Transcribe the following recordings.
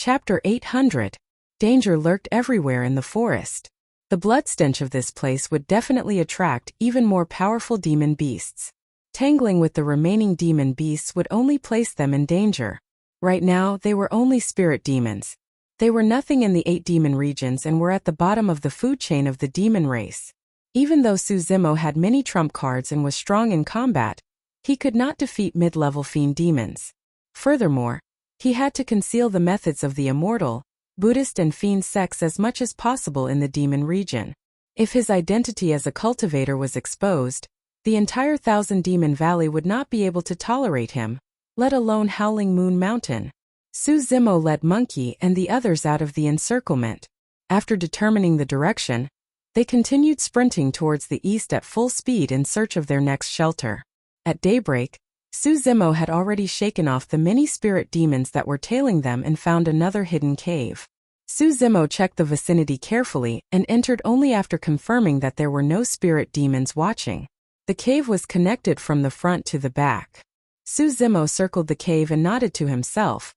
Chapter 800. Danger lurked everywhere in the forest. The blood stench of this place would definitely attract even more powerful demon beasts. Tangling with the remaining demon beasts would only place them in danger. Right now, they were only spirit demons. They were nothing in the 8 demon regions and were at the bottom of the food chain of the demon race. Even though Suzimo had many trump cards and was strong in combat, he could not defeat mid-level fiend demons. Furthermore, he had to conceal the methods of the immortal, Buddhist and fiend sects as much as possible in the demon region. If his identity as a cultivator was exposed, the entire Thousand Demon Valley would not be able to tolerate him, let alone Howling Moon Mountain. Suzimo led Monkey and the others out of the encirclement. After determining the direction, they continued sprinting towards the east at full speed in search of their next shelter. At daybreak, Suzimo had already shaken off the many spirit demons that were tailing them and found another hidden cave. Suzimo checked the vicinity carefully and entered only after confirming that there were no spirit demons watching. The cave was connected from the front to the back. Suzimo circled the cave and nodded to himself.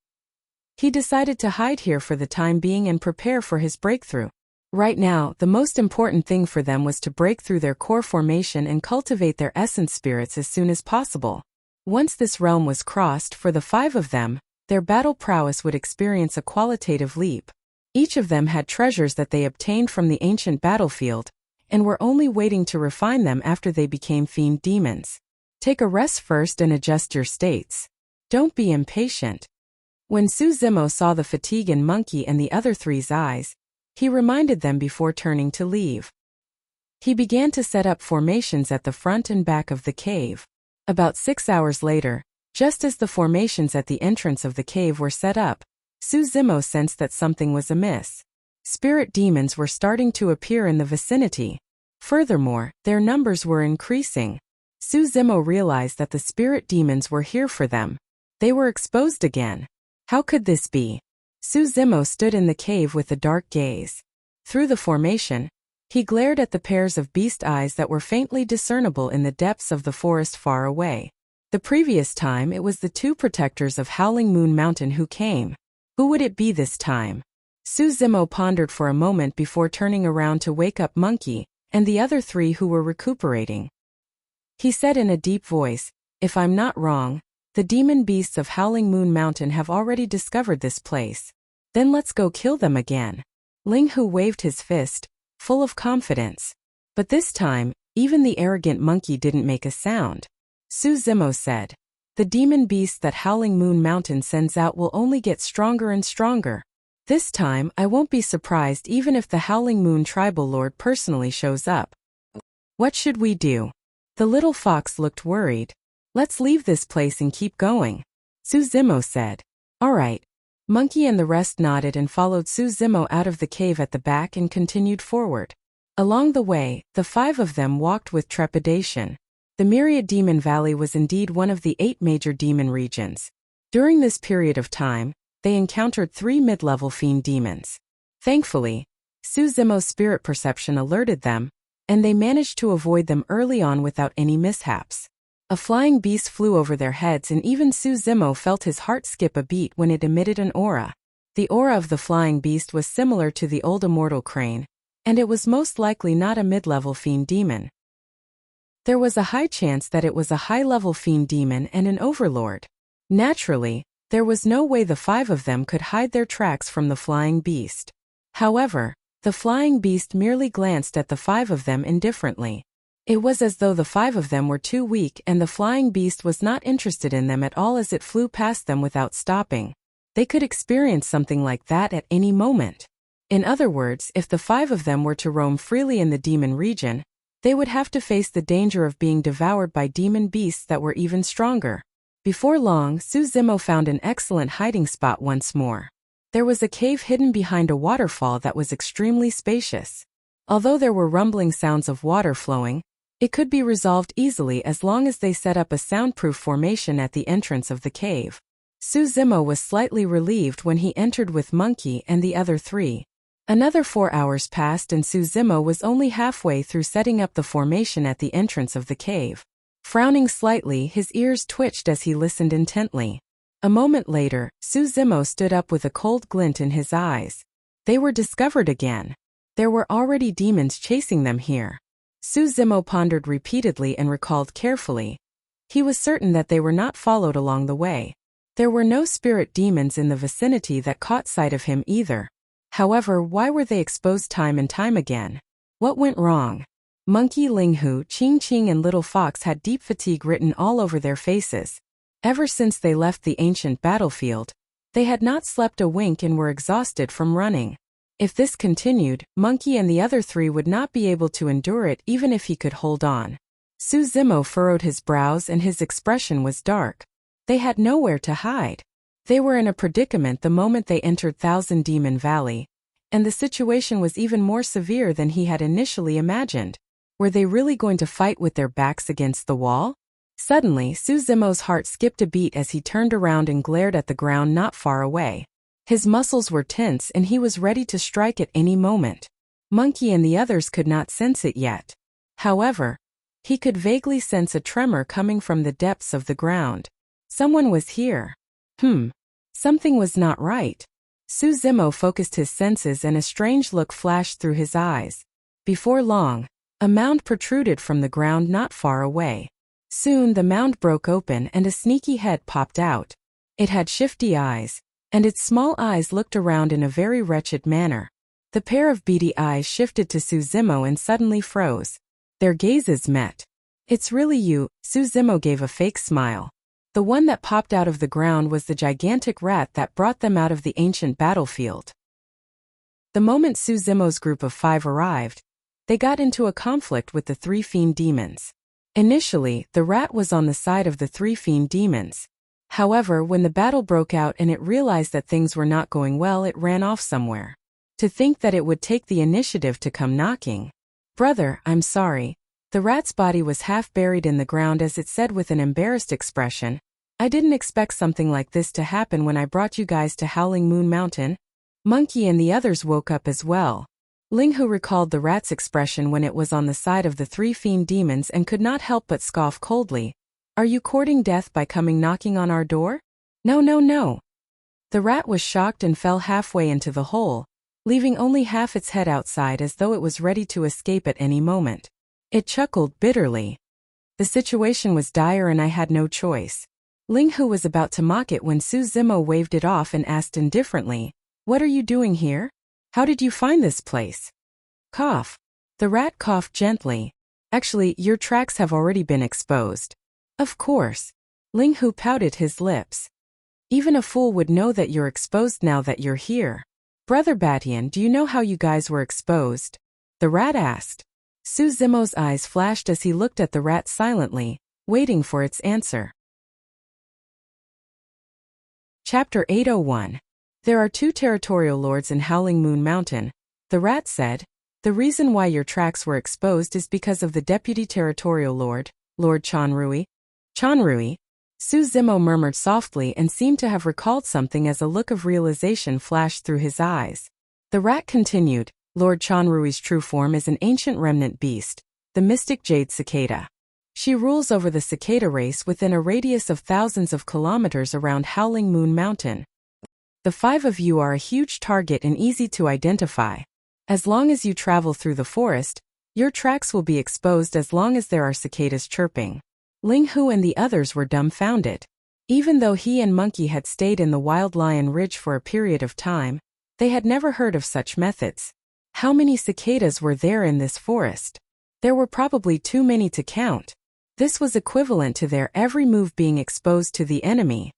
He decided to hide here for the time being and prepare for his breakthrough. Right now, the most important thing for them was to break through their core formation and cultivate their essence spirits as soon as possible. Once this realm was crossed for the 5 of them, their battle prowess would experience a qualitative leap. Each of them had treasures that they obtained from the ancient battlefield, and were only waiting to refine them after they became fiend demons. Take a rest first and adjust your states. Don't be impatient. When Suzimo saw the fatigue in Monkey and the other 3's eyes, he reminded them before turning to leave. He began to set up formations at the front and back of the cave. About 6 hours later, just as the formations at the entrance of the cave were set up, Suzimo sensed that something was amiss. Spirit demons were starting to appear in the vicinity. Furthermore, their numbers were increasing. Suzimo realized that the spirit demons were here for them. They were exposed again. How could this be? Suzimo stood in the cave with a dark gaze. Through the formation, he glared at the pairs of beast eyes that were faintly discernible in the depths of the forest far away. The previous time it was the 2 protectors of Howling Moon Mountain who came. Who would it be this time? Suzimo pondered for a moment before turning around to wake up Monkey and the other 3 who were recuperating. He said in a deep voice, "If I'm not wrong, the demon beasts of Howling Moon Mountain have already discovered this place. Then let's go kill them again." Ling Hu waved his fist, full of confidence. But this time, even the arrogant Monkey didn't make a sound. Suzimo said, "The demon beasts that Howling Moon Mountain sends out will only get stronger and stronger. This time, I won't be surprised even if the Howling Moon Tribal Lord personally shows up. What should we do?" The little fox looked worried. "Let's leave this place and keep going," Suzimo said. "All right." Monkey and the rest nodded and followed Suzimo out of the cave at the back and continued forward. Along the way, the 5 of them walked with trepidation. The Myriad Demon Valley was indeed one of the 8 major demon regions. During this period of time, they encountered 3 mid-level fiend demons. Thankfully, Suzimo's spirit perception alerted them, and they managed to avoid them early on without any mishaps. A flying beast flew over their heads and even Suzimo felt his heart skip a beat when it emitted an aura. The aura of the flying beast was similar to the old immortal crane, and it was most likely not a mid-level fiend demon. There was a high chance that it was a high-level fiend demon and an overlord. Naturally, there was no way the 5 of them could hide their tracks from the flying beast. However, the flying beast merely glanced at the 5 of them indifferently. It was as though the 5 of them were too weak and the flying beast was not interested in them at all as it flew past them without stopping. They could experience something like that at any moment. In other words, if the 5 of them were to roam freely in the demon region, they would have to face the danger of being devoured by demon beasts that were even stronger. Before long, Suzimo found an excellent hiding spot once more. There was a cave hidden behind a waterfall that was extremely spacious. Although there were rumbling sounds of water flowing, it could be resolved easily as long as they set up a soundproof formation at the entrance of the cave. Suzimo was slightly relieved when he entered with Monkey and the other 3. Another 4 hours passed and Suzimo was only halfway through setting up the formation at the entrance of the cave. Frowning slightly, his ears twitched as he listened intently. A moment later, Suzimo stood up with a cold glint in his eyes. They were discovered again. There were already demons chasing them here. Suzimo pondered repeatedly and recalled carefully. He was certain that they were not followed along the way. There were no spirit demons in the vicinity that caught sight of him either. However, why were they exposed time and time again? What went wrong? Monkey Linghu, Ching Ching and Little Fox had deep fatigue written all over their faces. Ever since they left the ancient battlefield, they had not slept a wink and were exhausted from running. If this continued, Monkey and the other three would not be able to endure it even if he could hold on. Suzimo furrowed his brows and his expression was dark. They had nowhere to hide. They were in a predicament the moment they entered Thousand Demon Valley, and the situation was even more severe than he had initially imagined. Were they really going to fight with their backs against the wall? Suddenly, Suzimo's heart skipped a beat as he turned around and glared at the ground not far away. His muscles were tense and he was ready to strike at any moment. Monkey and the others could not sense it yet. However, he could vaguely sense a tremor coming from the depths of the ground. Someone was here. Something was not right. Suzimo focused his senses and a strange look flashed through his eyes. Before long, a mound protruded from the ground not far away. Soon the mound broke open and a sneaky head popped out. It had shifty eyes, and its small eyes looked around in a very wretched manner. The pair of beady eyes shifted to Suzimo and suddenly froze. Their gazes met. "It's really you," Suzimo gave a fake smile. The one that popped out of the ground was the gigantic rat that brought them out of the ancient battlefield. The moment Suzimo's group of 5 arrived, they got into a conflict with the 3 fiend demons. Initially, the rat was on the side of the 3 fiend demons. However, when the battle broke out and it realized that things were not going well, it ran off somewhere. To think that it would take the initiative to come knocking. "Brother, I'm sorry." The rat's body was half buried in the ground as it said with an embarrassed expression, "I didn't expect something like this to happen when I brought you guys to Howling Moon Mountain." Monkey and the others woke up as well. Linghu recalled the rat's expression when it was on the side of the 3 fiend demons and could not help but scoff coldly. "Are you courting death by coming knocking on our door?" "No, no, no." The rat was shocked and fell halfway into the hole, leaving only half its head outside as though it was ready to escape at any moment. It chuckled bitterly. "The situation was dire and I had no choice." Linghu was about to mock it when Suzimo waved it off and asked indifferently, "What are you doing here? How did you find this place?" Cough. The rat coughed gently. "Actually, your tracks have already been exposed." "Of course." Linghu pouted his lips. "Even a fool would know that you're exposed now that you're here." "Brother Batian, do you know how you guys were exposed?" the rat asked. Suzimo's eyes flashed as he looked at the rat silently, waiting for its answer. Chapter 801. There are 2 territorial lords in Howling Moon Mountain, the rat said. "The reason why your tracks were exposed is because of the deputy territorial lord, Lord Chanrui." "Chanrui?" Suzimo murmured softly and seemed to have recalled something as a look of realization flashed through his eyes. The rat continued, "Lord Chanrui's true form is an ancient remnant beast, the mystic jade cicada. She rules over the cicada race within a radius of thousands of kilometers around Howling Moon Mountain. The 5 of you are a huge target and easy to identify. As long as you travel through the forest, your tracks will be exposed as long as there are cicadas chirping." Linghu and the others were dumbfounded. Even though he and Monkey had stayed in the Wild Lion Ridge for a period of time, they had never heard of such methods. How many cicadas were there in this forest? There were probably too many to count. This was equivalent to their every move being exposed to the enemy.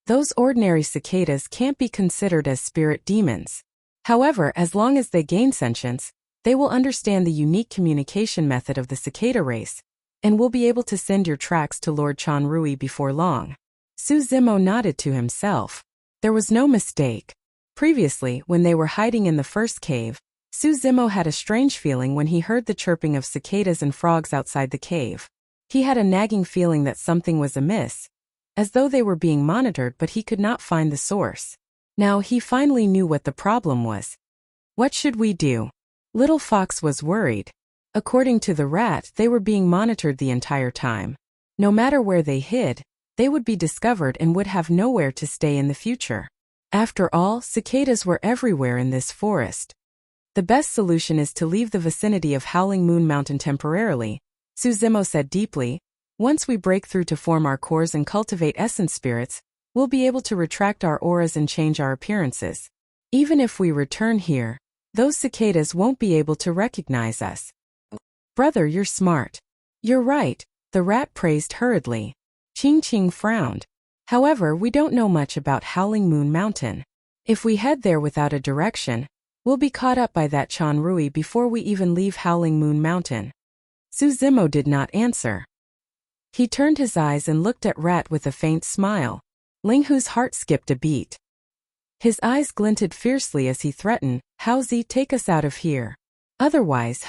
Those ordinary cicadas can't be considered as spirit demons. However, as long as they gain sentience, they will understand the unique communication method of the cicada race, and will be able to send your tracks to Lord Chanrui before long. Suzimo nodded to himself. There was no mistake. Previously, when they were hiding in the first cave, Suzimo had a strange feeling when he heard the chirping of cicadas and frogs outside the cave. He had a nagging feeling that something was amiss, as though they were being monitored, but he could not find the source. Now he finally knew what the problem was. "What should we do?" Little Fox was worried. According to the rat, they were being monitored the entire time. No matter where they hid, they would be discovered and would have nowhere to stay in the future. After all, cicadas were everywhere in this forest. The best solution is to leave the vicinity of Howling Moon Mountain temporarily, Suzumo said deeply. Once we break through to form our cores and cultivate essence spirits, we'll be able to retract our auras and change our appearances. Even if we return here, those cicadas won't be able to recognize us. Brother, you're smart. You're right, the rat praised hurriedly. Ching frowned. However, we don't know much about Howling Moon Mountain. If we head there without a direction, we'll be caught up by that Chanrui before we even leave Howling Moon Mountain. Suzumo did not answer. He turned his eyes and looked at Rat with a faint smile. Linghu's heart skipped a beat. His eyes glinted fiercely as he threatened, Haozi, take us out of here. Otherwise,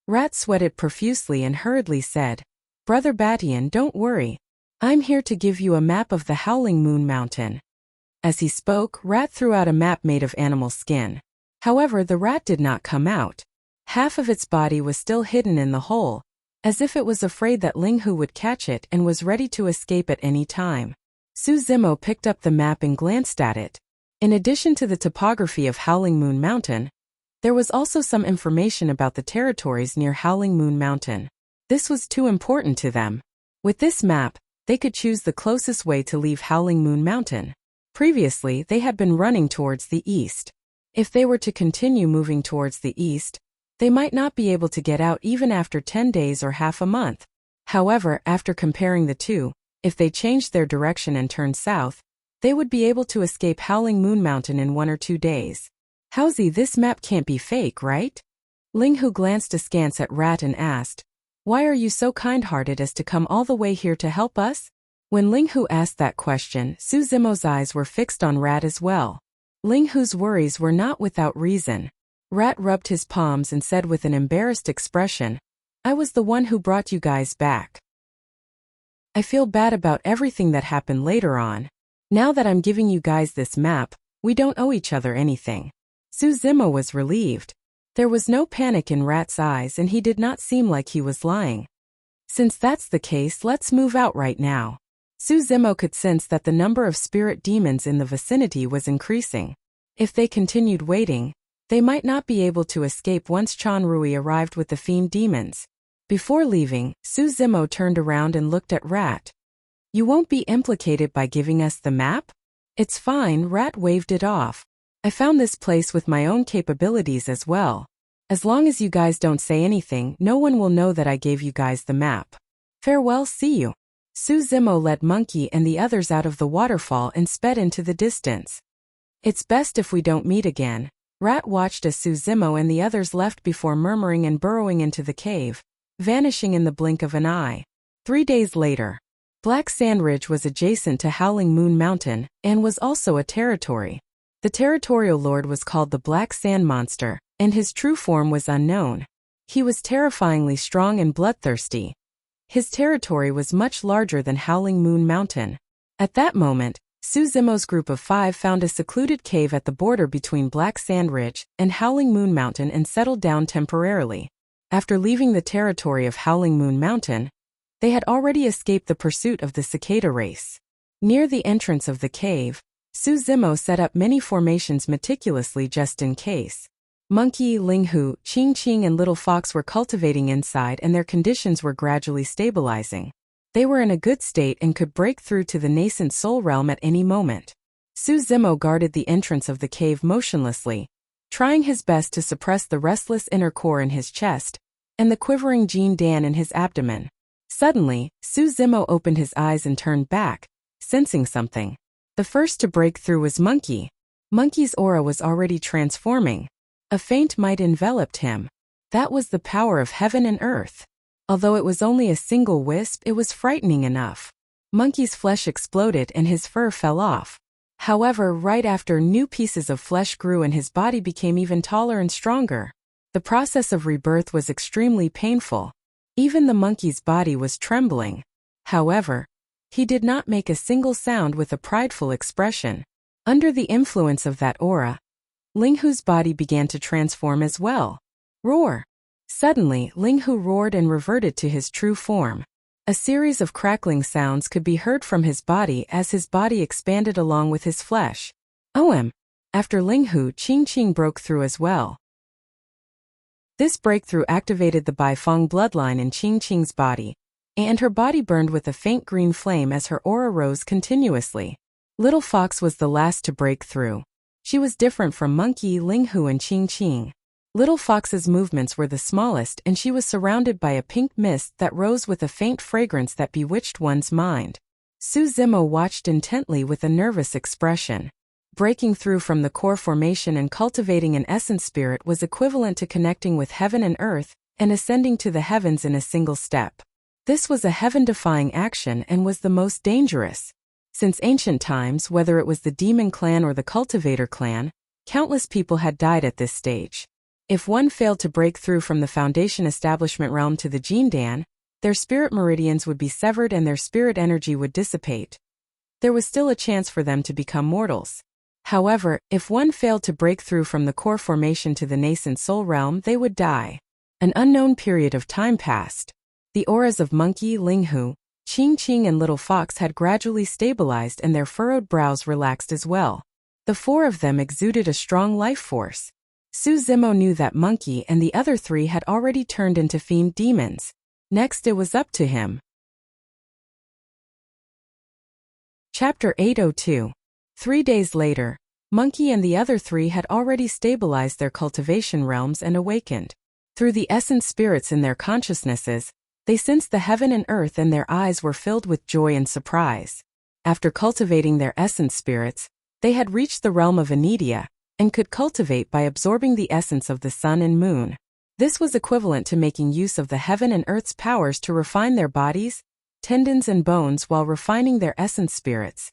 Rat sweated profusely and hurriedly said, Brother Batian, don't worry. I'm here to give you a map of the Howling Moon Mountain. As he spoke, Rat threw out a map made of animal skin. However, the rat did not come out. Half of its body was still hidden in the hole, as if it was afraid that Linghu would catch it and was ready to escape at any time. Suzumo picked up the map and glanced at it. In addition to the topography of Howling Moon Mountain, there was also some information about the territories near Howling Moon Mountain. This was too important to them. With this map, they could choose the closest way to leave Howling Moon Mountain. Previously, they had been running towards the east. If they were to continue moving towards the east, they might not be able to get out even after 10 days or half a month. However, after comparing the two, if they changed their direction and turned south, they would be able to escape Howling Moon Mountain in 1 or 2 days. Haozi, this map can't be fake, right? Linghu glanced askance at Rat and asked, Why are you so kind-hearted as to come all the way here to help us? When Linghu asked that question, Suzumo's eyes were fixed on Rat as well. Linghu's worries were not without reason. Rat rubbed his palms and said with an embarrassed expression, I was the one who brought you guys back. I feel bad about everything that happened later on. Now that I'm giving you guys this map, we don't owe each other anything. Suzumo was relieved. There was no panic in Rat's eyes and he did not seem like he was lying. Since that's the case, let's move out right now. Suzumo could sense that the number of spirit demons in the vicinity was increasing. If they continued waiting, they might not be able to escape once Chanrui arrived with the fiend demons. Before leaving, Suzumo turned around and looked at Rat. You won't be implicated by giving us the map? It's fine, Rat waved it off. I found this place with my own capabilities as well. As long as you guys don't say anything, no one will know that I gave you guys the map. Farewell, see you. Suzumo led Monkey and the others out of the waterfall and sped into the distance. It's best if we don't meet again. Rat watched as Suzumo and the others left before murmuring and burrowing into the cave, vanishing in the blink of an eye. 3 days later, Black Sand Ridge was adjacent to Howling Moon Mountain and was also a territory. The territorial lord was called the Black Sand Monster, and his true form was unknown. He was terrifyingly strong and bloodthirsty. His territory was much larger than Howling Moon Mountain. At that moment, Suzumo's group of 5 found a secluded cave at the border between Black Sand Ridge and Howling Moon Mountain and settled down temporarily. After leaving the territory of Howling Moon Mountain, they had already escaped the pursuit of the cicada race. Near the entrance of the cave, Suzumo set up many formations meticulously just in case. Monkey, Linghu, Ching and Little Fox were cultivating inside and their conditions were gradually stabilizing. They were in a good state and could break through to the nascent soul realm at any moment. Suzumo guarded the entrance of the cave motionlessly, trying his best to suppress the restless inner core in his chest and the quivering Jin Dan in his abdomen. Suddenly, Suzumo opened his eyes and turned back, sensing something. The first to break through was Monkey. Monkey's aura was already transforming. A faint might enveloped him. That was the power of heaven and earth. Although it was only a single wisp, it was frightening enough. Monkey's flesh exploded and his fur fell off. However, right after, new pieces of flesh grew and his body became even taller and stronger. The process of rebirth was extremely painful. Even the monkey's body was trembling. However, he did not make a single sound with a prideful expression. Under the influence of that aura, Linghu's body began to transform as well. Roar! Suddenly, Linghu roared and reverted to his true form. A series of crackling sounds could be heard from his body as his body expanded along with his flesh. After Linghu, Qing broke through as well. This breakthrough activated the Baifeng bloodline in Qing's body, and her body burned with a faint green flame as her aura rose continuously. Little Fox was the last to break through. She was different from Monkey, Linghu and Qing. Little Fox's movements were the smallest and she was surrounded by a pink mist that rose with a faint fragrance that bewitched one's mind. Su Zimo watched intently with a nervous expression. Breaking through from the core formation and cultivating an essence spirit was equivalent to connecting with heaven and earth and ascending to the heavens in a single step. This was a heaven-defying action and was the most dangerous. Since ancient times, whether it was the demon clan or the cultivator clan, countless people had died at this stage. If one failed to break through from the foundation establishment realm to the Jindan, their spirit meridians would be severed and their spirit energy would dissipate. There was still a chance for them to become mortals. However, if one failed to break through from the core formation to the nascent soul realm, they would die. An unknown period of time passed. The auras of Monkey, Linghu, Qing and Little Fox had gradually stabilized and their furrowed brows relaxed as well. The four of them exuded a strong life force. Su Zimo knew that Monkey and the other three had already turned into fiend demons. Next it was up to him. Chapter 802. 3 days later, Monkey and the other three had already stabilized their cultivation realms and awakened. Through the essence spirits in their consciousnesses, they sensed the heaven and earth and their eyes were filled with joy and surprise. After cultivating their essence spirits, they had reached the realm of Anidia, and could cultivate by absorbing the essence of the sun and moon. This was equivalent to making use of the heaven and earth's powers to refine their bodies, tendons and bones while refining their essence spirits.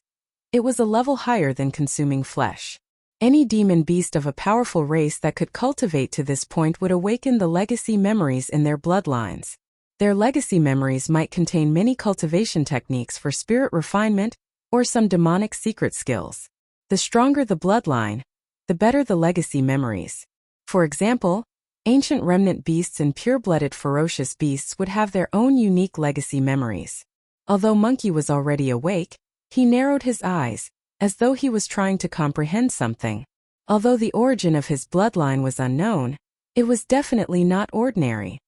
It was a level higher than consuming flesh. Any demon beast of a powerful race that could cultivate to this point would awaken the legacy memories in their bloodlines. Their legacy memories might contain many cultivation techniques for spirit refinement or some demonic secret skills. The stronger the bloodline, the better the legacy memories. For example, ancient remnant beasts and pure-blooded ferocious beasts would have their own unique legacy memories. Although Monkey was already awake, he narrowed his eyes, as though he was trying to comprehend something. Although the origin of his bloodline was unknown, it was definitely not ordinary.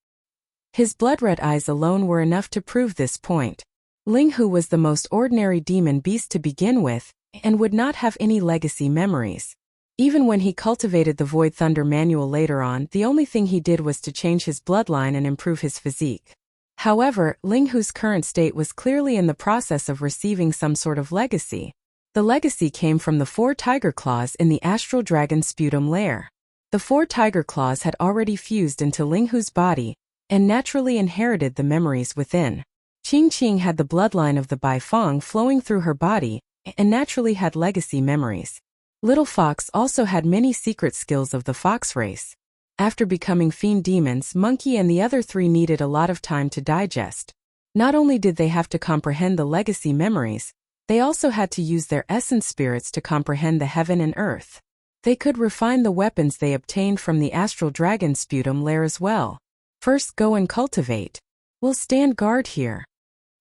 His blood-red eyes alone were enough to prove this point. Linghu was the most ordinary demon beast to begin with, and would not have any legacy memories. Even when he cultivated the Void Thunder manual later on, the only thing he did was to change his bloodline and improve his physique. However, Linghu's current state was clearly in the process of receiving some sort of legacy. The legacy came from the 4 tiger claws in the astral dragon sputum lair. The 4 tiger claws had already fused into Linghu's body, and naturally inherited the memories within. Qing had the bloodline of the Baifeng flowing through her body, and naturally had legacy memories. Little Fox also had many secret skills of the fox race. After becoming fiend demons, Monkey and the other three needed a lot of time to digest. Not only did they have to comprehend the legacy memories, they also had to use their essence spirits to comprehend the heaven and earth. They could refine the weapons they obtained from the astral dragon sputum lair as well. First go and cultivate. We'll stand guard here.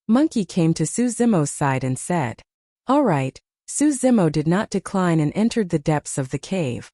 Monkey came to Su Zimo's side and said. All right. Su Zimo did not decline and entered the depths of the cave.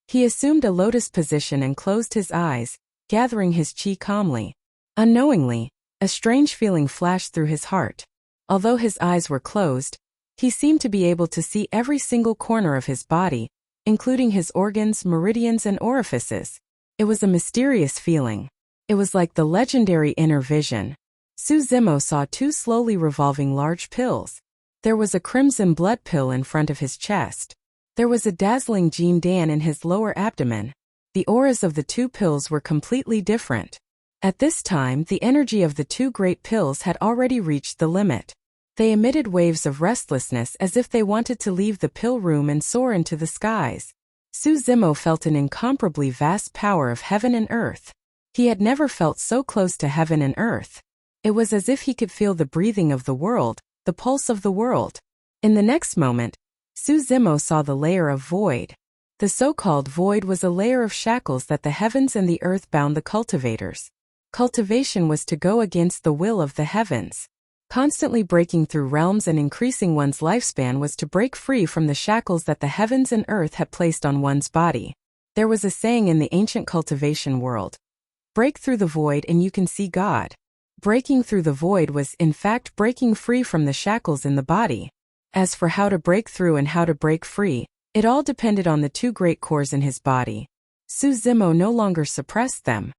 He assumed a lotus position and closed his eyes, gathering his chi calmly. Unknowingly, a strange feeling flashed through his heart. Although his eyes were closed, he seemed to be able to see every single corner of his body, including his organs, meridians, and orifices. It was a mysterious feeling. It was like the legendary inner vision. Su Zimo saw 2 slowly revolving large pills. There was a crimson blood pill in front of his chest. There was a dazzling Jindan in his lower abdomen. The auras of the 2 pills were completely different. At this time, the energy of the 2 great pills had already reached the limit. They emitted waves of restlessness as if they wanted to leave the pill room and soar into the skies. Su Zimo felt an incomparably vast power of heaven and earth. He had never felt so close to heaven and earth. It was as if he could feel the breathing of the world, the pulse of the world. In the next moment, Su Zimo saw the layer of void. The so-called void was a layer of shackles that the heavens and the earth bound the cultivators. Cultivation was to go against the will of the heavens. Constantly breaking through realms and increasing one's lifespan was to break free from the shackles that the heavens and earth had placed on one's body. There was a saying in the ancient cultivation world: break through the void and you can see God. Breaking through the void was, in fact, breaking free from the shackles in the body. As for how to break through and how to break free, it all depended on the two great cores in his body. Su Zimo no longer suppressed them.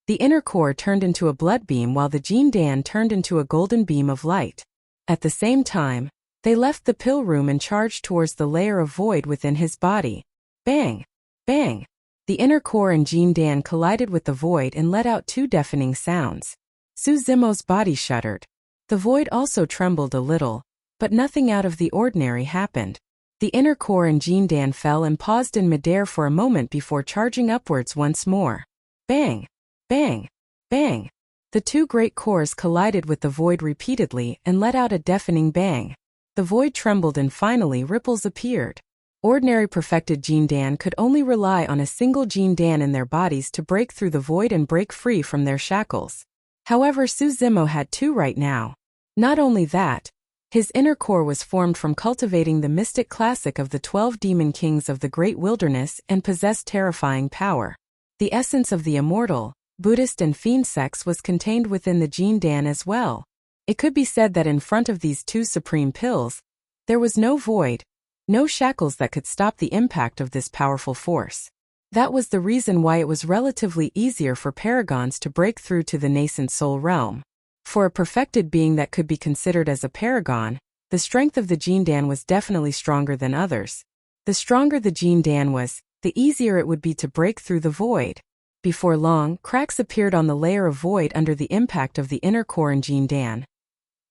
The inner core turned into a blood beam while the Jin Dan turned into a golden beam of light. At the same time, they left the pill room and charged towards the layer of void within his body. Bang! Bang! The inner core and Jin Dan collided with the void and let out two deafening sounds. Su Zimo's body shuddered. The void also trembled a little, but nothing out of the ordinary happened. The inner core and Jin Dan fell and paused in midair for a moment before charging upwards once more. Bang! Bang! Bang! The two great cores collided with the void repeatedly and let out a deafening bang. The void trembled and finally ripples appeared. Ordinary perfected Jin Dan could only rely on a single Jin Dan in their bodies to break through the void and break free from their shackles. However, Su Zimo had two right now. Not only that, his inner core was formed from cultivating the mystic classic of the 12 demon kings of the great wilderness and possessed terrifying power. The essence of the immortal, Buddhist and fiend sex was contained within the Jin Dan as well. It could be said that in front of these two supreme pills, there was no void, no shackles that could stop the impact of this powerful force. That was the reason why it was relatively easier for paragons to break through to the nascent soul realm. For a perfected being that could be considered as a paragon, the strength of the Jin Dan was definitely stronger than others. The stronger the Jin Dan was, the easier it would be to break through the void. Before long, cracks appeared on the layer of void under the impact of the inner core and Jin Dan.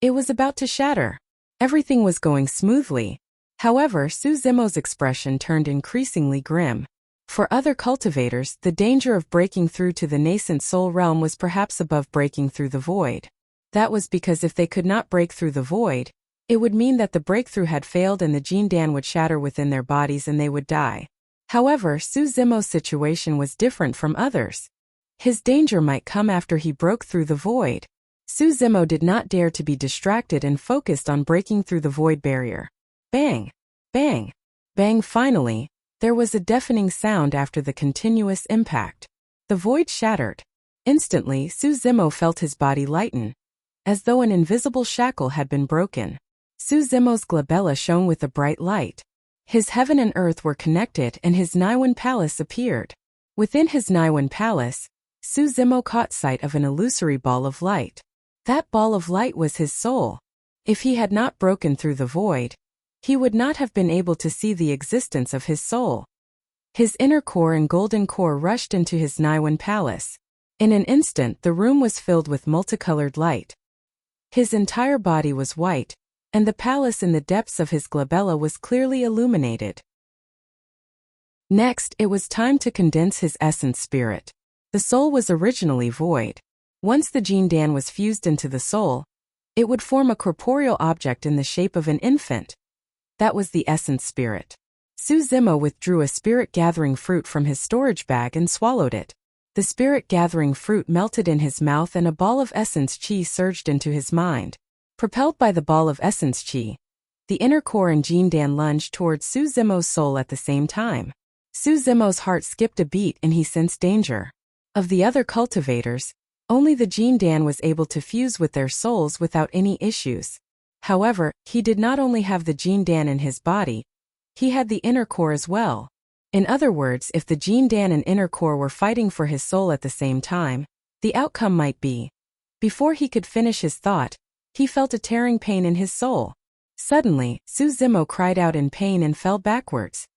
It was about to shatter. Everything was going smoothly. However, Su Zimo's expression turned increasingly grim. For other cultivators, the danger of breaking through to the nascent soul realm was perhaps above breaking through the void. That was because if they could not break through the void, it would mean that the breakthrough had failed and the Jin Dan would shatter within their bodies and they would die. However, Su Zimo's situation was different from others. His danger might come after he broke through the void. Su Zimo did not dare to be distracted and focused on breaking through the void barrier. Bang! Bang! Bang! Finally, there was a deafening sound after the continuous impact. The void shattered. Instantly, Su Zimo felt his body lighten, as though an invisible shackle had been broken. Su Zimo's glabella shone with a bright light. His heaven and earth were connected and his Naiwan palace appeared. Within his Naiwan palace, Su Zimo caught sight of an illusory ball of light. That ball of light was his soul. If he had not broken through the void, he would not have been able to see the existence of his soul. His inner core and golden core rushed into his Naiwan palace. In an instant, the room was filled with multicolored light. His entire body was white, and the palace in the depths of his glabella was clearly illuminated. Next, it was time to condense his essence spirit. The soul was originally void. Once the Jin Dan was fused into the soul, it would form a corporeal object in the shape of an infant. That was the essence spirit. Su Zimo withdrew a spirit-gathering fruit from his storage bag and swallowed it. The spirit-gathering fruit melted in his mouth and a ball of essence chi surged into his mind. Propelled by the ball of essence chi, the inner core and Jin Dan lunged towards Su Zimo's soul at the same time. Su Zimo's heart skipped a beat and he sensed danger. Of the other cultivators, only the Jin Dan was able to fuse with their souls without any issues. However, he did not only have the Jin Dan in his body, he had the inner core as well. In other words, if the Jin Dan and inner core were fighting for his soul at the same time, the outcome might be. Before he could finish his thought, he felt a tearing pain in his soul. Suddenly, Su Zimo cried out in pain and fell backwards.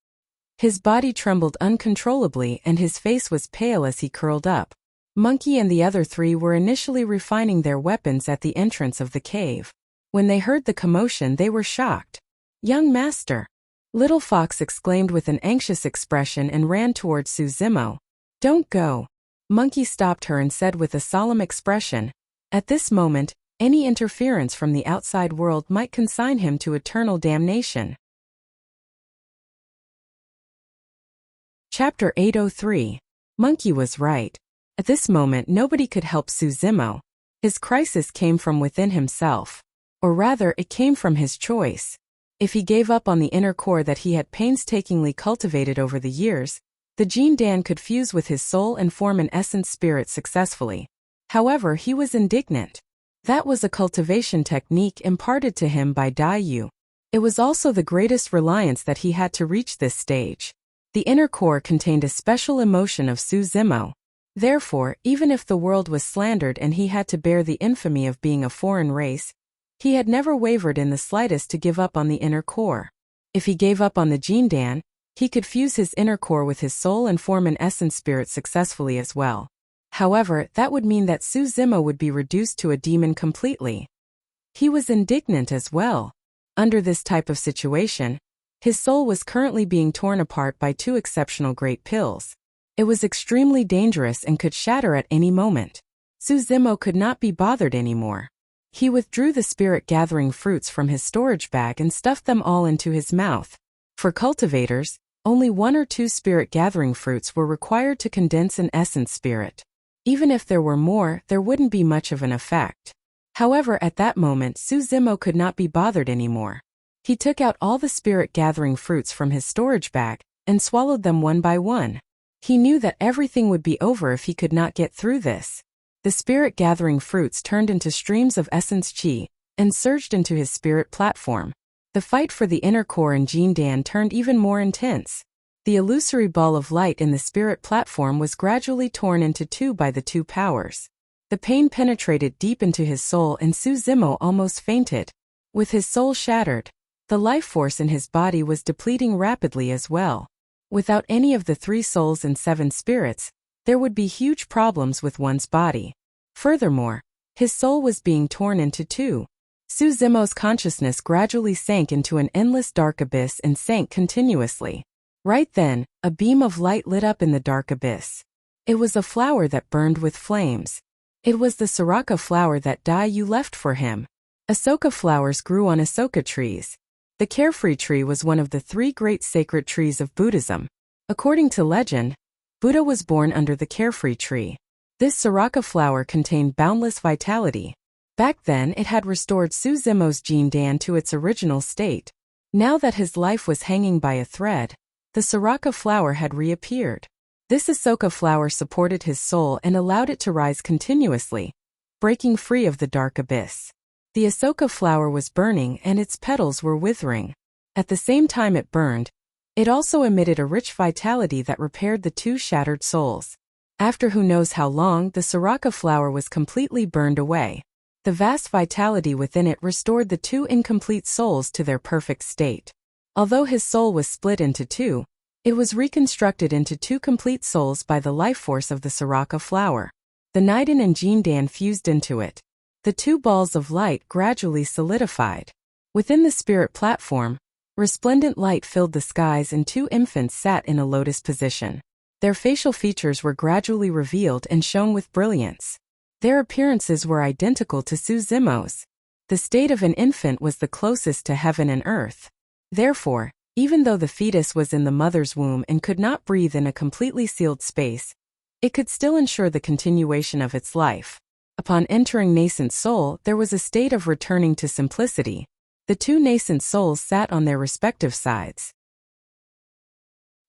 His body trembled uncontrollably and his face was pale as he curled up. Monkey and the other three were initially refining their weapons at the entrance of the cave. When they heard the commotion, they were shocked. "Young master!" Little Fox exclaimed with an anxious expression and ran towards Su Zimo. "Don't go." Monkey stopped her and said with a solemn expression, "At this moment, any interference from the outside world might consign him to eternal damnation." Chapter 803. Monkey was right. At this moment nobody could help Suzimo. His crisis came from within himself. Or rather, it came from his choice. If he gave up on the inner core that he had painstakingly cultivated over the years, the Jin Dan could fuse with his soul and form an essence spirit successfully. However, he was indignant. That was a cultivation technique imparted to him by Dai Yu. It was also the greatest reliance that he had to reach this stage. The inner core contained a special emotion of Suzimo. Therefore, even if the world was slandered and he had to bear the infamy of being a foreign race, he had never wavered in the slightest to give up on the inner core. If he gave up on the Jin Dan, he could fuse his inner core with his soul and form an essence spirit successfully as well. However, that would mean that Suzimo would be reduced to a demon completely. He was indignant as well. Under this type of situation, his soul was currently being torn apart by two exceptional great pills. It was extremely dangerous and could shatter at any moment. Suzimo could not be bothered anymore. He withdrew the spirit-gathering fruits from his storage bag and stuffed them all into his mouth. For cultivators, only 1 or 2 spirit-gathering fruits were required to condense an essence spirit. Even if there were more, there wouldn't be much of an effect. However, at that moment Suzimo could not be bothered anymore. He took out all the spirit-gathering fruits from his storage bag and swallowed them one by one. He knew that everything would be over if he could not get through this. The spirit-gathering fruits turned into streams of essence chi and surged into his spirit platform. The fight for the inner core in Jin Dan turned even more intense. The illusory ball of light in the spirit platform was gradually torn into two by the two powers. The pain penetrated deep into his soul and Suzimo almost fainted. With his soul shattered, the life force in his body was depleting rapidly as well. Without any of the 3 souls and 7 spirits, there would be huge problems with one's body. Furthermore, his soul was being torn into 2. Suzimo's consciousness gradually sank into an endless dark abyss and sank continuously. Right then, a beam of light lit up in the dark abyss. It was a flower that burned with flames. It was the Soraka flower that Dai Yu left for him. Asoka flowers grew on Asoka trees. The carefree tree was one of the 3 great sacred trees of Buddhism. According to legend, Buddha was born under the carefree tree. This Soraka flower contained boundless vitality. Back then it had restored Suzimo's Jin Dan to its original state. Now that his life was hanging by a thread, the Soraka flower had reappeared. This Asoka flower supported his soul and allowed it to rise continuously, breaking free of the dark abyss. The Asoka flower was burning and its petals were withering. At the same time it burned, it also emitted a rich vitality that repaired the 2 shattered souls. After who knows how long, the Soraka flower was completely burned away. The vast vitality within it restored the 2 incomplete souls to their perfect state. Although his soul was split into 2, it was reconstructed into 2 complete souls by the life force of the Soraka flower. The Naiden and Jin Dan fused into it. The 2 balls of light gradually solidified. Within the spirit platform, resplendent light filled the skies and 2 infants sat in a lotus position. Their facial features were gradually revealed and shone with brilliance. Their appearances were identical to Suzimo's. The state of an infant was the closest to heaven and earth. Therefore, even though the fetus was in the mother's womb and could not breathe in a completely sealed space, it could still ensure the continuation of its life. Upon entering nascent soul, there was a state of returning to simplicity. The 2 nascent souls sat on their respective sides.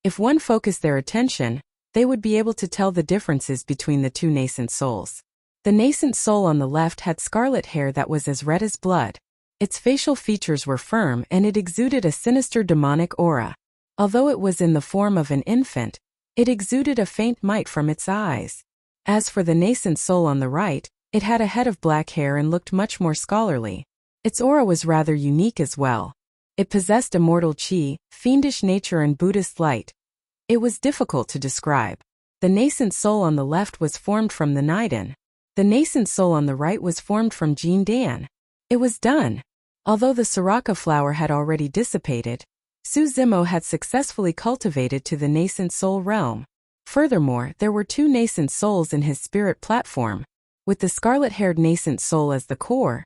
If one focused their attention, they would be able to tell the differences between the 2 nascent souls. The nascent soul on the left had scarlet hair that was as red as blood. Its facial features were firm and it exuded a sinister demonic aura. Although it was in the form of an infant, it exuded a faint might from its eyes. As for the nascent soul on the right, it had a head of black hair and looked much more scholarly. Its aura was rather unique as well. It possessed immortal chi, fiendish nature and Buddhist light. It was difficult to describe. The nascent soul on the left was formed from the Naiden. The nascent soul on the right was formed from Jin Dan. It was done. Although the Soraka flower had already dissipated, Suzimo had successfully cultivated to the nascent soul realm. Furthermore, there were 2 nascent souls in his spirit platform. With the scarlet-haired nascent soul as the core,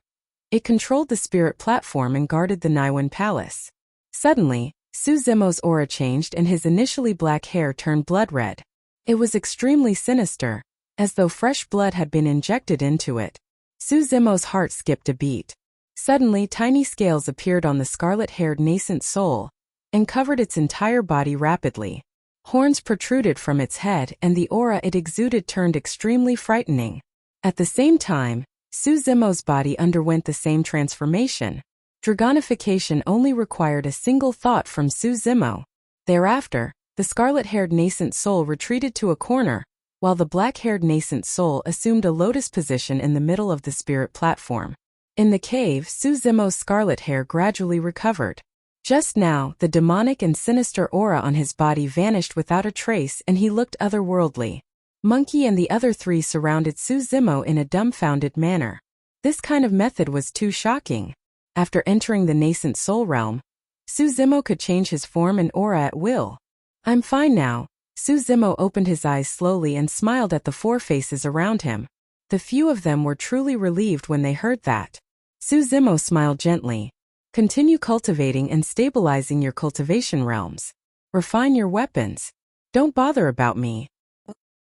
it controlled the spirit platform and guarded the Naiwan palace. Suddenly, Suzimo's aura changed and his initially black hair turned blood red. It was extremely sinister. as though fresh blood had been injected into it. Suzimo's heart skipped a beat. Suddenly, tiny scales appeared on the scarlet-haired nascent soul and covered its entire body rapidly. Horns protruded from its head and the aura it exuded turned extremely frightening. At the same time, Suzimo's body underwent the same transformation. Dragonification only required a single thought from Suzimo. Thereafter, the scarlet-haired nascent soul retreated to a corner, while the black-haired nascent soul assumed a lotus position in the middle of the spirit platform. In the cave, Suzimo's scarlet hair gradually recovered. Just now, the demonic and sinister aura on his body vanished without a trace and he looked otherworldly. Monkey and the other three surrounded Suzimo in a dumbfounded manner. This kind of method was too shocking. After entering the nascent soul realm, Suzimo could change his form and aura at will. "I'm fine now." Suzimo opened his eyes slowly and smiled at the four faces around him. The few of them were truly relieved when they heard that. Suzimo smiled gently. "Continue cultivating and stabilizing your cultivation realms. Refine your weapons. Don't bother about me."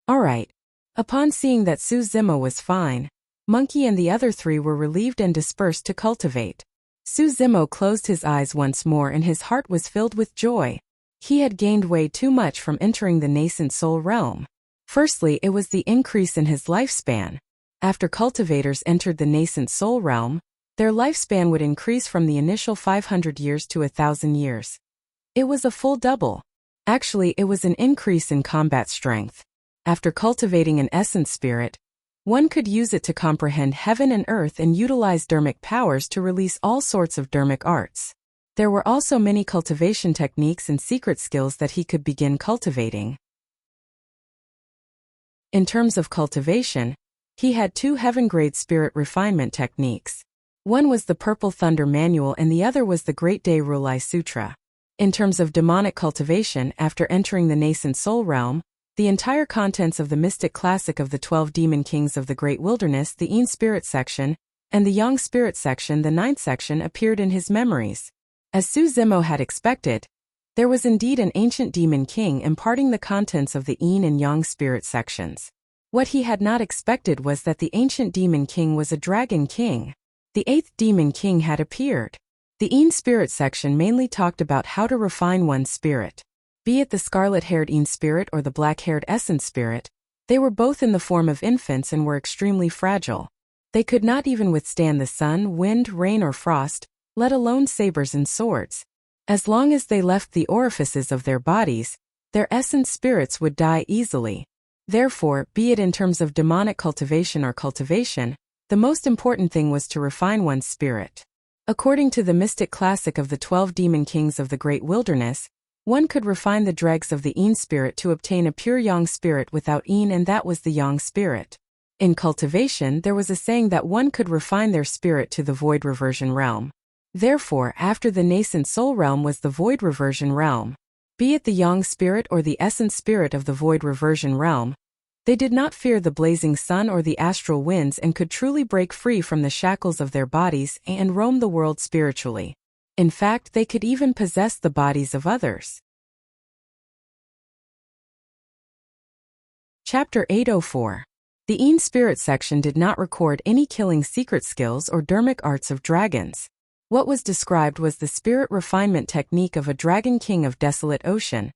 "Alright." Upon seeing that Suzimo was fine, Monkey and the other three were relieved and dispersed to cultivate. Suzimo closed his eyes once more and his heart was filled with joy. He had gained way too much from entering the nascent soul realm. Firstly, it was the increase in his lifespan. After cultivators entered the nascent soul realm, their lifespan would increase from the initial 500 years to 1,000 years. It was a full double. Actually, it was an increase in combat strength. After cultivating an essence spirit, one could use it to comprehend heaven and earth and utilize dermic powers to release all sorts of dermic arts. There were also many cultivation techniques and secret skills that he could begin cultivating. In terms of cultivation, he had two heaven-grade spirit refinement techniques. One was the Purple Thunder Manual and the other was the Great Day Rulai Sutra. In terms of demonic cultivation, after entering the nascent soul realm, the entire contents of the mystic classic of the 12 demon kings of the Great Wilderness, the Yin Spirit section, and the Yang Spirit section, the 9th section, appeared in his memories. As Suzimo had expected, there was indeed an ancient demon king imparting the contents of the Yin and Yang Spirit sections. What he had not expected was that the ancient demon king was a dragon king. The 8th demon king had appeared. The Yin Spirit section mainly talked about how to refine one's spirit. Be it the scarlet-haired Yin Spirit or the black-haired Essence Spirit, they were both in the form of infants and were extremely fragile. They could not even withstand the sun, wind, rain or frost, let alone sabers and swords. As long as they left the orifices of their bodies, their essence spirits would die easily. Therefore, be it in terms of demonic cultivation or cultivation, the most important thing was to refine one's spirit. According to the mystic classic of the 12 demon kings of the Great Wilderness, one could refine the dregs of the Yin spirit to obtain a pure Yang spirit without Yin, and that was the Yang spirit. In cultivation, there was a saying that one could refine their spirit to the void reversion realm. Therefore, after the nascent soul realm was the void reversion realm. Be it the Yang spirit or the essence spirit of the void reversion realm, they did not fear the blazing sun or the astral winds and could truly break free from the shackles of their bodies and roam the world spiritually. In fact, they could even possess the bodies of others. Chapter 804. The Yin Spirit section did not record any killing secret skills or dermic arts of dragons. What was described was the spirit refinement technique of a dragon king of desolate ocean,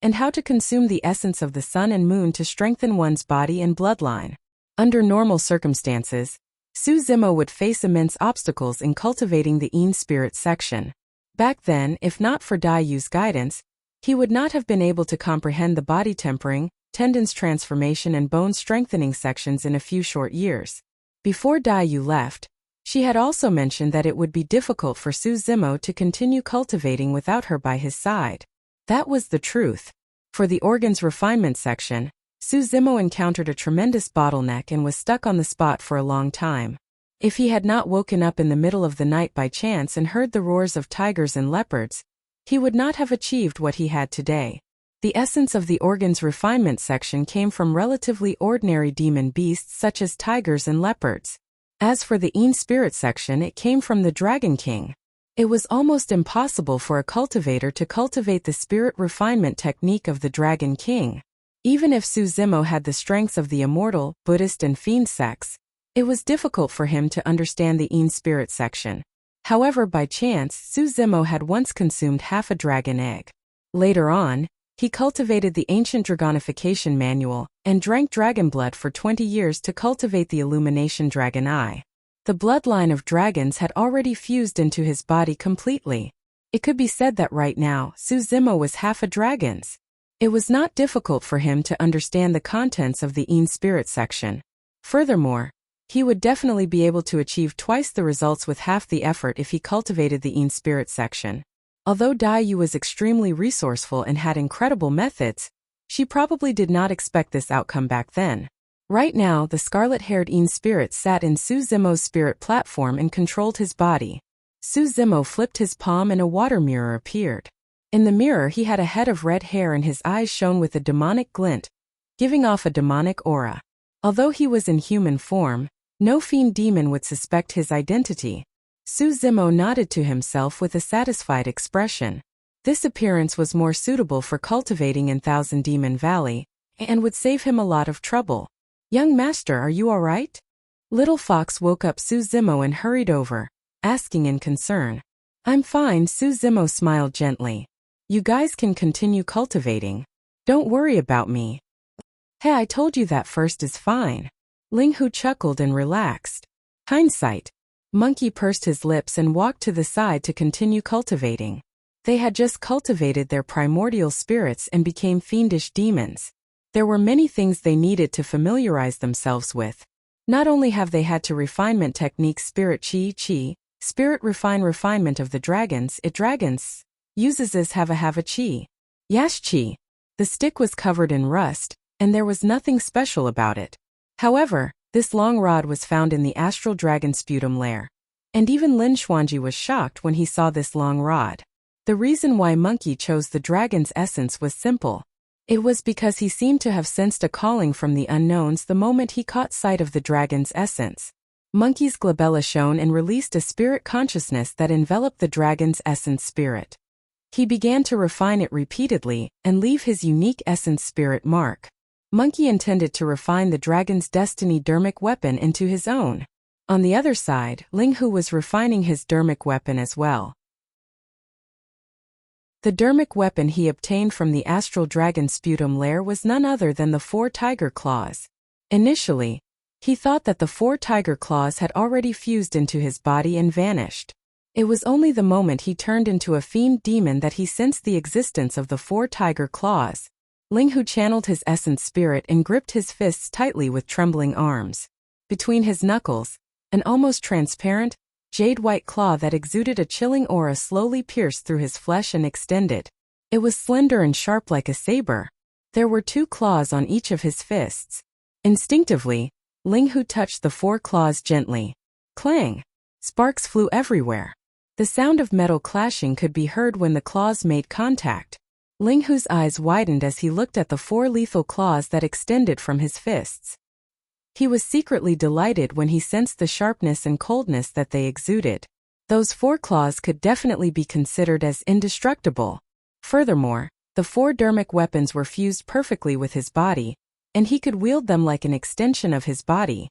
and how to consume the essence of the sun and moon to strengthen one's body and bloodline. Under normal circumstances, Suzimo would face immense obstacles in cultivating the Yin Spirit section. Back then, if not for Daiyu's guidance, he would not have been able to comprehend the body tempering, tendons transformation and bone strengthening sections in a few short years. Before Daiyu left, she had also mentioned that it would be difficult for Suzimo to continue cultivating without her by his side. That was the truth. For the organs refinement section, Suzimo encountered a tremendous bottleneck and was stuck on the spot for a long time. If he had not woken up in the middle of the night by chance and heard the roars of tigers and leopards, he would not have achieved what he had today. The essence of the organs refinement section came from relatively ordinary demon beasts such as tigers and leopards. As for the Yin Spirit section, it came from the Dragon King. It was almost impossible for a cultivator to cultivate the spirit refinement technique of the Dragon King. Even if Suzimo had the strengths of the immortal, Buddhist and fiend sects, it was difficult for him to understand the Een spirit section. However, by chance, Suzimo had once consumed half a dragon egg. Later on, he cultivated the ancient dragonification manual and drank dragon blood for 20 years to cultivate the illumination dragon eye. The bloodline of dragons had already fused into his body completely. It could be said that right now, Suzimo was half a dragon's. It was not difficult for him to understand the contents of the Een spirit section. Furthermore, he would definitely be able to achieve twice the results with half the effort if he cultivated the Een spirit section. Although Dai Yu was extremely resourceful and had incredible methods, she probably did not expect this outcome back then. Right now, the scarlet-haired Een spirit sat in Suzimo's spirit platform and controlled his body. Suzimo flipped his palm and a water mirror appeared. In the mirror he had a head of red hair and his eyes shone with a demonic glint, giving off a demonic aura. Although he was in human form, no fiend demon would suspect his identity. Suzimo nodded to himself with a satisfied expression. This appearance was more suitable for cultivating in Thousand Demon Valley, and would save him a lot of trouble. "Young master, are you all right?" Little Fox woke up Suzimo and hurried over, asking in concern. "I'm fine," Suzimo smiled gently. "You guys can continue cultivating. Don't worry about me." "Hey, I told you that first is fine." Ling Hu chuckled and relaxed. Hindsight. Monkey pursed his lips and walked to the side to continue cultivating. They had just cultivated their primordial spirits and became fiendish demons. There were many things they needed to familiarize themselves with. Not only have they had to refinement techniques spirit chi, spirit refinement of the dragons, dragons uses this have a chi. Yash chi. The stick was covered in rust, and there was nothing special about it. However, this long rod was found in the astral dragon sputum lair. And even Lin Xuanji was shocked when he saw this long rod. The reason why Monkey chose the dragon's essence was simple. It was because he seemed to have sensed a calling from the unknowns the moment he caught sight of the dragon's essence. Monkey's glabella shone and released a spirit consciousness that enveloped the dragon's essence spirit. He began to refine it repeatedly and leave his unique essence spirit mark. Monkey intended to refine the dragon's destiny dermic weapon into his own. On the other side, Ling Hu was refining his dermic weapon as well. The dermic weapon he obtained from the astral dragon sputum lair was none other than the 4 tiger claws. Initially, he thought that the 4 tiger claws had already fused into his body and vanished. It was only the moment he turned into a fiend demon that he sensed the existence of the 4 tiger claws. Ling Hu channeled his essence spirit and gripped his fists tightly with trembling arms. Between his knuckles, an almost transparent, jade-white claw that exuded a chilling aura slowly pierced through his flesh and extended. It was slender and sharp like a saber. There were 2 claws on each of his fists. Instinctively, Ling Hu touched the 4 claws gently. Clang! Sparks flew everywhere. The sound of metal clashing could be heard when the claws made contact. Ling Hu's eyes widened as he looked at the 4 lethal claws that extended from his fists. He was secretly delighted when he sensed the sharpness and coldness that they exuded. Those 4 claws could definitely be considered as indestructible. Furthermore, the 4 dermic weapons were fused perfectly with his body, and he could wield them like an extension of his body.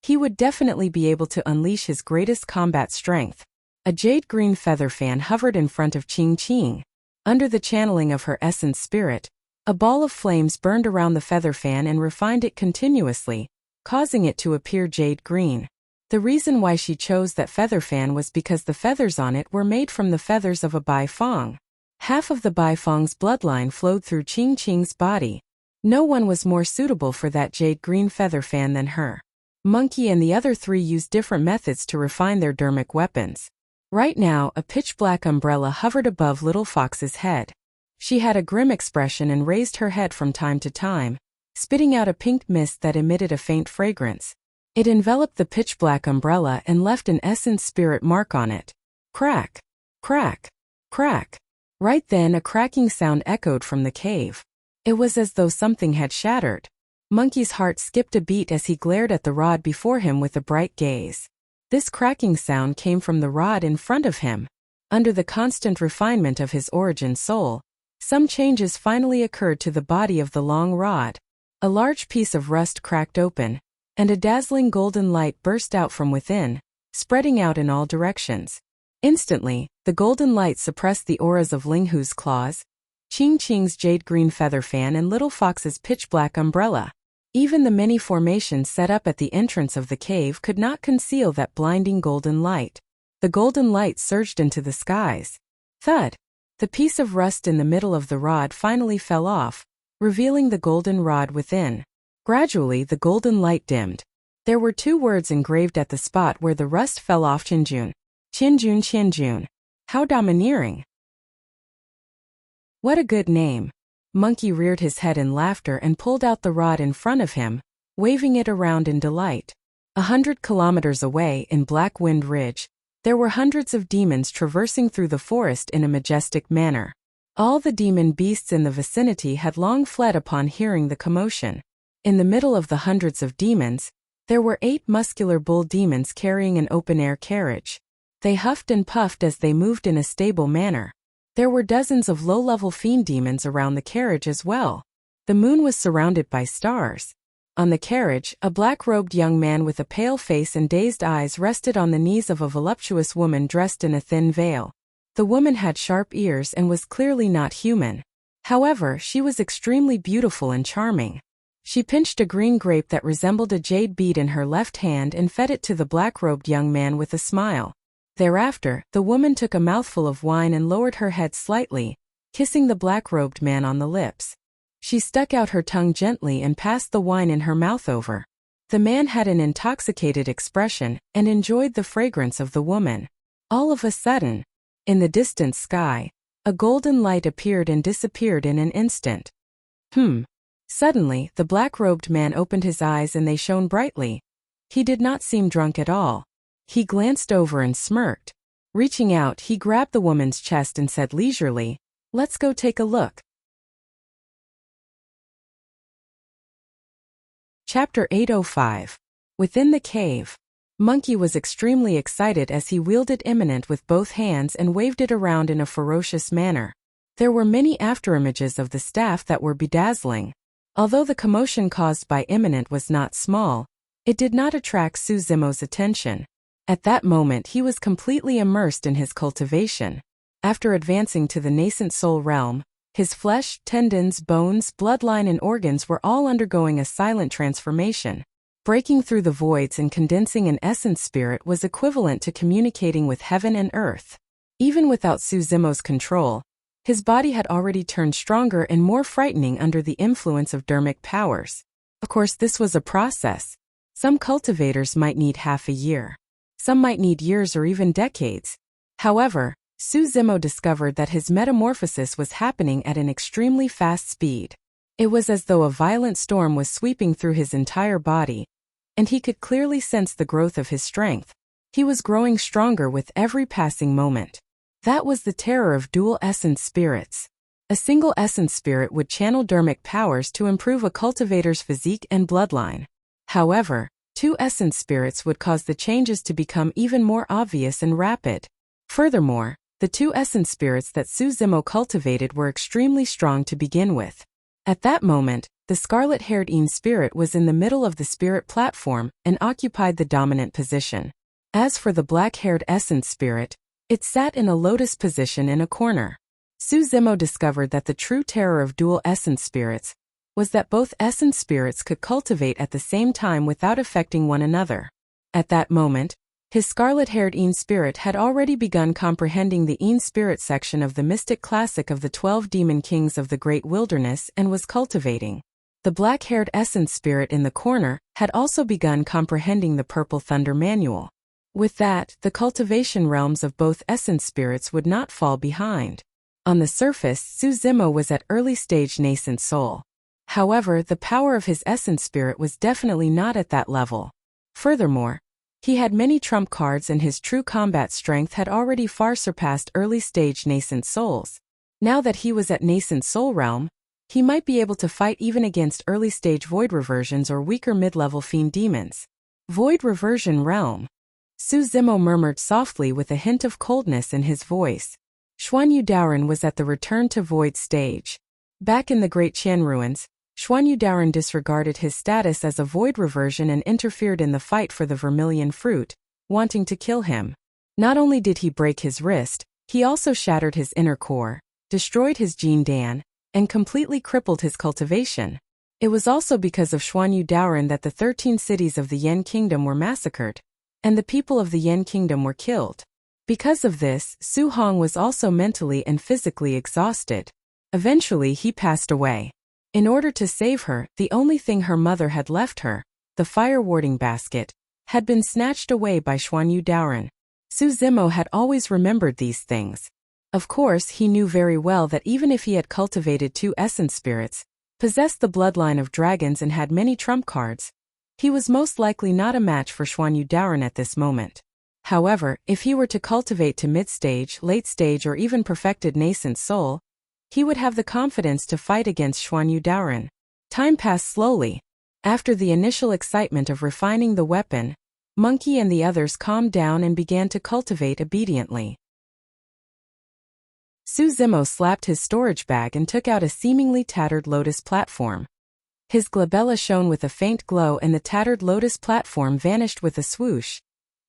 He would definitely be able to unleash his greatest combat strength. A jade-green feather fan hovered in front of Qing Qing. Under the channeling of her essence spirit, a ball of flames burned around the feather fan and refined it continuously, causing it to appear jade-green. The reason why she chose that feather fan was because the feathers on it were made from the feathers of a Bai Fong. Half of the Bai Fong's bloodline flowed through Qing Qing's body. No one was more suitable for that jade-green feather fan than her. Monkey and the other 3 used different methods to refine their dermic weapons. Right now, a pitch-black umbrella hovered above Little Fox's head. She had a grim expression and raised her head from time to time, spitting out a pink mist that emitted a faint fragrance. It enveloped the pitch-black umbrella and left an essence spirit mark on it. Crack! Crack! Crack! Right then a cracking sound echoed from the cave. It was as though something had shattered. Monkey's heart skipped a beat as he glared at the rod before him with a bright gaze. This cracking sound came from the rod in front of him. Under the constant refinement of his origin soul, Some changes finally occurred to the body of the long rod. A large piece of rust cracked open, and a dazzling golden light burst out from within, spreading out in all directions. Instantly, the golden light suppressed the auras of Linghu's claws, Qing Qing's jade-green feather fan and Little Fox's pitch-black umbrella. Even the many formations set up at the entrance of the cave could not conceal that blinding golden light. The golden light surged into the skies. Thud! The piece of rust in the middle of the rod finally fell off, revealing the golden rod within. Gradually the golden light dimmed. There were 2 words engraved at the spot where the rust fell off: Qianjun. Qianjun, Qianjun. How domineering. What a good name. Monkey reared his head in laughter and pulled out the rod in front of him, waving it around in delight. 100 kilometers away in Black Wind Ridge, there were hundreds of demons traversing through the forest in a majestic manner. All the demon beasts in the vicinity had long fled upon hearing the commotion. In the middle of the hundreds of demons, there were 8 muscular bull demons carrying an open-air carriage. They huffed and puffed as they moved in a stable manner. There were dozens of low-level fiend demons around the carriage as well. The moon was surrounded by stars. On the carriage, a black-robed young man with a pale face and dazed eyes rested on the knees of a voluptuous woman dressed in a thin veil. The woman had sharp ears and was clearly not human. However, she was extremely beautiful and charming. She pinched a green grape that resembled a jade bead in her left hand and fed it to the black-robed young man with a smile. Thereafter, the woman took a mouthful of wine and lowered her head slightly, kissing the black-robed man on the lips. She stuck out her tongue gently and passed the wine in her mouth over. The man had an intoxicated expression and enjoyed the fragrance of the woman. All of a sudden, in the distant sky, a golden light appeared and disappeared in an instant. Suddenly, the black-robed man opened his eyes and they shone brightly. He did not seem drunk at all. He glanced over and smirked. Reaching out, he grabbed the woman's chest and said leisurely, "Let's go take a look." Chapter 805. Within the cave. Monkey was extremely excited as he wielded Imminent with both hands and waved it around in a ferocious manner. There were many afterimages of the staff that were bedazzling. Although the commotion caused by Imminent was not small, it did not attract Su Zimo's attention. At that moment he was completely immersed in his cultivation. After advancing to the nascent soul realm, his flesh, tendons, bones, bloodline and organs were all undergoing a silent transformation. Breaking through the voids and condensing an essence spirit was equivalent to communicating with heaven and earth. Even without Su Zimo's control, his body had already turned stronger and more frightening under the influence of dermic powers. Of course, this was a process. Some cultivators might need half a year. Some might need years or even decades. However, Su Zimo discovered that his metamorphosis was happening at an extremely fast speed. It was as though a violent storm was sweeping through his entire body, and he could clearly sense the growth of his strength. He was growing stronger with every passing moment. That was the terror of dual essence spirits. A single essence spirit would channel dermic powers to improve a cultivator's physique and bloodline. However, 2 essence spirits would cause the changes to become even more obvious and rapid. Furthermore, the 2 essence spirits that Su Zimo cultivated were extremely strong to begin with. At that moment, the scarlet-haired Een spirit was in the middle of the spirit platform and occupied the dominant position. As for the black-haired essence spirit, it sat in a lotus position in a corner. Su Zimo discovered that the true terror of dual essence spirits was that both essence spirits could cultivate at the same time without affecting one another. At that moment, his scarlet-haired Een spirit had already begun comprehending the Een spirit section of the mystic classic of the 12 demon kings of the great wilderness and was cultivating. The black-haired essence spirit in the corner had also begun comprehending the purple thunder manual. With that, the cultivation realms of both essence spirits would not fall behind. On the surface, Su Zimo was at early-stage nascent soul. However, the power of his essence spirit was definitely not at that level. Furthermore, he had many trump cards and his true combat strength had already far surpassed early-stage nascent souls. Now that he was at nascent soul realm, he might be able to fight even against early-stage void reversions or weaker mid-level fiend demons. Void reversion realm. Su Zimo murmured softly with a hint of coldness in his voice. Xuanyu Daoren was at the return to void stage. Back in the Great Qian ruins, Xuanyu Daoren disregarded his status as a void reversion and interfered in the fight for the vermilion fruit, wanting to kill him. Not only did he break his wrist, he also shattered his inner core, destroyed his Jin Dan, and completely crippled his cultivation. It was also because of Xuanyu Daoren that the 13 cities of the Yan Kingdom were massacred, and the people of the Yan Kingdom were killed. Because of this, Su Hong was also mentally and physically exhausted. Eventually he passed away. In order to save her, the only thing her mother had left her, the fire-warding basket, had been snatched away by Xuanyu Daoren. Su Zimo had always remembered these things. Of course, he knew very well that even if he had cultivated 2 essence spirits, possessed the bloodline of dragons and had many trump cards, he was most likely not a match for Xuanyu Daoren at this moment. However, if he were to cultivate to mid-stage, late-stage or even perfected nascent soul, he would have the confidence to fight against Xuanyu Daoren. Time passed slowly. After the initial excitement of refining the weapon, Monkey and the others calmed down and began to cultivate obediently. Su Zimo slapped his storage bag and took out a seemingly tattered lotus platform. His glabella shone with a faint glow and the tattered lotus platform vanished with a swoosh.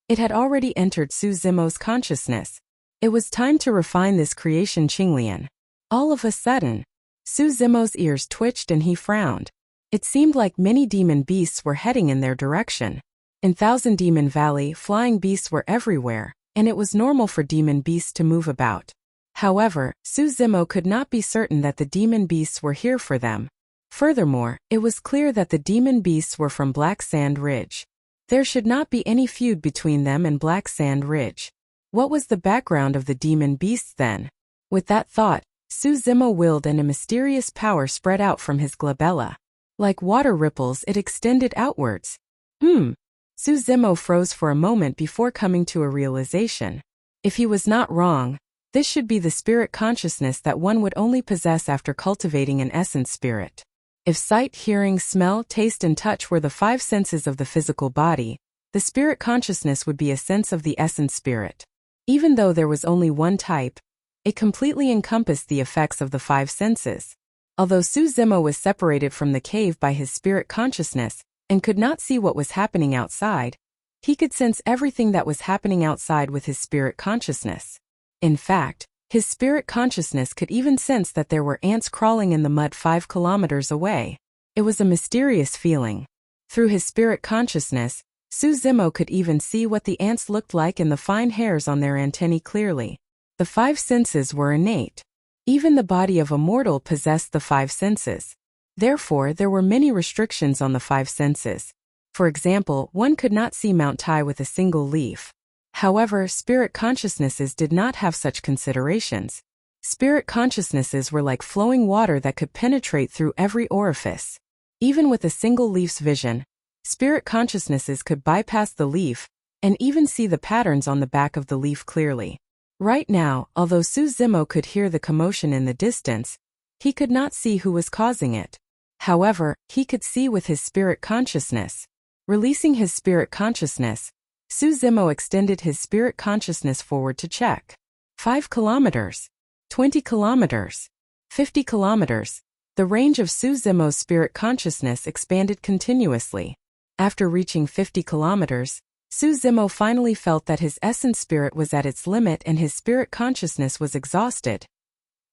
It had already entered Su Zimo's consciousness. It was time to refine this creation Qinglian. All of a sudden, Su Zimo's ears twitched and he frowned. It seemed like many demon beasts were heading in their direction. In Thousand Demon Valley, flying beasts were everywhere, and it was normal for demon beasts to move about. However, Su Zimo could not be certain that the demon beasts were here for them. Furthermore, it was clear that the demon beasts were from Black Sand Ridge. There should not be any feud between them and Black Sand Ridge. What was the background of the demon beasts then? With that thought, Su Zimo willed and a mysterious power spread out from his glabella. Like water ripples, it extended outwards. Su Zimo froze for a moment before coming to a realization. If he was not wrong, this should be the spirit consciousness that one would only possess after cultivating an essence spirit. If sight, hearing, smell, taste and touch were the 5 senses of the physical body, the spirit consciousness would be a sense of the essence spirit. Even though there was only one type, it completely encompassed the effects of the 5 senses. Although Su Zimo was separated from the cave by his spirit consciousness and could not see what was happening outside, he could sense everything that was happening outside with his spirit consciousness. In fact, his spirit consciousness could even sense that there were ants crawling in the mud 5 kilometers away. It was a mysterious feeling. Through his spirit consciousness, Su Zimo could even see what the ants looked like and the fine hairs on their antennae clearly. The 5 senses were innate. Even the body of a mortal possessed the 5 senses. Therefore, there were many restrictions on the 5 senses. For example, one could not see Mount Tai with a single leaf. However, spirit consciousnesses did not have such considerations. Spirit consciousnesses were like flowing water that could penetrate through every orifice. Even with a single leaf's vision, spirit consciousnesses could bypass the leaf and even see the patterns on the back of the leaf clearly. Right now, although Su Zimo could hear the commotion in the distance, he could not see who was causing it. However, he could see with his spirit consciousness. Releasing his spirit consciousness, Su Zimo extended his spirit consciousness forward to check. 5 kilometers, 20 kilometers, 50 kilometers. The range of Su Zimo's spirit consciousness expanded continuously. After reaching 50 kilometers, Su Zimo finally felt that his essence spirit was at its limit and his spirit consciousness was exhausted.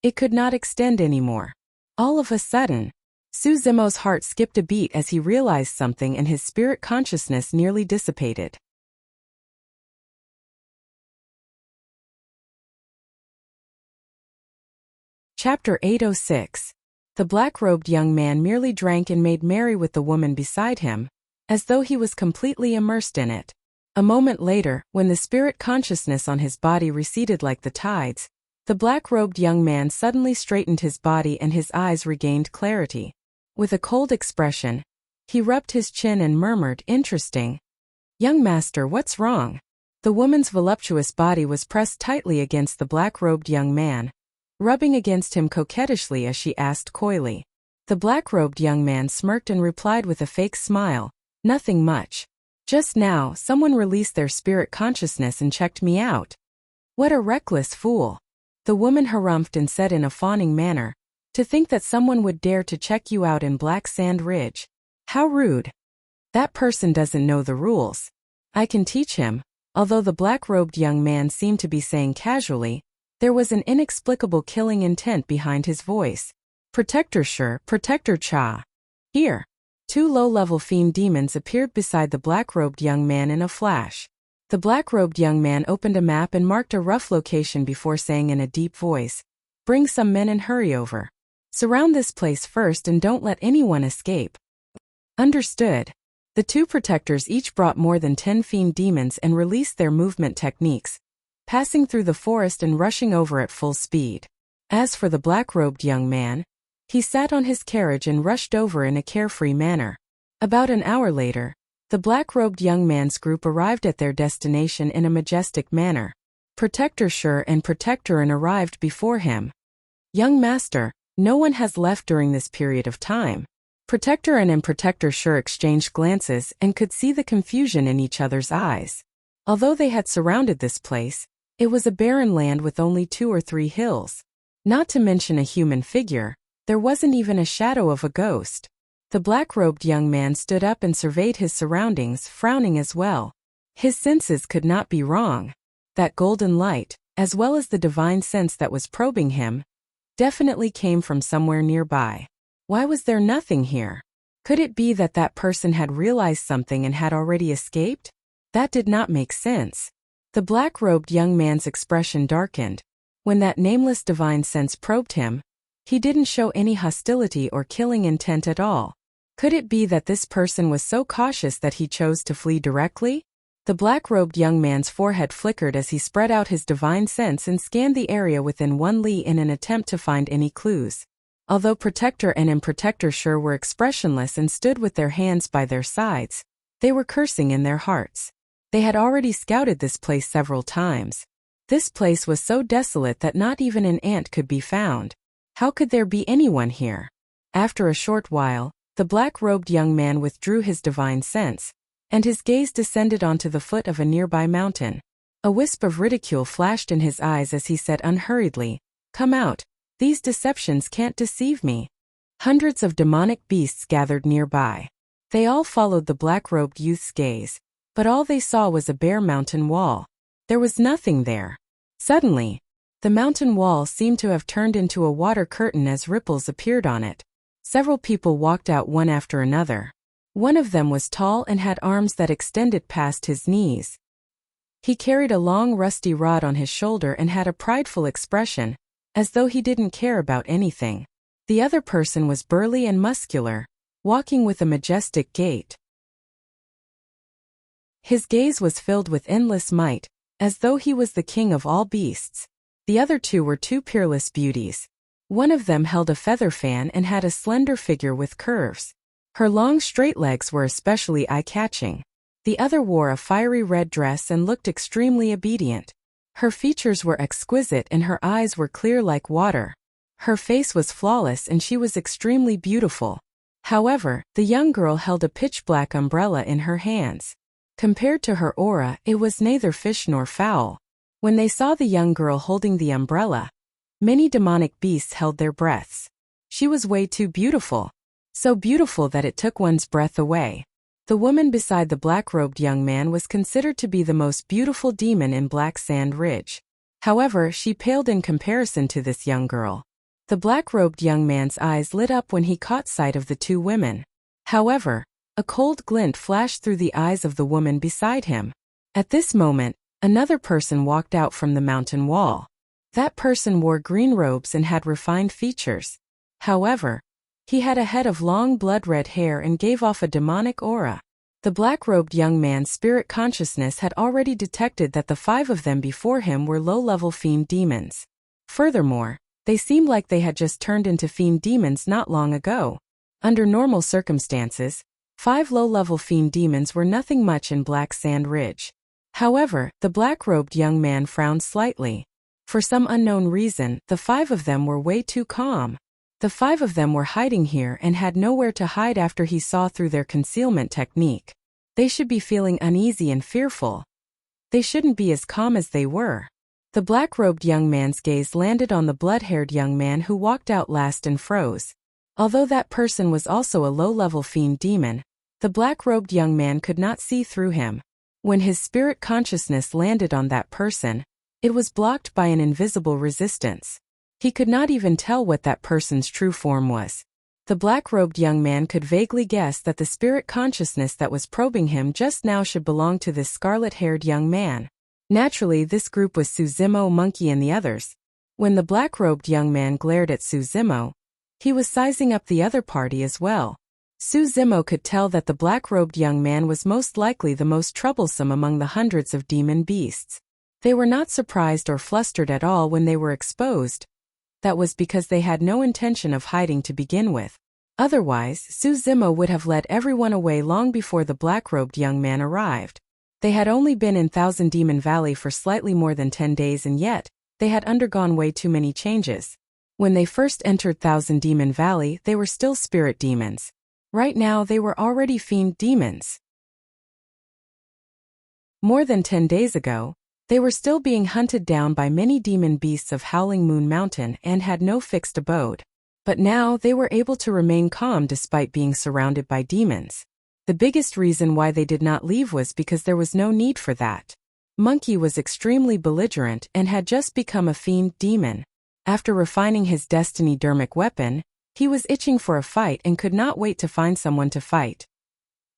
It could not extend anymore. All of a sudden, Su Zimo's heart skipped a beat as he realized something and his spirit consciousness nearly dissipated. Chapter 806. The black-robed young man merely drank and made merry with the woman beside him, as though he was completely immersed in it. A moment later, when the spirit consciousness on his body receded like the tides, the black-robed young man suddenly straightened his body and his eyes regained clarity. With a cold expression, he rubbed his chin and murmured, "Interesting. Young master, what's wrong?" The woman's voluptuous body was pressed tightly against the black-robed young man, rubbing against him coquettishly as she asked coyly. The black-robed young man smirked and replied with a fake smile, "Nothing much. Just now, someone released their spirit consciousness and checked me out." What a reckless fool. The woman harumphed and said in a fawning manner, "To think that someone would dare to check you out in Black Sand Ridge. How rude. That person doesn't know the rules. I can teach him." Although the black-robed young man seemed to be saying casually, there was an inexplicable killing intent behind his voice. "Protector Sure, Protector Cha. Here." Two low-level fiend demons appeared beside the black-robed young man in a flash. The black-robed young man opened a map and marked a rough location before saying in a deep voice, "Bring some men and hurry over. Surround this place first and don't let anyone escape." Understood. The two protectors each brought more than 10 fiend demons and released their movement techniques, passing through the forest and rushing over at full speed. As for the black-robed young man, he sat on his carriage and rushed over in a carefree manner. About an hour later, the black-robed young man's group arrived at their destination in a majestic manner. Protector Sure and Protectorin arrived before him. "Young master, no one has left during this period of time." Protectorin and Protector Sure exchanged glances and could see the confusion in each other's eyes. Although they had surrounded this place, it was a barren land with only 2 or 3 hills. Not to mention a human figure, there wasn't even a shadow of a ghost. The black-robed young man stood up and surveyed his surroundings, frowning as well. His senses could not be wrong. That golden light, as well as the divine sense that was probing him, definitely came from somewhere nearby. Why was there nothing here? Could it be that that person had realized something and had already escaped? That did not make sense. The black-robed young man's expression darkened. When that nameless divine sense probed him, he didn't show any hostility or killing intent at all. Could it be that this person was so cautious that he chose to flee directly? The black-robed young man's forehead flickered as he spread out his divine sense and scanned the area within 1 li in an attempt to find any clues. Although Protector and Protector Sure were expressionless and stood with their hands by their sides, they were cursing in their hearts. They had already scouted this place several times. This place was so desolate that not even an ant could be found. How could there be anyone here? After a short while, the black-robed young man withdrew his divine sense, and his gaze descended onto the foot of a nearby mountain. A wisp of ridicule flashed in his eyes as he said unhurriedly, "Come out. These deceptions can't deceive me." Hundreds of demonic beasts gathered nearby. They all followed the black-robed youth's gaze, but all they saw was a bare mountain wall. There was nothing there. Suddenly, the mountain wall seemed to have turned into a water curtain as ripples appeared on it. Several people walked out one after another. One of them was tall and had arms that extended past his knees. He carried a long rusty rod on his shoulder and had a prideful expression, as though he didn't care about anything. The other person was burly and muscular, walking with a majestic gait. His gaze was filled with endless might, as though he was the king of all beasts. The other two were 2 peerless beauties. One of them held a feather fan and had a slender figure with curves. Her long straight legs were especially eye-catching. The other wore a fiery red dress and looked extremely obedient. Her features were exquisite and her eyes were clear like water. Her face was flawless and she was extremely beautiful. However, the young girl held a pitch-black umbrella in her hands. Compared to her aura, it was neither fish nor fowl. When they saw the young girl holding the umbrella, many demonic beasts held their breaths. She was way too beautiful. So beautiful that it took one's breath away. The woman beside the black-robed young man was considered to be the most beautiful demon in Black Sand Ridge. However, she paled in comparison to this young girl. The black-robed young man's eyes lit up when he caught sight of the 2 women. However, a cold glint flashed through the eyes of the woman beside him. At this moment, another person walked out from the mountain wall. That person wore green robes and had refined features. However, he had a head of long blood-red hair and gave off a demonic aura. The black-robed young man's spirit consciousness had already detected that the 5 of them before him were low-level fiend demons. Furthermore, they seemed like they had just turned into fiend demons not long ago. Under normal circumstances, 5 low-level fiend demons were nothing much in Black Sand Ridge. However, the black-robed young man frowned slightly. For some unknown reason, the 5 of them were way too calm. The 5 of them were hiding here and had nowhere to hide after he saw through their concealment technique. They should be feeling uneasy and fearful. They shouldn't be as calm as they were. The black-robed young man's gaze landed on the blood-haired young man who walked out last and froze. Although that person was also a low-level fiend demon, the black-robed young man could not see through him. When his spirit consciousness landed on that person, it was blocked by an invisible resistance. He could not even tell what that person's true form was. The black-robed young man could vaguely guess that the spirit consciousness that was probing him just now should belong to this scarlet-haired young man. Naturally, this group was Suzimo, Monkey, and the others. When the black-robed young man glared at Suzimo, he was sizing up the other party as well. Suzimo could tell that the black-robed young man was most likely the most troublesome among the hundreds of demon beasts. They were not surprised or flustered at all when they were exposed. That was because they had no intention of hiding to begin with. Otherwise, Suzimo would have led everyone away long before the black-robed young man arrived. They had only been in Thousand Demon Valley for slightly more than 10 days, and yet, they had undergone way too many changes. When they first entered Thousand Demon Valley, they were still spirit demons. Right now, they were already fiend demons. More than 10 days ago, they were still being hunted down by many demon beasts of Howling Moon Mountain and had no fixed abode. But now they were able to remain calm despite being surrounded by demons. The biggest reason why they did not leave was because there was no need for that. Monkey was extremely belligerent and had just become a fiend demon. After refining his destiny dermic weapon, he was itching for a fight and could not wait to find someone to fight.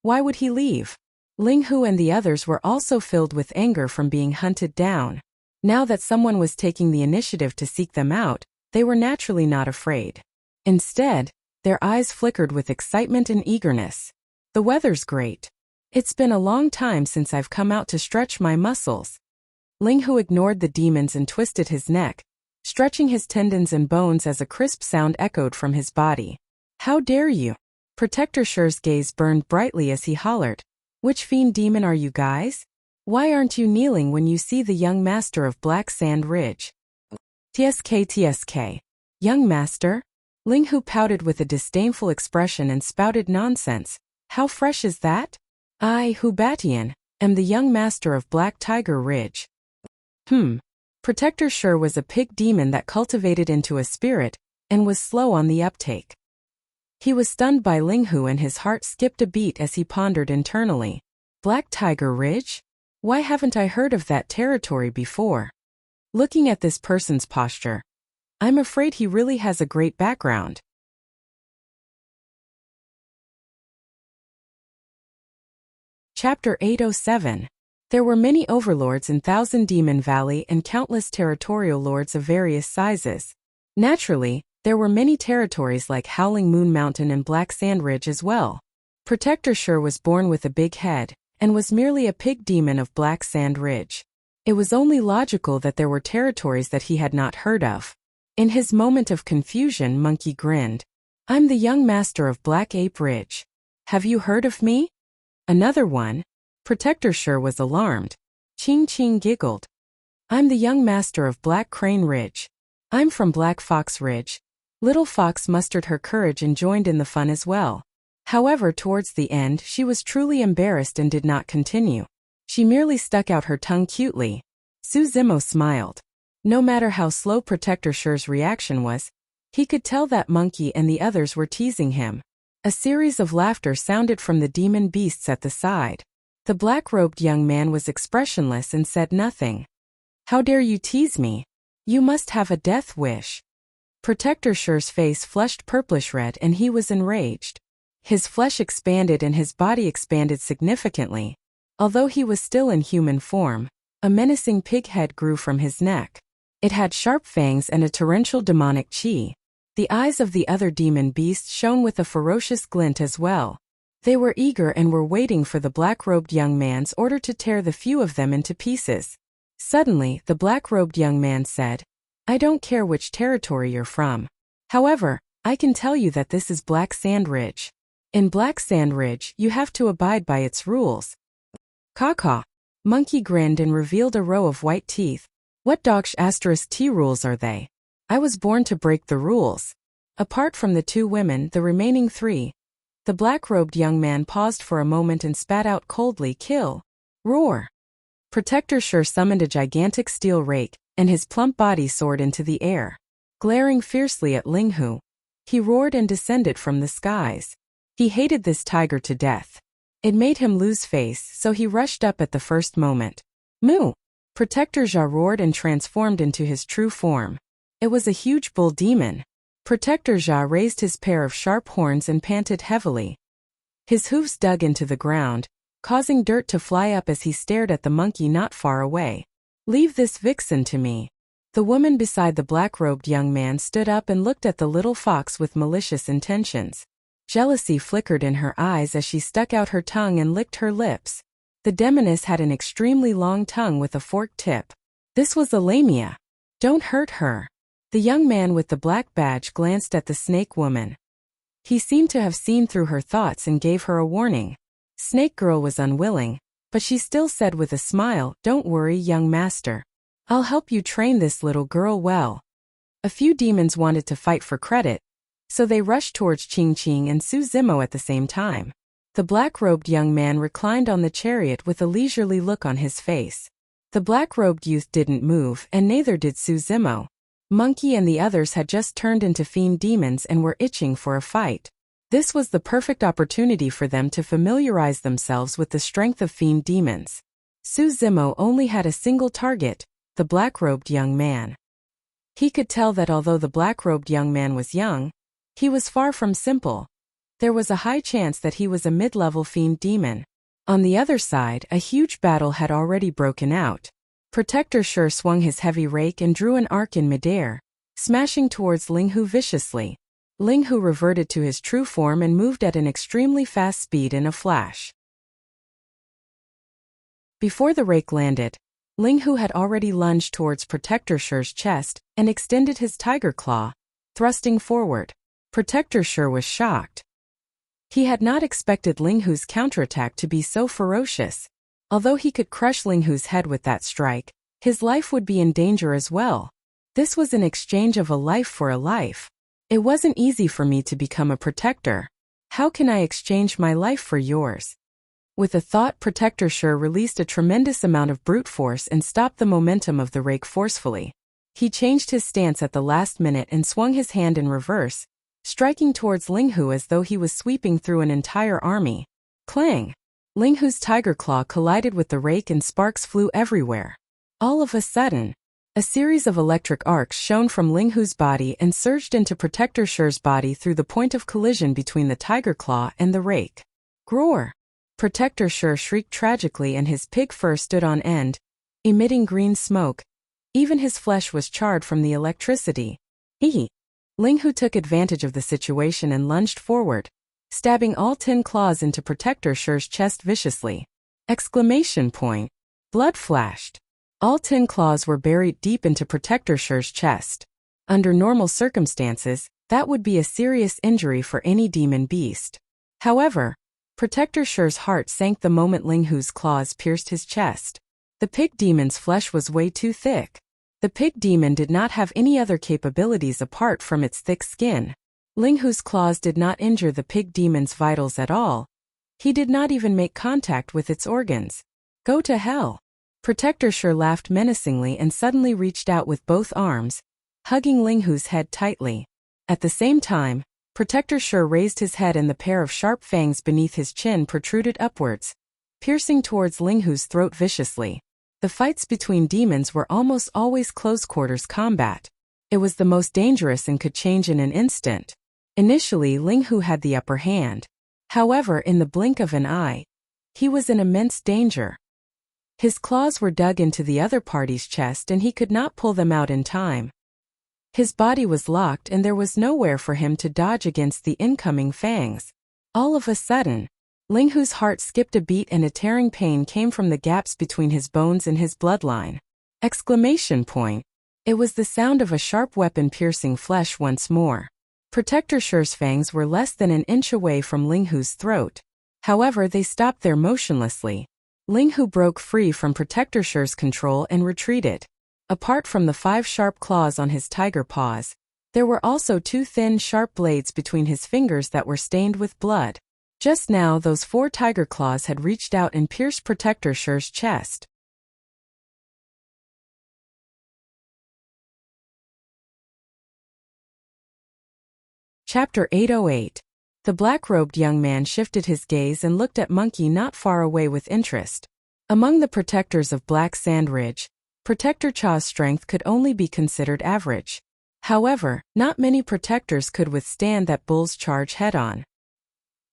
Why would he leave? Ling Hu and the others were also filled with anger from being hunted down. Now that someone was taking the initiative to seek them out, they were naturally not afraid. Instead, their eyes flickered with excitement and eagerness. The weather's great. It's been a long time since I've come out to stretch my muscles. Ling Hu ignored the demons and twisted his neck, stretching his tendons and bones as a crisp sound echoed from his body. How dare you? Protector Sher's gaze burned brightly as he hollered. Which fiend demon are you guys? Why aren't you kneeling when you see the young master of Black Sand Ridge? TSK. Young master? Ling Hu pouted with a disdainful expression and spouted nonsense. How fresh is that? I, Hubatian, am the young master of Black Tiger Ridge. Protector Sher was a pig demon that cultivated into a spirit and was slow on the uptake. He was stunned by Ling Hu and his heart skipped a beat as he pondered internally. Black Tiger Ridge? Why haven't I heard of that territory before? Looking at this person's posture, I'm afraid he really has a great background. Chapter 807. There were many overlords in Thousand Demon Valley and countless territorial lords of various sizes. Naturally, there were many territories like Howling Moon Mountain and Black Sand Ridge as well. Protector Sher was born with a big head, and was merely a pig demon of Black Sand Ridge. It was only logical that there were territories that he had not heard of. In his moment of confusion, Monkey grinned. I'm the young master of Black Ape Ridge. Have you heard of me? Another one? Protector Sher was alarmed. Ching Ching giggled. I'm the young master of Black Crane Ridge. I'm from Black Fox Ridge. Little Fox mustered her courage and joined in the fun as well. However, towards the end, she was truly embarrassed and did not continue. She merely stuck out her tongue cutely. Suzimo smiled. No matter how slow Protector Sher's reaction was, he could tell that Monkey and the others were teasing him. A series of laughter sounded from the demon beasts at the side. The black-robed young man was expressionless and said nothing. How dare you tease me? You must have a death wish. Protector Sher's face flushed purplish red and he was enraged. His flesh expanded and his body expanded significantly. Although he was still in human form, a menacing pig head grew from his neck. It had sharp fangs and a torrential demonic chi. The eyes of the other demon beasts shone with a ferocious glint as well. They were eager and were waiting for the black-robed young man's order to tear the few of them into pieces. Suddenly, the black-robed young man said, I don't care which territory you're from. However, I can tell you that this is Black Sand Ridge. In Black Sand Ridge, you have to abide by its rules. Caw-caw. Monkey grinned and revealed a row of white teeth. What dogsh asterisk T rules are they? I was born to break the rules. Apart from the two women, the remaining three. The black-robed young man paused for a moment and spat out coldly, kill. Roar. Protector Sher summoned a gigantic steel rake, and his plump body soared into the air. Glaring fiercely at Linghu, he roared and descended from the skies. He hated this tiger to death. It made him lose face, so he rushed up at the first moment. Moo! Protector Jia roared and transformed into his true form. It was a huge bull demon. Protector Jia raised his pair of sharp horns and panted heavily. His hooves dug into the ground, causing dirt to fly up as he stared at the monkey not far away. Leave this vixen to me. The woman beside the black-robed young man stood up and looked at the little fox with malicious intentions. Jealousy flickered in her eyes as she stuck out her tongue and licked her lips. The demoness had an extremely long tongue with a forked tip. This was a lamia. Don't hurt her. The young man with the black badge glanced at the snake woman. He seemed to have seen through her thoughts and gave her a warning. Snake Girl was unwilling, but she still said with a smile, "Don't worry, young master. I'll help you train this little girl well." A few demons wanted to fight for credit, so they rushed towards Qing Qing and Su Zimo at the same time. The black-robed young man reclined on the chariot with a leisurely look on his face. The black-robed youth didn't move, and neither did Su Zimo. Monkey and the others had just turned into fiend demons and were itching for a fight. This was the perfect opportunity for them to familiarize themselves with the strength of fiend demons. Su Zimo only had a single target, the black-robed young man. He could tell that although the black-robed young man was young, he was far from simple. There was a high chance that he was a mid-level fiend demon. On the other side, a huge battle had already broken out. Protector Shi swung his heavy rake and drew an arc in midair, smashing towards Linghu viciously. Linghu reverted to his true form and moved at an extremely fast speed in a flash. Before the rake landed, Linghu had already lunged towards Protector Shi's chest and extended his tiger claw, thrusting forward. Protector Shi was shocked. He had not expected Linghu's counterattack to be so ferocious. Although he could crush Linghu's head with that strike, his life would be in danger as well. This was an exchange of a life for a life. It wasn't easy for me to become a protector. How can I exchange my life for yours? With a thought, Protector Shi released a tremendous amount of brute force and stopped the momentum of the rake forcefully. He changed his stance at the last minute and swung his hand in reverse, striking towards Linghu as though he was sweeping through an entire army. Clang! Linghu's tiger claw collided with the rake and sparks flew everywhere. All of a sudden, a series of electric arcs shone from Linghu's body and surged into Protector Shi's body through the point of collision between the tiger claw and the rake. Groar! Protector Shi shrieked tragically and his pig fur stood on end, emitting green smoke. Even his flesh was charred from the electricity. Linghu took advantage of the situation and lunged forward, stabbing all 10 claws into Protector Shi's chest viciously. Exclamation point! Blood flashed. All 10 claws were buried deep into Protector Shi's chest. Under normal circumstances, that would be a serious injury for any demon beast. However, Protector Shi's heart sank the moment Linghu's claws pierced his chest. The pig demon's flesh was way too thick. The pig demon did not have any other capabilities apart from its thick skin. Linghu's claws did not injure the pig demon's vitals at all. He did not even make contact with its organs. Go to hell! Protector Shi laughed menacingly and suddenly reached out with both arms, hugging Linghu's head tightly. At the same time, Protector Shi raised his head and the pair of sharp fangs beneath his chin protruded upwards, piercing towards Linghu's throat viciously. The fights between demons were almost always close-quarters combat. It was the most dangerous and could change in an instant. Initially, Linghu had the upper hand. However, in the blink of an eye, he was in immense danger. His claws were dug into the other party's chest and he could not pull them out in time. His body was locked and there was nowhere for him to dodge against the incoming fangs. All of a sudden, Linghu's heart skipped a beat and a tearing pain came from the gaps between his bones and his bloodline. Exclamation point! It was the sound of a sharp weapon piercing flesh once more. Protector Shi's fangs were less than an inch away from Linghu's throat. However, they stopped there motionlessly. Linghu broke free from Protector Shi's control and retreated. Apart from the 5 sharp claws on his tiger paws, there were also 2 thin, sharp blades between his fingers that were stained with blood. Just now, those 4 tiger claws had reached out and pierced Protector Shi's chest. Chapter 808. The black-robed young man shifted his gaze and looked at Monkey not far away with interest. Among the protectors of Black Sand Ridge, Protector Cha's strength could only be considered average. However, not many protectors could withstand that bull's charge head-on.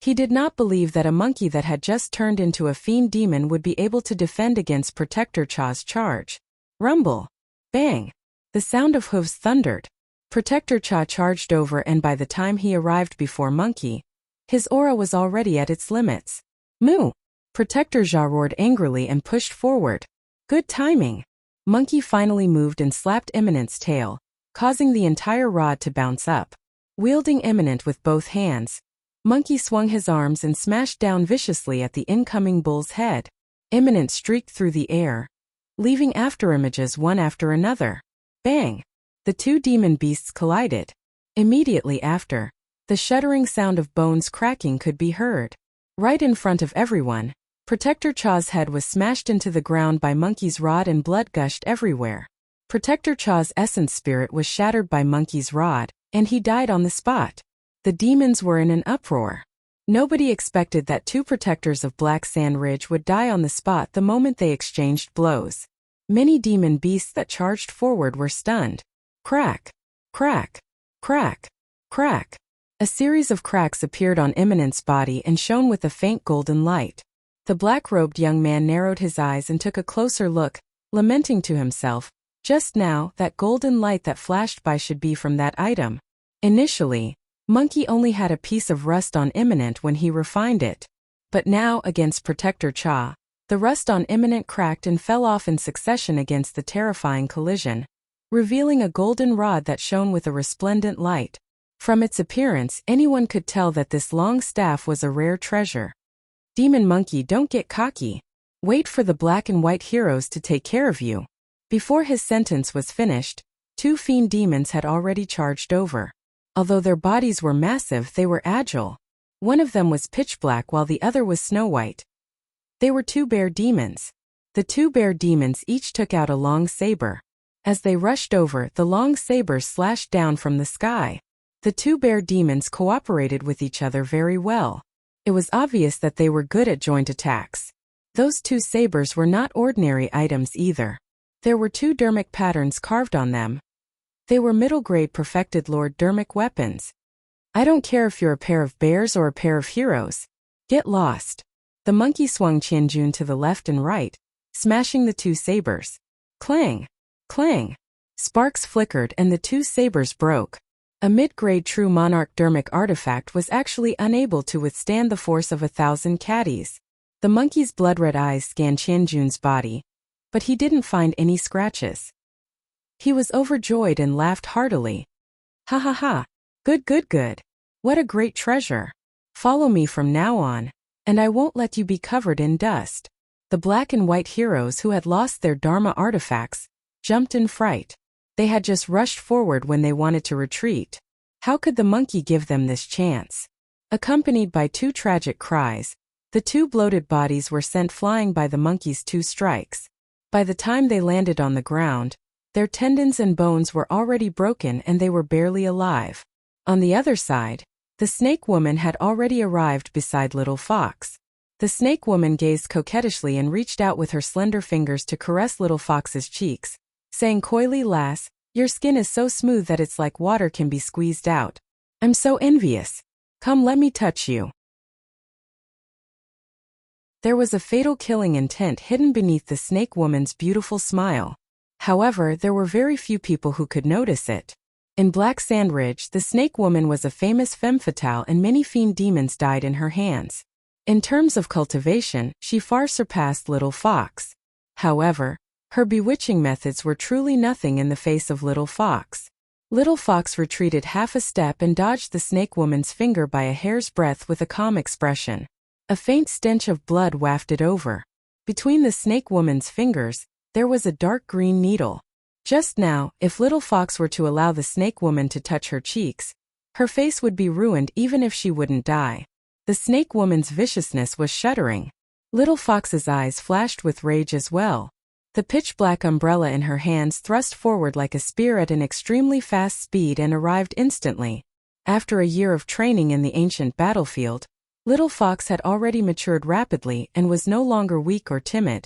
He did not believe that a monkey that had just turned into a fiend demon would be able to defend against Protector Cha's charge. Rumble. Bang. The sound of hooves thundered. Protector Cha charged over, and by the time he arrived before Monkey, his aura was already at its limits. Moo! Protector Ja roared angrily and pushed forward. Good timing. Monkey finally moved and slapped Eminent's tail, causing the entire rod to bounce up. Wielding Eminent with both hands, Monkey swung his arms and smashed down viciously at the incoming bull's head. Eminent streaked through the air, leaving afterimages one after another. Bang! The two demon beasts collided. Immediately after, the shuddering sound of bones cracking could be heard. Right in front of everyone, Protector Cha's head was smashed into the ground by Monkey's rod and blood gushed everywhere. Protector Cha's essence spirit was shattered by Monkey's rod, and he died on the spot. The demons were in an uproar. Nobody expected that two protectors of Black Sand Ridge would die on the spot the moment they exchanged blows. Many demon beasts that charged forward were stunned. Crack! Crack! Crack! Crack! A series of cracks appeared on Eminent's body and shone with a faint golden light. The black-robed young man narrowed his eyes and took a closer look, lamenting to himself, just now, that golden light that flashed by should be from that item. Initially, Monkey only had a piece of rust on Eminent when he refined it. But now, against Protector Cha, the rust on Eminent cracked and fell off in succession against the terrifying collision, revealing a golden rod that shone with a resplendent light. From its appearance, anyone could tell that this long staff was a rare treasure. Demon Monkey, don't get cocky. Wait for the black and white heroes to take care of you. Before his sentence was finished, two fiend demons had already charged over. Although their bodies were massive, they were agile. One of them was pitch black while the other was snow white. They were two bear demons. The two bear demons each took out a long saber. As they rushed over, the long sabers slashed down from the sky. The two bear demons cooperated with each other very well. It was obvious that they were good at joint attacks. Those two sabers were not ordinary items either. There were two dermic patterns carved on them. They were middle-grade perfected Lord Dermic weapons. I don't care if you're a pair of bears or a pair of heroes. Get lost. The monkey swung Qianjun to the left and right, smashing the two sabers. Clang! Clang! Sparks flickered and the two sabers broke. A mid-grade true monarch dermic artifact was actually unable to withstand the force of 1,000 caddies. The monkey's blood-red eyes scanned Qianjun's body, but he didn't find any scratches. He was overjoyed and laughed heartily. Ha ha ha! Good good good! What a great treasure! Follow me from now on, and I won't let you be covered in dust. The black and white heroes who had lost their Dharma artifacts jumped in fright. They had just rushed forward when they wanted to retreat. How could the monkey give them this chance? Accompanied by two tragic cries, the two bloated bodies were sent flying by the monkey's two strikes. By the time they landed on the ground, their tendons and bones were already broken and they were barely alive. On the other side, the snake woman had already arrived beside Little Fox. The snake woman gazed coquettishly and reached out with her slender fingers to caress Little Fox's cheeks, saying coyly, "Lass, your skin is so smooth that it's like water can be squeezed out. I'm so envious. Come, let me touch you." There was a fatal killing intent hidden beneath the snake woman's beautiful smile. However, there were very few people who could notice it. In Black Sand Ridge, the snake woman was a famous femme fatale and many fiend demons died in her hands. In terms of cultivation, she far surpassed Little Fox. However, her bewitching methods were truly nothing in the face of Little Fox. Little Fox retreated half a step and dodged the snake woman's finger by a hair's breadth with a calm expression. A faint stench of blood wafted over. Between the snake woman's fingers, there was a dark green needle. Just now, if Little Fox were to allow the snake woman to touch her cheeks, her face would be ruined even if she wouldn't die. The snake woman's viciousness was shuddering. Little Fox's eyes flashed with rage as well. The pitch-black umbrella in her hands thrust forward like a spear at an extremely fast speed and arrived instantly. After a year of training in the ancient battlefield, Little Fox had already matured rapidly and was no longer weak or timid.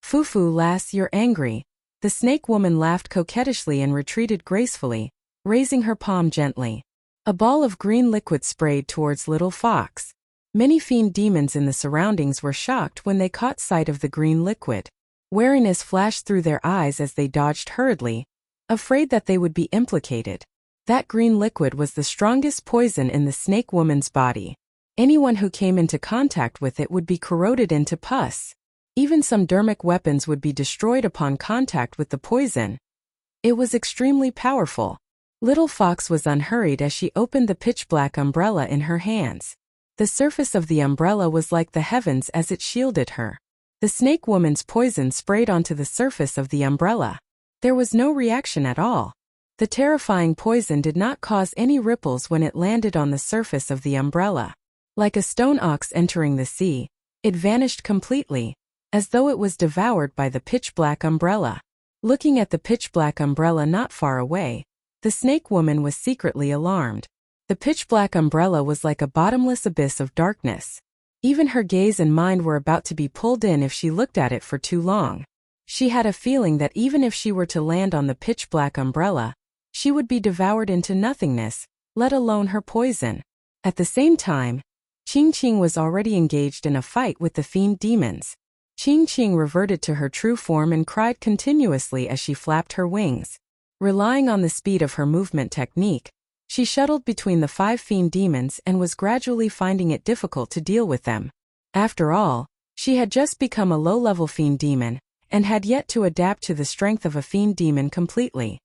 Fufu lass, you're angry. The snake woman laughed coquettishly and retreated gracefully, raising her palm gently. A ball of green liquid sprayed towards Little Fox. Many fiend demons in the surroundings were shocked when they caught sight of the green liquid. Wariness flashed through their eyes as they dodged hurriedly, afraid that they would be implicated. That green liquid was the strongest poison in the snake woman's body. Anyone who came into contact with it would be corroded into pus. Even some dermic weapons would be destroyed upon contact with the poison. It was extremely powerful. Little Fox was unhurried as she opened the pitch-black umbrella in her hands. The surface of the umbrella was like the heavens as it shielded her. The snake woman's poison sprayed onto the surface of the umbrella. There was no reaction at all. The terrifying poison did not cause any ripples when it landed on the surface of the umbrella. Like a stone ox entering the sea, it vanished completely, as though it was devoured by the pitch-black umbrella. Looking at the pitch-black umbrella not far away, the snake woman was secretly alarmed. The pitch-black umbrella was like a bottomless abyss of darkness. Even her gaze and mind were about to be pulled in if she looked at it for too long. She had a feeling that even if she were to land on the pitch-black umbrella, she would be devoured into nothingness, let alone her poison. At the same time, Ching Ching was already engaged in a fight with the fiend demons. Ching Ching reverted to her true form and cried continuously as she flapped her wings. Relying on the speed of her movement technique, she shuttled between the 5 fiend demons and was gradually finding it difficult to deal with them. After all, she had just become a low-level fiend demon, and had yet to adapt to the strength of a fiend demon completely.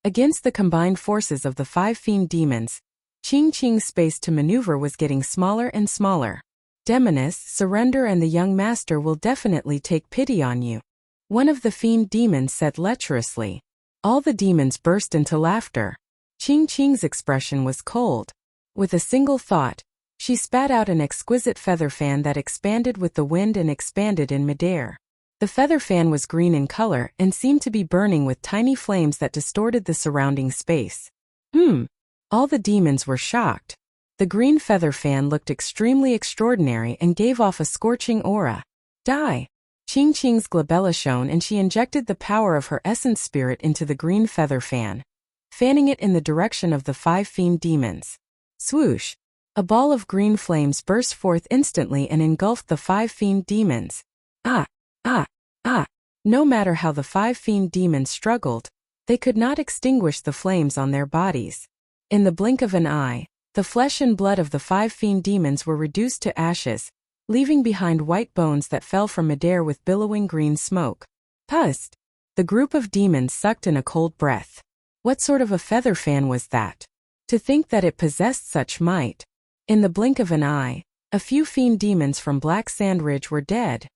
Against the combined forces of the 5 fiend demons, Ching Ching's space to maneuver was getting smaller and smaller. Demoness, surrender and the young master will definitely take pity on you. One of the fiend demons said lecherously. All the demons burst into laughter. Ching Ching's expression was cold. With a single thought, she spat out an exquisite feather fan that expanded with the wind and expanded in midair. The feather fan was green in color and seemed to be burning with tiny flames that distorted the surrounding space. All the demons were shocked. The green feather fan looked extremely extraordinary and gave off a scorching aura. Die! Ching Ching's glabella shone and she injected the power of her essence spirit into the green feather fan, fanning it in the direction of the 5 fiend demons. Swoosh! A ball of green flames burst forth instantly and engulfed the 5 fiend demons. No matter how the 5 fiend demons struggled, they could not extinguish the flames on their bodies. In the blink of an eye, the flesh and blood of the 5 fiend demons were reduced to ashes, leaving behind white bones that fell from midair with billowing green smoke. Pust! The group of demons sucked in a cold breath. What sort of a feather fan was that? To think that it possessed such might. In the blink of an eye, a few fiend demons from Black Sand Ridge were dead.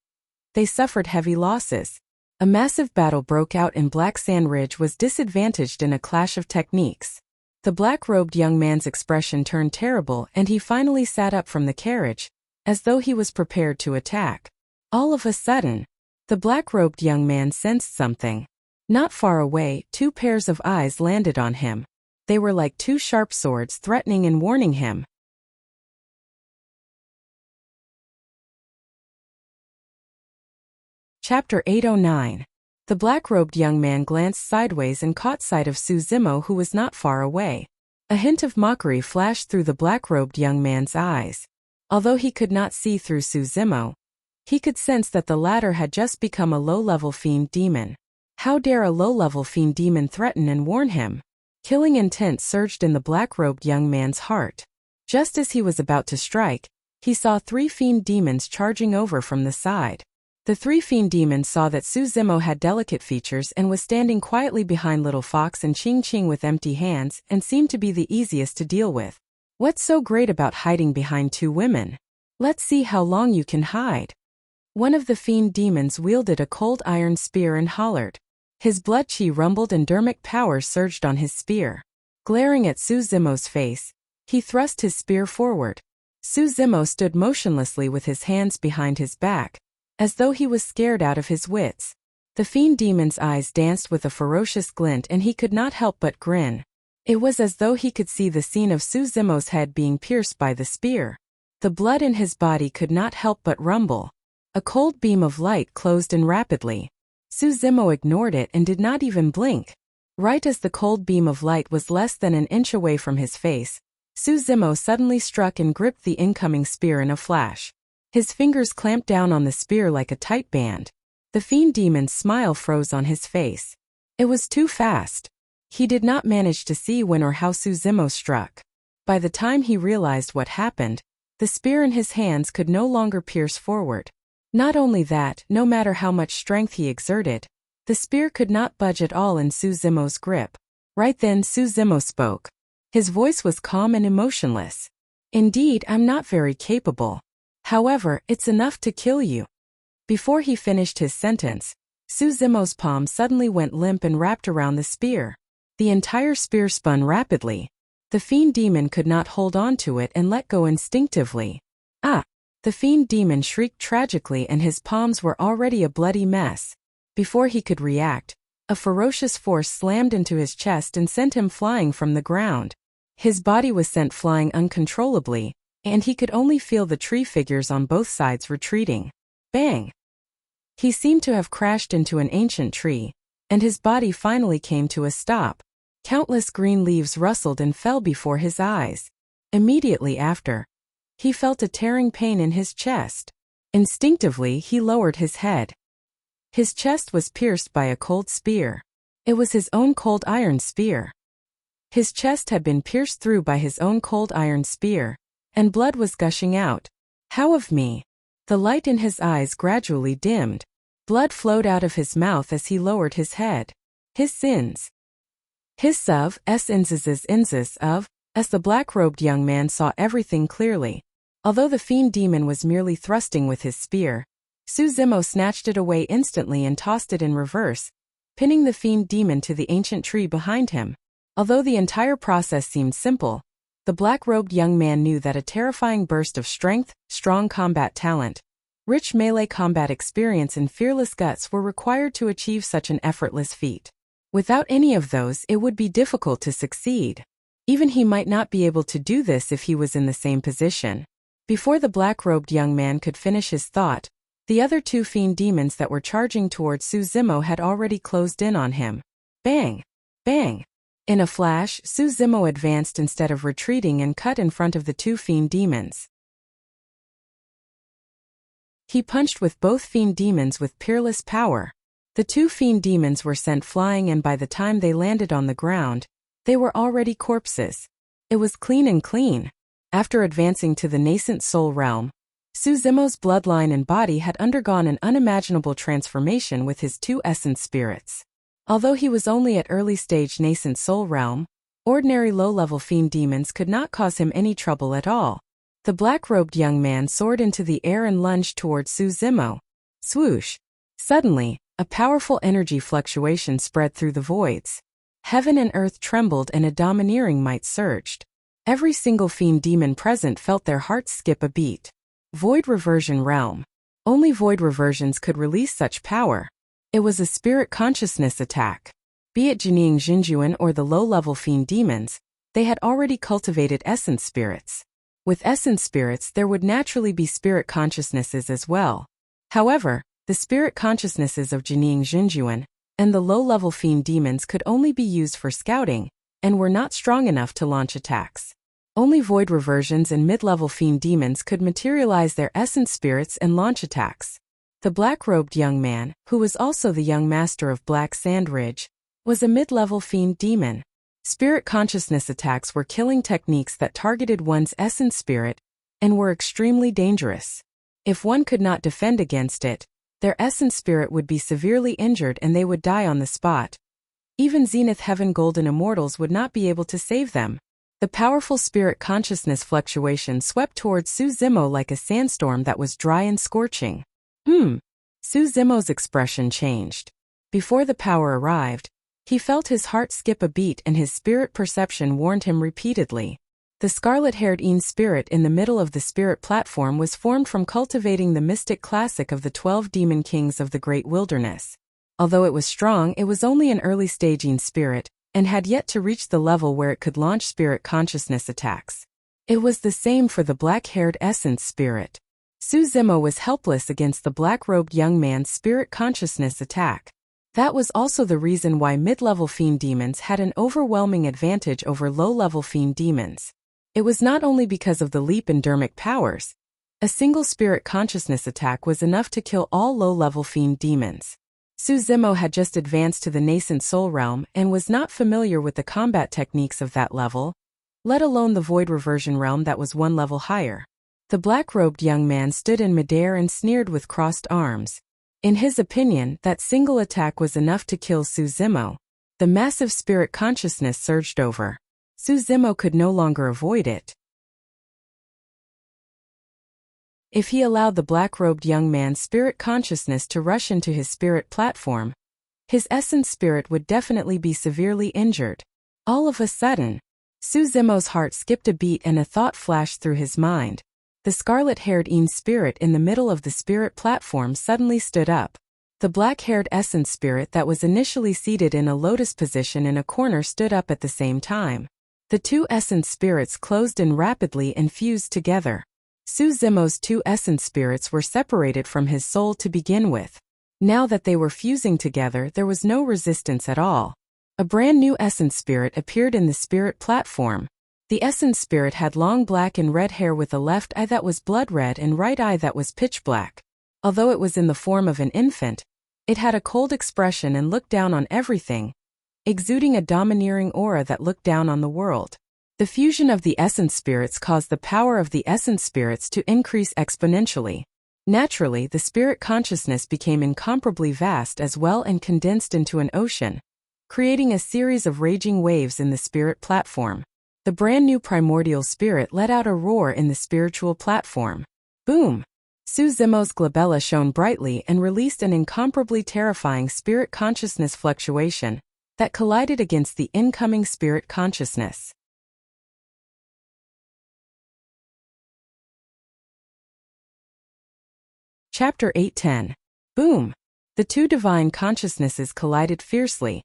They suffered heavy losses. A massive battle broke out and Black Sand Ridge was disadvantaged in a clash of techniques. The black-robed young man's expression turned terrible and he finally sat up from the carriage, as though he was prepared to attack. All of a sudden, the black-robed young man sensed something. Not far away, 2 pairs of eyes landed on him. They were like 2 sharp swords threatening and warning him. Chapter 809. The black-robed young man glanced sideways and caught sight of Su Zimo, who was not far away. A hint of mockery flashed through the black-robed young man's eyes. Although he could not see through Su Zimo, he could sense that the latter had just become a low-level fiend demon. How dare a low-level fiend demon threaten and warn him? Killing intent surged in the black-robed young man's heart. Just as he was about to strike, he saw 3 fiend demons charging over from the side. The 3 fiend demons saw that Su Zimo had delicate features and was standing quietly behind Little Fox and Ching Ching with empty hands and seemed to be the easiest to deal with. What's so great about hiding behind 2 women? Let's see how long you can hide. One of the fiend demons wielded a cold iron spear and hollered. His blood chi rumbled and dermic power surged on his spear. Glaring at Su Zimo's face, he thrust his spear forward. Su Zimo stood motionlessly with his hands behind his back, as though he was scared out of his wits. The fiend demon's eyes danced with a ferocious glint and he could not help but grin. It was as though he could see the scene of Su Zimo's head being pierced by the spear. The blood in his body could not help but rumble. A cold beam of light closed in rapidly. Su Zimo ignored it and did not even blink. Right as the cold beam of light was less than an inch away from his face, Su Zimo suddenly struck and gripped the incoming spear in a flash. His fingers clamped down on the spear like a tight band. The fiend demon's smile froze on his face. It was too fast. He did not manage to see when or how Su Zimo struck. By the time he realized what happened, the spear in his hands could no longer pierce forward. Not only that, no matter how much strength he exerted, the spear could not budge at all in Su Zimo's grip. Right then Su Zimo spoke. His voice was calm and emotionless. Indeed, I'm not very capable. However, it's enough to kill you. Before he finished his sentence, Su Zimo's palm suddenly went limp and wrapped around the spear. The entire spear spun rapidly. The fiend demon could not hold on to it and let go instinctively. Ah! The fiend demon shrieked tragically and his palms were already a bloody mess. Before he could react, a ferocious force slammed into his chest and sent him flying from the ground. His body was sent flying uncontrollably, and he could only feel the tree figures on both sides retreating. Bang! He seemed to have crashed into an ancient tree, and his body finally came to a stop. Countless green leaves rustled and fell before his eyes. Immediately after, he felt a tearing pain in his chest. Instinctively, he lowered his head. His chest was pierced by a cold spear. It was his own cold iron spear. His chest had been pierced through by his own cold iron spear, and blood was gushing out. How of me? The light in his eyes gradually dimmed. Blood flowed out of his mouth as he lowered his head. His sins. His of, inzes of, as the black-robed young man saw everything clearly. Although the fiend demon was merely thrusting with his spear, Su Zimo snatched it away instantly and tossed it in reverse, pinning the fiend demon to the ancient tree behind him. Although the entire process seemed simple, the black-robed young man knew that a terrifying burst of strength, strong combat talent, rich melee combat experience and fearless guts were required to achieve such an effortless feat. Without any of those, it would be difficult to succeed. Even he might not be able to do this if he was in the same position. Before the black-robed young man could finish his thought, the other two fiend demons that were charging towards Su Zimo had already closed in on him. Bang! Bang! In a flash, Su Zimo advanced instead of retreating and cut in front of the two fiend demons. He punched with both fiend demons with peerless power. The two fiend demons were sent flying and by the time they landed on the ground, they were already corpses. It was clean and clean. After advancing to the nascent soul realm, Su Zimo's bloodline and body had undergone an unimaginable transformation with his two essence spirits. Although he was only at early-stage nascent soul realm, ordinary low-level fiend demons could not cause him any trouble at all. The black-robed young man soared into the air and lunged towards Su Zimo. Swoosh! Suddenly, a powerful energy fluctuation spread through the voids. Heaven and earth trembled and a domineering might surged. Every single fiend demon present felt their hearts skip a beat. Void reversion realm. Only void reversions could release such power. It was a spirit consciousness attack. Be it Jining Jinjuan or the low-level fiend demons, they had already cultivated essence spirits. With essence spirits there would naturally be spirit consciousnesses as well. However, the spirit consciousnesses of Jining Jinjuan and the low-level fiend demons could only be used for scouting, and were not strong enough to launch attacks. Only void reversions and mid-level fiend demons could materialize their essence spirits and launch attacks. The black-robed young man, who was also the young master of Black Sand Ridge, was a mid-level fiend demon. Spirit consciousness attacks were killing techniques that targeted one's essence spirit, and were extremely dangerous. If one could not defend against it, their essence spirit would be severely injured and they would die on the spot. Even Zenith Heaven Golden Immortals would not be able to save them. The powerful spirit consciousness fluctuation swept towards Su Zimo like a sandstorm that was dry and scorching. Su Zimo's expression changed. Before the power arrived, he felt his heart skip a beat and his spirit perception warned him repeatedly. The scarlet-haired Een spirit in the middle of the spirit platform was formed from cultivating the mystic classic of the 12 demon kings of the great wilderness. Although it was strong, it was only an early-stage Een spirit, and had yet to reach the level where it could launch spirit consciousness attacks. It was the same for the black-haired essence spirit. Suzimo was helpless against the black-robed young man's spirit consciousness attack. That was also the reason why mid-level fiend demons had an overwhelming advantage over low-level fiend demons. It was not only because of the leap in dermic powers. A single spirit consciousness attack was enough to kill all low-level fiend demons. Suzimo had just advanced to the nascent soul realm and was not familiar with the combat techniques of that level, let alone the void reversion realm that was one level higher. The black-robed young man stood in midair and sneered with crossed arms. In his opinion, that single attack was enough to kill Suzimo. The massive spirit consciousness surged over. Suzimo could no longer avoid it. If he allowed the black-robed young man's spirit consciousness to rush into his spirit platform, his essence spirit would definitely be severely injured. All of a sudden, Suzimo's heart skipped a beat and a thought flashed through his mind. The scarlet-haired Een spirit in the middle of the spirit platform suddenly stood up. The black-haired essence spirit that was initially seated in a lotus position in a corner stood up at the same time. The two essence spirits closed in rapidly and fused together. Suzimo's two essence spirits were separated from his soul to begin with. Now that they were fusing together, there was no resistance at all. A brand new essence spirit appeared in the spirit platform. The essence spirit had long black and red hair with a left eye that was blood red and right eye that was pitch black. Although it was in the form of an infant, it had a cold expression and looked down on everything, exuding a domineering aura that looked down on the world. The fusion of the essence spirits caused the power of the essence spirits to increase exponentially. Naturally, the spirit consciousness became incomparably vast as well and condensed into an ocean, creating a series of raging waves in the spirit platform. The brand new primordial spirit let out a roar in the spiritual platform. Boom! Suzimo's glabella shone brightly and released an incomparably terrifying spirit consciousness fluctuation that collided against the incoming spirit consciousness. Chapter 8:10. Boom! The two divine consciousnesses collided fiercely,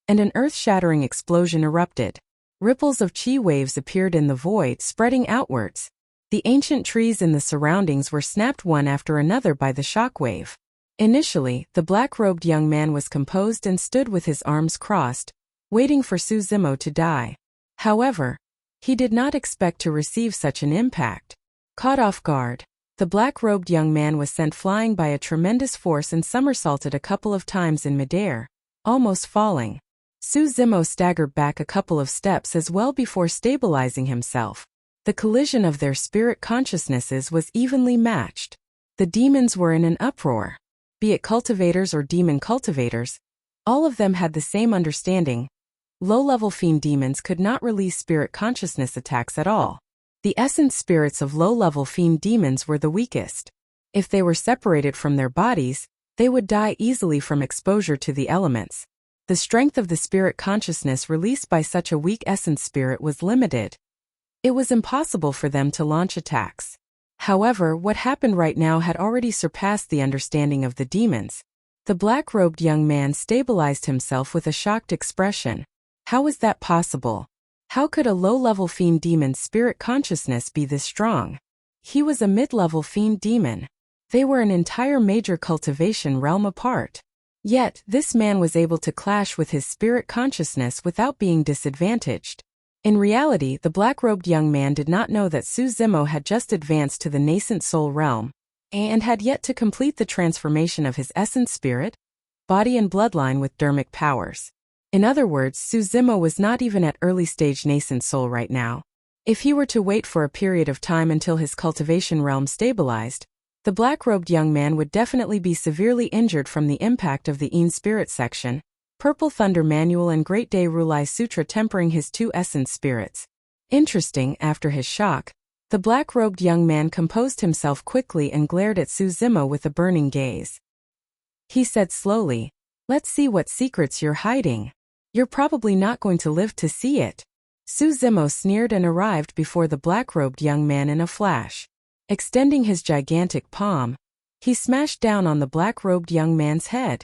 and an earth-shattering explosion erupted. Ripples of chi waves appeared in the void, spreading outwards. The ancient trees in the surroundings were snapped one after another by the shockwave. Initially, the black-robed young man was composed and stood with his arms crossed, waiting for Suzimo to die. However, he did not expect to receive such an impact. Caught off guard, the black-robed young man was sent flying by a tremendous force and somersaulted a couple of times in midair, almost falling. Suzimo staggered back a couple of steps as well before stabilizing himself. The collision of their spirit consciousnesses was evenly matched. The demons were in an uproar. Be it cultivators or demon cultivators, all of them had the same understanding. Low-level fiend demons could not release spirit consciousness attacks at all. The essence spirits of low-level fiend demons were the weakest. If they were separated from their bodies, they would die easily from exposure to the elements. The strength of the spirit consciousness released by such a weak essence spirit was limited. It was impossible for them to launch attacks. However, what happened right now had already surpassed the understanding of the demons. The black-robed young man stabilized himself with a shocked expression. How was that possible? How could a low-level fiend demon's spirit consciousness be this strong? He was a mid-level fiend demon. They were an entire major cultivation realm apart. Yet, this man was able to clash with his spirit consciousness without being disadvantaged. In reality, the black-robed young man did not know that Suzimo had just advanced to the nascent soul realm, and had yet to complete the transformation of his essence spirit, body and bloodline with dermic powers. In other words, Suzimo was not even at early-stage nascent soul right now. If he were to wait for a period of time until his cultivation realm stabilized, the black-robed young man would definitely be severely injured from the impact of the Een Spirit section, Purple Thunder Manual and Great Day Rulai Sutra tempering his two essence spirits. Interesting, after his shock, the black-robed young man composed himself quickly and glared at Suzimo with a burning gaze. He said slowly, "Let's see what secrets you're hiding. You're probably not going to live to see it." Suzimo sneered and arrived before the black-robed young man in a flash. Extending his gigantic palm, he smashed down on the black-robed young man's head.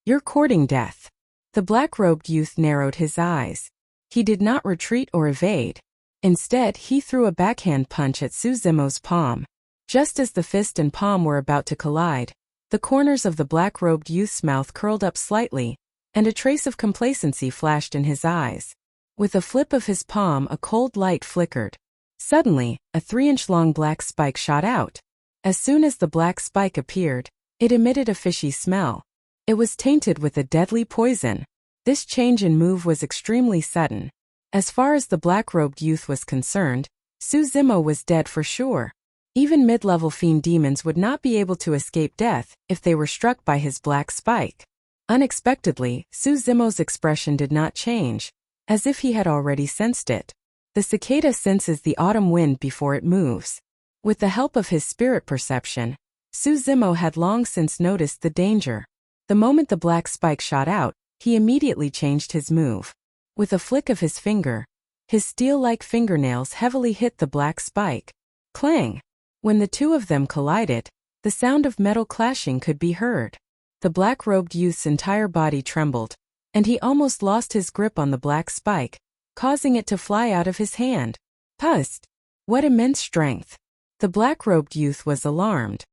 "You're courting death." The black-robed youth narrowed his eyes. He did not retreat or evade. Instead, he threw a backhand punch at Su Zimo's palm. Just as the fist and palm were about to collide, the corners of the black-robed youth's mouth curled up slightly, and a trace of complacency flashed in his eyes. With a flip of his palm, a cold light flickered. Suddenly, a 3-inch-long black spike shot out. As soon as the black spike appeared, it emitted a fishy smell. It was tainted with a deadly poison. This change in move was extremely sudden. As far as the black-robed youth was concerned, Su Zimo was dead for sure. Even mid-level fiend demons would not be able to escape death if they were struck by his black spike. Unexpectedly, Su Zimo's expression did not change, as if he had already sensed it. The cicada senses the autumn wind before it moves. With the help of his spirit perception, Su Zimo had long since noticed the danger. The moment the black spike shot out, he immediately changed his move. With a flick of his finger, his steel-like fingernails heavily hit the black spike. Clang! When the two of them collided, the sound of metal clashing could be heard. The black-robed youth's entire body trembled, and he almost lost his grip on the black spike, causing it to fly out of his hand. Pust! What immense strength! The black-robed youth was alarmed.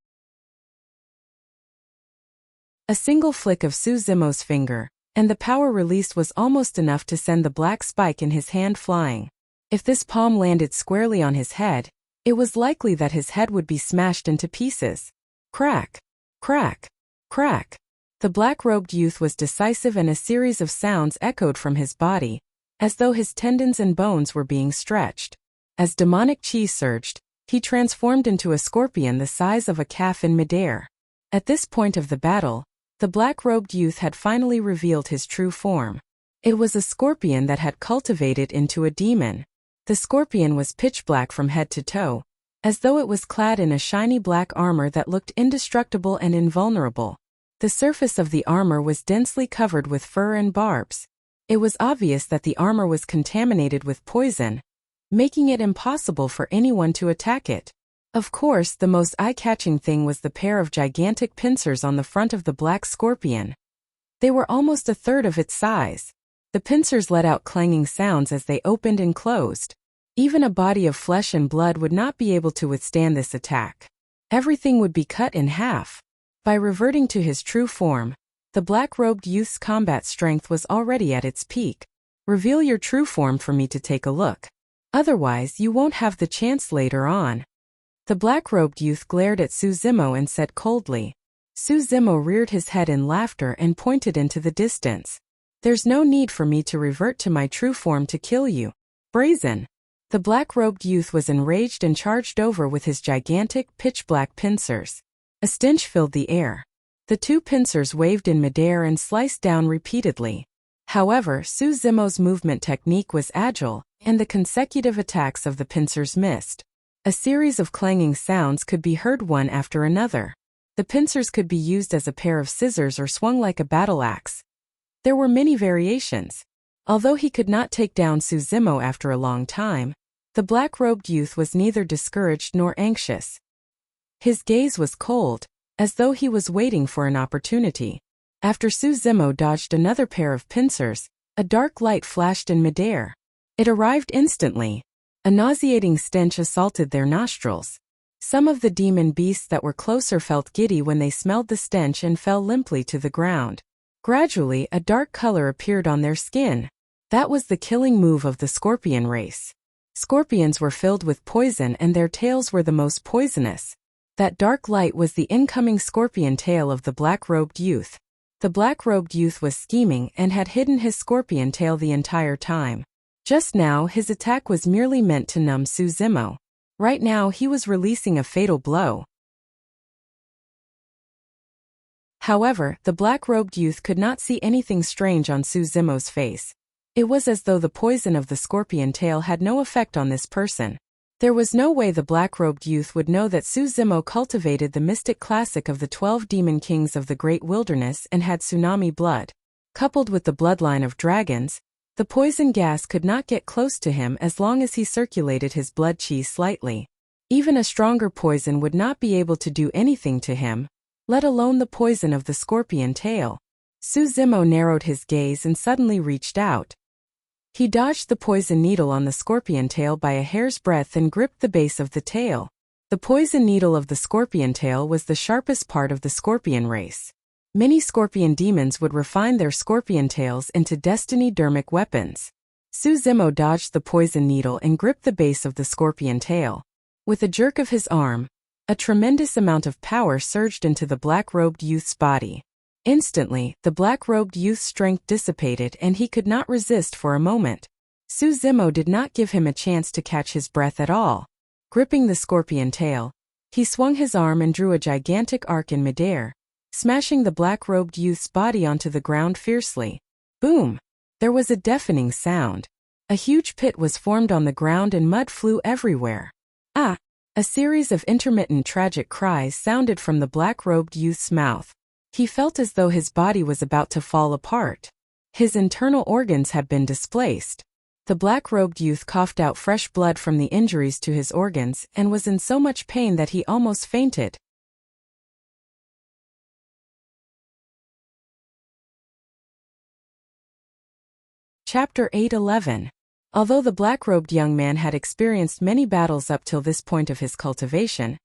A single flick of Su Zimo's finger, and the power released was almost enough to send the black spike in his hand flying. If this palm landed squarely on his head, it was likely that his head would be smashed into pieces. Crack! Crack! Crack! The black-robed youth was decisive, and a series of sounds echoed from his body, as though his tendons and bones were being stretched. As demonic chi surged, he transformed into a scorpion the size of a calf in midair. At this point of the battle, the black-robed youth had finally revealed his true form. It was a scorpion that had cultivated into a demon. The scorpion was pitch black from head to toe, as though it was clad in a shiny black armor that looked indestructible and invulnerable. The surface of the armor was densely covered with fur and barbs. It was obvious that the armor was contaminated with poison, making it impossible for anyone to attack it. Of course, the most eye-catching thing was the pair of gigantic pincers on the front of the black scorpion. They were almost a third of its size. The pincers let out clanging sounds as they opened and closed. Even a body of flesh and blood would not be able to withstand this attack. Everything would be cut in half. By reverting to his true form, the black-robed youth's combat strength was already at its peak. Reveal your true form for me to take a look. Otherwise, you won't have the chance later on. The black-robed youth glared at Su Zimo and said coldly. Su Zimo reared his head in laughter and pointed into the distance. There's no need for me to revert to my true form to kill you. Brazen! The black-robed youth was enraged and charged over with his gigantic, pitch-black pincers. A stench filled the air. The two pincers waved in midair and sliced down repeatedly. However, Su Zimo's movement technique was agile, and the consecutive attacks of the pincers missed. A series of clanging sounds could be heard one after another. The pincers could be used as a pair of scissors or swung like a battle axe. There were many variations. Although he could not take down Su Zimo after a long time, the black-robed youth was neither discouraged nor anxious. His gaze was cold, as though he was waiting for an opportunity. After Su Zimo dodged another pair of pincers, a dark light flashed in midair. It arrived instantly. A nauseating stench assaulted their nostrils. Some of the demon beasts that were closer felt giddy when they smelled the stench and fell limply to the ground. Gradually, a dark color appeared on their skin. That was the killing move of the scorpion race. Scorpions were filled with poison, and their tails were the most poisonous. That dark light was the incoming scorpion tail of the black-robed youth. The black-robed youth was scheming and had hidden his scorpion tail the entire time. Just now, his attack was merely meant to numb Su Zimo. Right now, he was releasing a fatal blow. However, the black-robed youth could not see anything strange on Su Zimo's face. It was as though the poison of the scorpion tail had no effect on this person. There was no way the black-robed youth would know that Su Zimo cultivated the mystic classic of the 12 demon kings of the great wilderness and had tsunami blood. Coupled with the bloodline of dragons, the poison gas could not get close to him as long as he circulated his blood chi slightly. Even a stronger poison would not be able to do anything to him, let alone the poison of the scorpion tail. Zemo narrowed his gaze and suddenly reached out. He dodged the poison needle on the scorpion tail by a hair's breadth and gripped the base of the tail. The poison needle of the scorpion tail was the sharpest part of the scorpion race. Many scorpion demons would refine their scorpion tails into destiny-dermic weapons. Zemo dodged the poison needle and gripped the base of the scorpion tail. With a jerk of his arm, a tremendous amount of power surged into the black-robed youth's body. Instantly, the black-robed youth's strength dissipated and he could not resist for a moment. Zemo did not give him a chance to catch his breath at all. Gripping the scorpion tail, he swung his arm and drew a gigantic arc in midair, smashing the black-robed youth's body onto the ground fiercely. Boom! There was a deafening sound. A huge pit was formed on the ground and mud flew everywhere. Ah! A series of intermittent tragic cries sounded from the black-robed youth's mouth. He felt as though his body was about to fall apart. His internal organs had been displaced. The black-robed youth coughed out fresh blood from the injuries to his organs and was in so much pain that he almost fainted. Chapter 8:11. Although the black-robed young man had experienced many battles up till this point of his cultivation,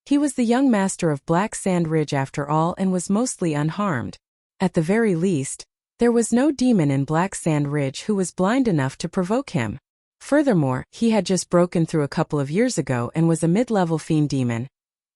he was the young master of Black Sand Ridge after all and was mostly unharmed. At the very least, there was no demon in Black Sand Ridge who was blind enough to provoke him. Furthermore, he had just broken through a couple of years ago and was a mid-level fiend demon.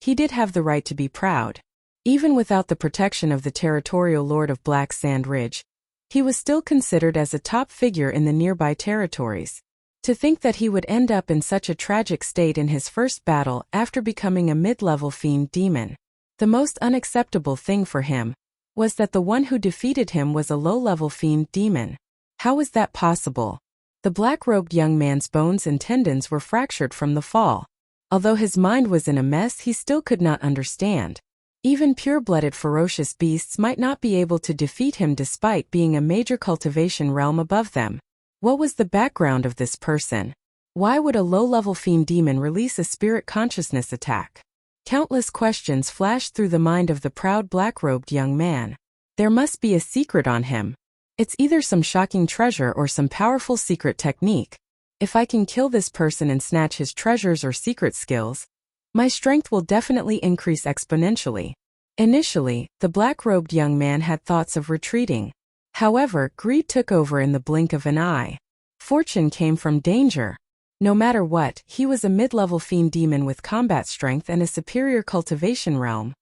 He did have the right to be proud. Even without the protection of the territorial lord of Black Sand Ridge, he was still considered as a top figure in the nearby territories. To think that he would end up in such a tragic state in his first battle after becoming a mid-level fiend demon. The most unacceptable thing for him was that the one who defeated him was a low-level fiend demon. How was that possible? The black-robed young man's bones and tendons were fractured from the fall. Although his mind was in a mess, he still could not understand. Even pure-blooded ferocious beasts might not be able to defeat him despite being a major cultivation realm above them. What was the background of this person? Why would a low-level fiend demon release a spirit consciousness attack? Countless questions flashed through the mind of the proud black-robed young man. There must be a secret on him. It's either some shocking treasure or some powerful secret technique. If I can kill this person and snatch his treasures or secret skills, my strength will definitely increase exponentially. Initially, the black-robed young man had thoughts of retreating. However, greed took over in the blink of an eye. Fortune came from danger. No matter what, he was a mid-level fiend demon with combat strength and a superior cultivation realm.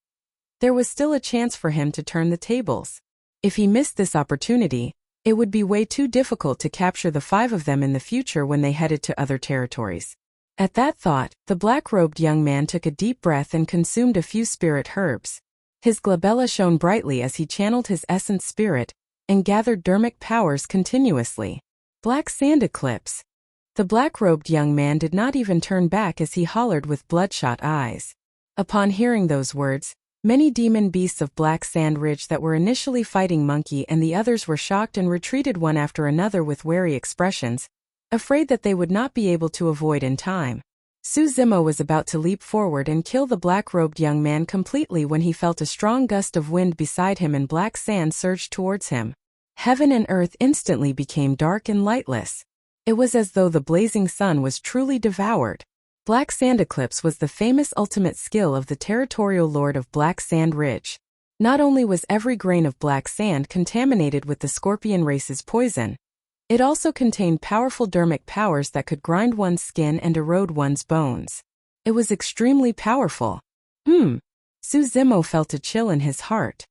There was still a chance for him to turn the tables. If he missed this opportunity, it would be way too difficult to capture the 5 of them in the future when they headed to other territories. At that thought, the black-robed young man took a deep breath and consumed a few spirit herbs. His glabella shone brightly as he channeled his essence spirit and gathered dermic powers continuously. Black Sand Eclipse. The black-robed young man did not even turn back as he hollered with bloodshot eyes. Upon hearing those words, many demon beasts of Black Sand Ridge that were initially fighting Monkey and the others were shocked and retreated one after another with wary expressions, afraid that they would not be able to avoid in time. Zemo was about to leap forward and kill the black-robed young man completely when he felt a strong gust of wind beside him and black sand surged towards him. Heaven and earth instantly became dark and lightless. It was as though the blazing sun was truly devoured. Black Sand Eclipse was the famous ultimate skill of the territorial lord of Black Sand Ridge. Not only was every grain of black sand contaminated with the scorpion race's poison, it also contained powerful dermic powers that could grind one's skin and erode one's bones. It was extremely powerful. Zemo felt a chill in his heart.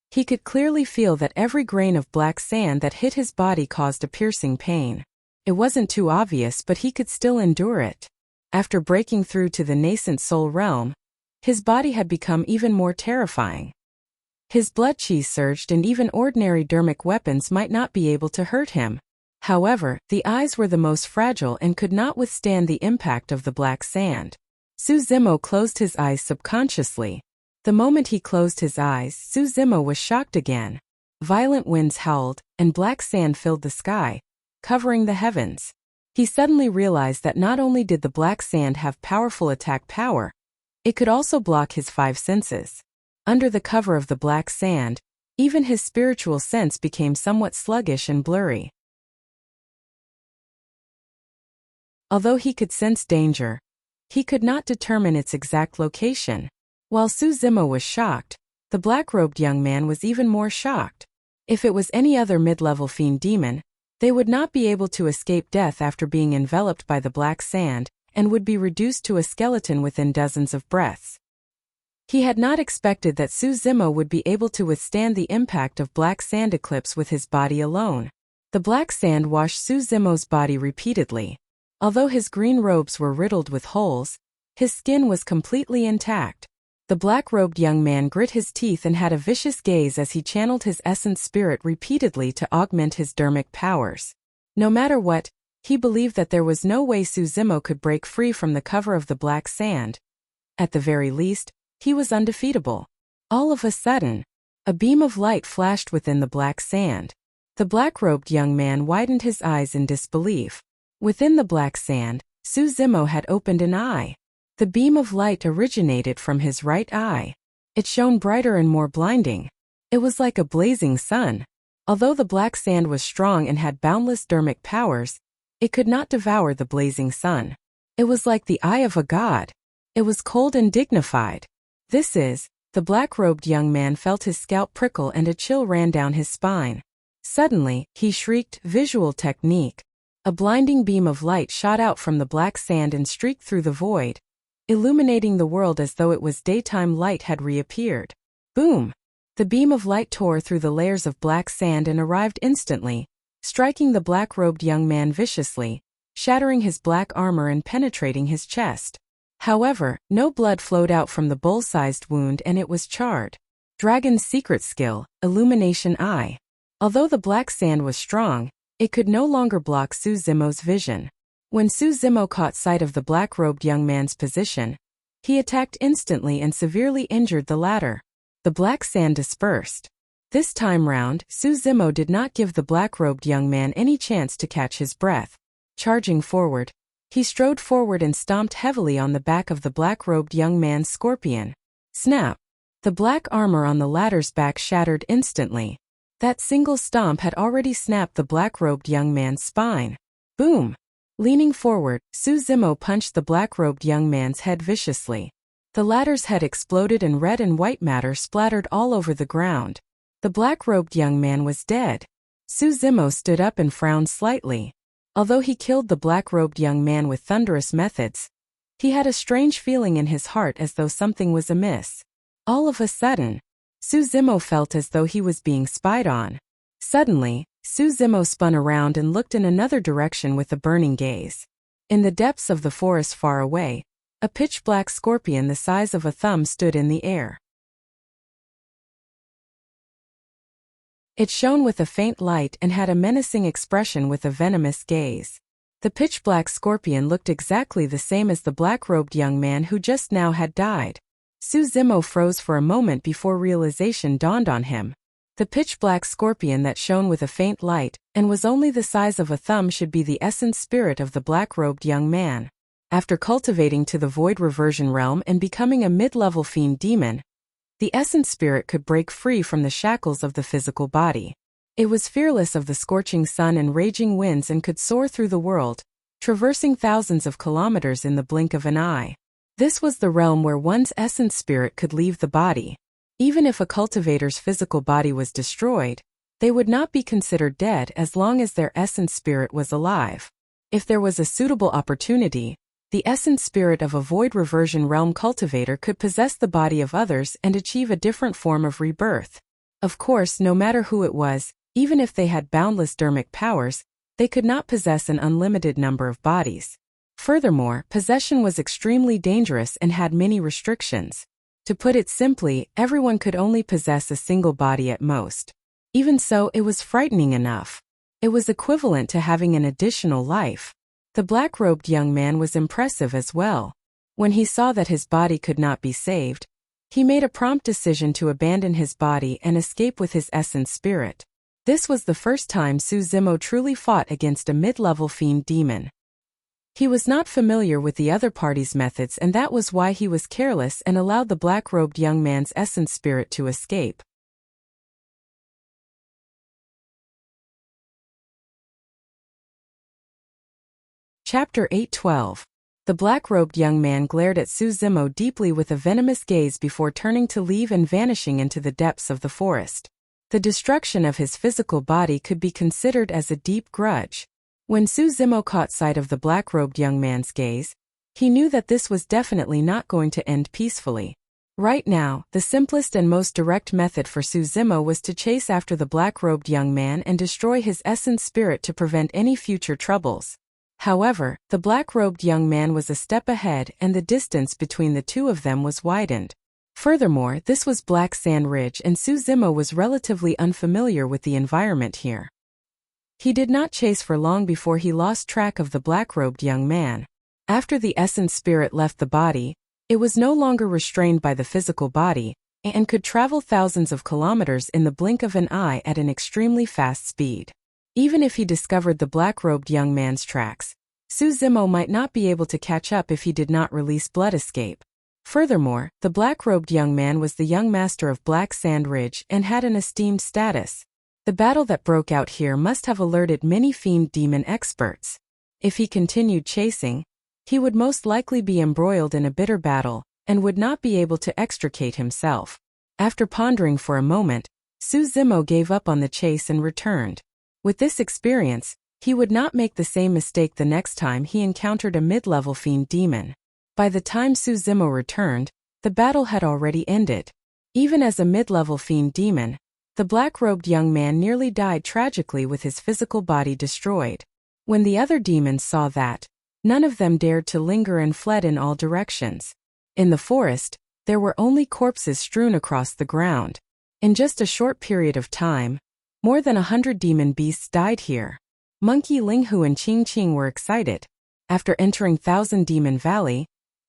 He could clearly feel that every grain of black sand that hit his body caused a piercing pain. It wasn't too obvious, but he could still endure it. After breaking through to the nascent soul realm, his body had become even more terrifying. His blood chi surged and even ordinary dermic weapons might not be able to hurt him. However, the eyes were the most fragile and could not withstand the impact of the black sand. Zemo closed his eyes subconsciously. The moment he closed his eyes, Zemo was shocked again. Violent winds howled, and black sand filled the sky, covering the heavens. He suddenly realized that not only did the black sand have powerful attack power, it could also block his 5 senses. Under the cover of the black sand, Even his spiritual sense became somewhat sluggish and blurry. Although he could sense danger, he could not determine its exact location. While Su Zimo was shocked, the black-robed young man was even more shocked. If it was any other mid-level fiend demon, they would not be able to escape death after being enveloped by the black sand, and would be reduced to a skeleton within dozens of breaths. He had not expected that Su Zimo would be able to withstand the impact of black sand eclipse with his body alone. The black sand washed Su Zimo's body repeatedly. Although his green robes were riddled with holes, his skin was completely intact. The black-robed young man grit his teeth and had a vicious gaze as he channeled his essence spirit repeatedly to augment his dermic powers. No matter what, he believed that there was no way Su Zimo could break free from the cover of the black sand. At the very least, he was undefeatable. All of a sudden, a beam of light flashed within the black sand. The black-robed young man widened his eyes in disbelief. Within the black sand, Su Zimo had opened an eye. The beam of light originated from his right eye. It shone brighter and more blinding. It was like a blazing sun. Although the black sand was strong and had boundless dermic powers, it could not devour the blazing sun. It was like the eye of a god. It was cold and dignified. The black-robed young man felt his scalp prickle and a chill ran down his spine. Suddenly, he shrieked, "Visual technique!" A blinding beam of light shot out from the black sand and streaked through the void, illuminating the world as though it was daytime. Light had reappeared. Boom! The beam of light tore through the layers of black sand and arrived instantly, striking the black-robed young man viciously, shattering his black armor and penetrating his chest. However, no blood flowed out from the bull-sized wound and it was charred. Dragon's secret skill, Illumination Eye. Although the black sand was strong, it could no longer block Su Zimo's vision. When Su Zimo caught sight of the black-robed young man's position, he attacked instantly and severely injured the latter. The black sand dispersed. This time round, Su Zimo did not give the black-robed young man any chance to catch his breath. Charging forward, he strode forward and stomped heavily on the back of the black-robed young man's scorpion. Snap! The black armor on the latter's back shattered instantly. That single stomp had already snapped the black-robed young man's spine. Boom! Leaning forward, Su Zimo punched the black-robed young man's head viciously. The latter's head exploded and red and white matter splattered all over the ground. The black-robed young man was dead. Su Zimo stood up and frowned slightly. Although he killed the black-robed young man with thunderous methods, he had a strange feeling in his heart as though something was amiss. All of a sudden, Su Zimo felt as though he was being spied on. Suddenly, Su Zimo spun around and looked in another direction with a burning gaze. In the depths of the forest far away, a pitch-black scorpion the size of a thumb stood in the air. It shone with a faint light and had a menacing expression with a venomous gaze. The pitch-black scorpion looked exactly the same as the black-robed young man who just now had died. Su Zimo froze for a moment before realization dawned on him. The pitch-black scorpion that shone with a faint light, and was only the size of a thumb, should be the essence spirit of the black-robed young man. After cultivating to the void reversion realm and becoming a mid-level fiend demon, the essence spirit could break free from the shackles of the physical body. It was fearless of the scorching sun and raging winds and could soar through the world, traversing thousands of kilometers in the blink of an eye. This was the realm where one's essence spirit could leave the body. Even if a cultivator's physical body was destroyed, they would not be considered dead as long as their essence spirit was alive. If there was a suitable opportunity, the essence spirit of a void reversion realm cultivator could possess the body of others and achieve a different form of rebirth. Of course, no matter who it was, even if they had boundless dermic powers, they could not possess an unlimited number of bodies. Furthermore, possession was extremely dangerous and had many restrictions. To put it simply, everyone could only possess a single body at most. Even so, it was frightening enough. It was equivalent to having an additional life. The black-robed young man was impressive as well. When he saw that his body could not be saved, he made a prompt decision to abandon his body and escape with his essence spirit. This was the first time Su Zimo truly fought against a mid-level fiend demon. He was not familiar with the other party's methods, and that was why he was careless and allowed the black-robed young man's essence spirit to escape. Chapter 8:12. The black-robed young man glared at Su Zimo deeply with a venomous gaze before turning to leave and vanishing into the depths of the forest. The destruction of his physical body could be considered as a deep grudge. When Su Zimo caught sight of the black-robed young man's gaze, he knew that this was definitely not going to end peacefully. Right now, the simplest and most direct method for Su Zimo was to chase after the black-robed young man and destroy his essence spirit to prevent any future troubles. However, the black-robed young man was a step ahead and the distance between the two of them was widened. Furthermore, this was Black Sand Ridge and Su Zimo was relatively unfamiliar with the environment here. He did not chase for long before he lost track of the black-robed young man. After the essence spirit left the body, it was no longer restrained by the physical body, and could travel thousands of kilometers in the blink of an eye at an extremely fast speed. Even if he discovered the black-robed young man's tracks, Su Zimo might not be able to catch up if he did not release Blood Escape. Furthermore, the black-robed young man was the young master of Black Sand Ridge and had an esteemed status. The battle that broke out here must have alerted many fiend demon experts. If he continued chasing, he would most likely be embroiled in a bitter battle, and would not be able to extricate himself. After pondering for a moment, Su Zimo gave up on the chase and returned. With this experience, he would not make the same mistake the next time he encountered a mid-level fiend demon. By the time Su Zimo returned, the battle had already ended. Even as a mid-level fiend demon, the black-robed young man nearly died tragically with his physical body destroyed. When the other demons saw that, none of them dared to linger and fled in all directions. In the forest, there were only corpses strewn across the ground. In just a short period of time, more than 100 demon beasts died here. Monkey Linghu and Qing Qing were excited. After entering Thousand Demon Valley,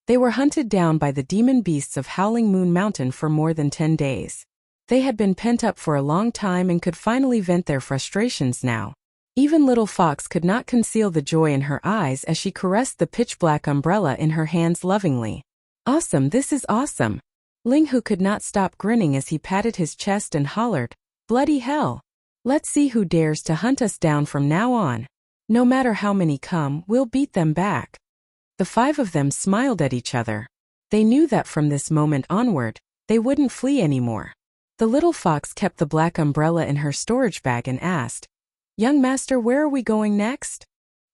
they were hunted down by the demon beasts of Howling Moon Mountain for more than 10 days. They had been pent up for a long time and could finally vent their frustrations now. Even Little Fox could not conceal the joy in her eyes as she caressed the pitch-black umbrella in her hands lovingly. "Awesome, this is awesome." Linghu could not stop grinning as he patted his chest and hollered, "Bloody hell! Let's see who dares to hunt us down from now on. No matter how many come, we'll beat them back." The 5 of them smiled at each other. They knew that from this moment onward, they wouldn't flee anymore. The little fox kept the black umbrella in her storage bag and asked, "Young master, where are we going next?"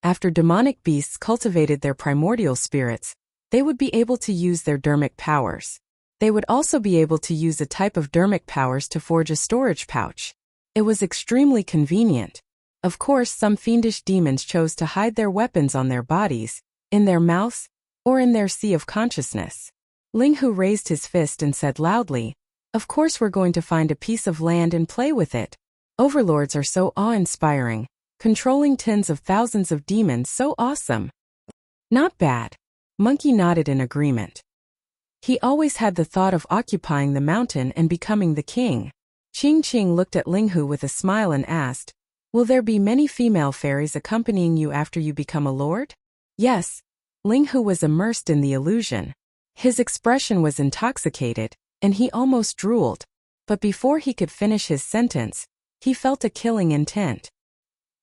After demonic beasts cultivated their primordial spirits, they would be able to use their dermic powers. They would also be able to use a type of dermic powers to forge a storage pouch. It was extremely convenient. Of course, some fiendish demons chose to hide their weapons on their bodies, in their mouths, or in their sea of consciousness. Linghu raised his fist and said loudly, "Of course we're going to find a piece of land and play with it. Overlords are so awe-inspiring, controlling tens of thousands of demons so awesome." "Not bad." Monkey nodded in agreement. He always had the thought of occupying the mountain and becoming the king. Qing Qing looked at Linghu with a smile and asked, "Will there be many female fairies accompanying you after you become a lord?" "Yes." Linghu was immersed in the illusion. His expression was intoxicated, and he almost drooled. But before he could finish his sentence, he felt a killing intent.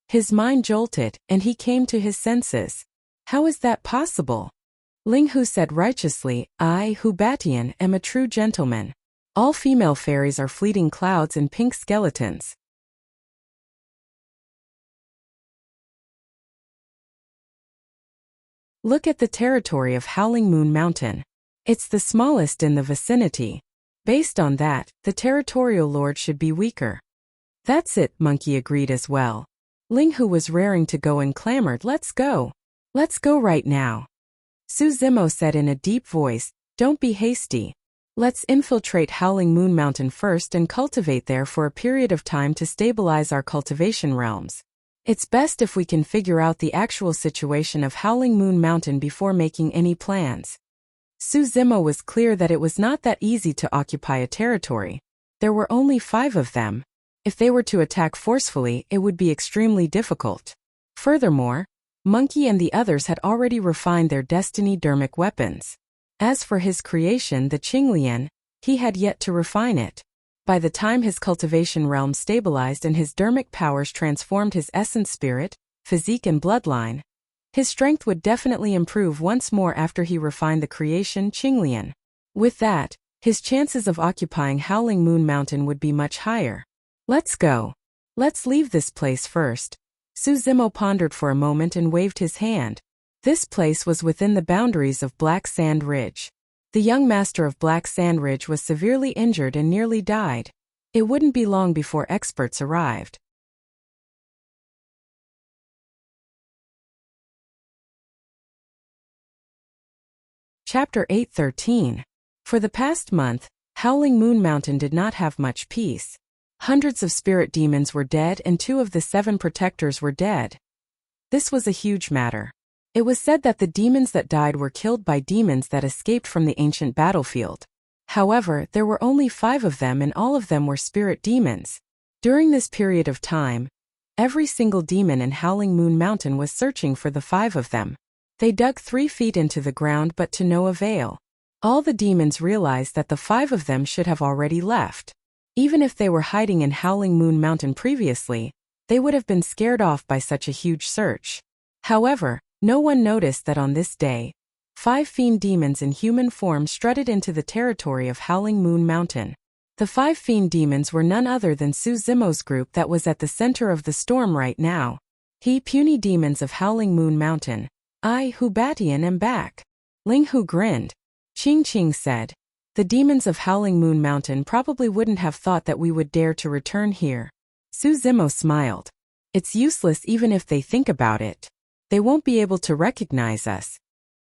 His mind jolted, and he came to his senses. "How is that possible?" Linghu said righteously, "I, Hubatian, am a true gentleman. All female fairies are fleeting clouds and pink skeletons." Look at the territory of Howling Moon Mountain. It's the smallest in the vicinity. Based on that, the territorial lord should be weaker. "That's it," Monkey agreed as well. Linghu was raring to go and clamored, "Let's go. Let's go right now." Su Zimo said in a deep voice, "Don't be hasty. Let's infiltrate Howling Moon Mountain first and cultivate there for a period of time to stabilize our cultivation realms. It's best if we can figure out the actual situation of Howling Moon Mountain before making any plans." Su Zimo was clear that it was not that easy to occupy a territory. There were only 5 of them. If they were to attack forcefully, it would be extremely difficult. Furthermore, Monkey and the others had already refined their destiny dermic weapons. As for his creation, the Qinglian, he had yet to refine it. By the time his cultivation realm stabilized and his dermic powers transformed his essence spirit, physique and bloodline, His strength would definitely improve once more after he refined the creation Qinglian. With that, his chances of occupying Howling Moon Mountain would be much higher. Let's go. Let's leave this place first. Su Zimo pondered for a moment and waved his hand. This place was within the boundaries of Black Sand Ridge. The young master of Black Sand Ridge was severely injured and nearly died. It wouldn't be long before experts arrived. Chapter 8:13. For the past month, Howling Moon Mountain did not have much peace. Hundreds of spirit demons were dead and 2 of the 7 protectors were dead. This was a huge matter. It was said that the demons that died were killed by demons that escaped from the ancient battlefield. However, there were only 5 of them and all of them were spirit demons. During this period of time, every single demon in Howling Moon Mountain was searching for the 5 of them. They dug 3 feet into the ground but to no avail. All the demons realized that the 5 of them should have already left. Even if they were hiding in Howling Moon Mountain previously, they would have been scared off by such a huge search. However, no one noticed that on this day, 5 fiend demons in human form strutted into the territory of Howling Moon Mountain. The 5 fiend demons were none other than Su Zimo's group that was at the center of the storm right now. Puny demons of Howling Moon Mountain. I, Hu Batian, am back. Ling Hu grinned. Qing Qing said, the demons of Howling Moon Mountain probably wouldn't have thought that we would dare to return here. Su Zimo smiled. It's useless even if they think about it. They won't be able to recognize us.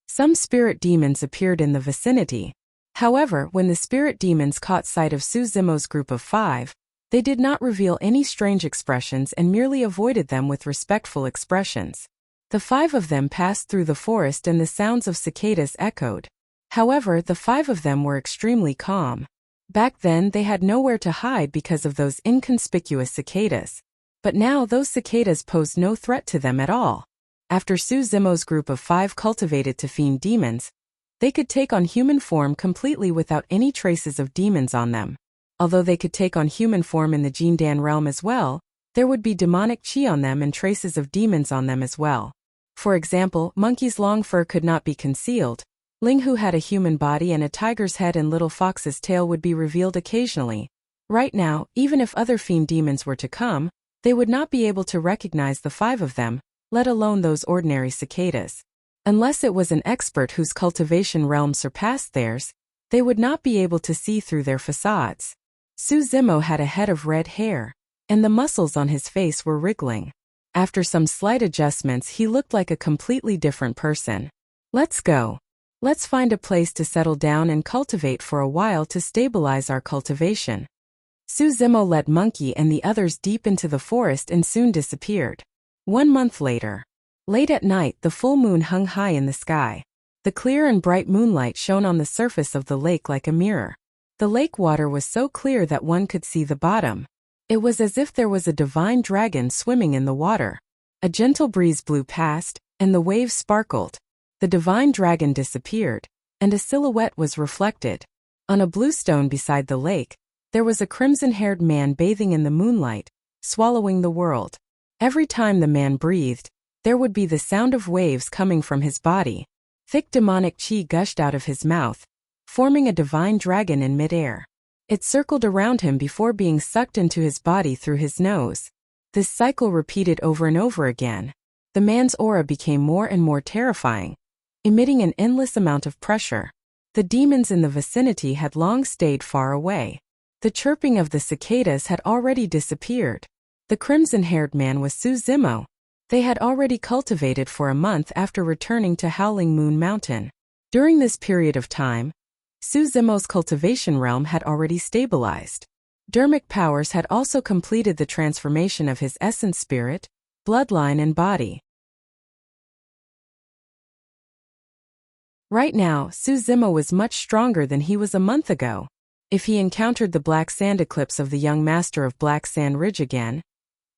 Some spirit demons appeared in the vicinity. However, when the spirit demons caught sight of Su Zimo's group of 5, they did not reveal any strange expressions and merely avoided them with respectful expressions. The 5 of them passed through the forest and the sounds of cicadas echoed. However, the 5 of them were extremely calm. Back then they had nowhere to hide because of those inconspicuous cicadas. But now those cicadas posed no threat to them at all. After Su Zimo's group of 5 cultivated to fiend demons, they could take on human form completely without any traces of demons on them. Although they could take on human form in the Jindan realm as well, there would be demonic chi on them and traces of demons on them as well. For example, Monkey's long fur could not be concealed. Ling Hu had a human body and a tiger's head and Little Fox's tail would be revealed occasionally. Right now, even if other fiend demons were to come, they would not be able to recognize the 5 of them, let alone those ordinary cicadas. Unless it was an expert whose cultivation realm surpassed theirs, they would not be able to see through their facades. Su Zimo had a head of red hair, and the muscles on his face were wriggling. After some slight adjustments, he looked like a completely different person. Let's go. Let's find a place to settle down and cultivate for a while to stabilize our cultivation. Su Zimo led Monkey and the others deep into the forest and soon disappeared. 1 month later. Late at night, the full moon hung high in the sky. The clear and bright moonlight shone on the surface of the lake like a mirror. The lake water was so clear that one could see the bottom. It was as if there was a divine dragon swimming in the water. A gentle breeze blew past, and the waves sparkled. The divine dragon disappeared, and a silhouette was reflected. On a blue stone beside the lake, there was a crimson-haired man bathing in the moonlight, swallowing the world. Every time the man breathed, there would be the sound of waves coming from his body. Thick demonic chi gushed out of his mouth, forming a divine dragon in midair. It circled around him before being sucked into his body through his nose. This cycle repeated over and over again. The man's aura became more and more terrifying, emitting an endless amount of pressure. The demons in the vicinity had long stayed far away. The chirping of the cicadas had already disappeared. The crimson-haired man was Su Zimo. They had already cultivated for a month after returning to Howling Moon Mountain. During this period of time, Su Zimo's cultivation realm had already stabilized. Dermic powers had also completed the transformation of his essence spirit, bloodline and body. Right now, Su Zimo was much stronger than he was a month ago. If he encountered the black sand eclipse of the young master of Black Sand Ridge again,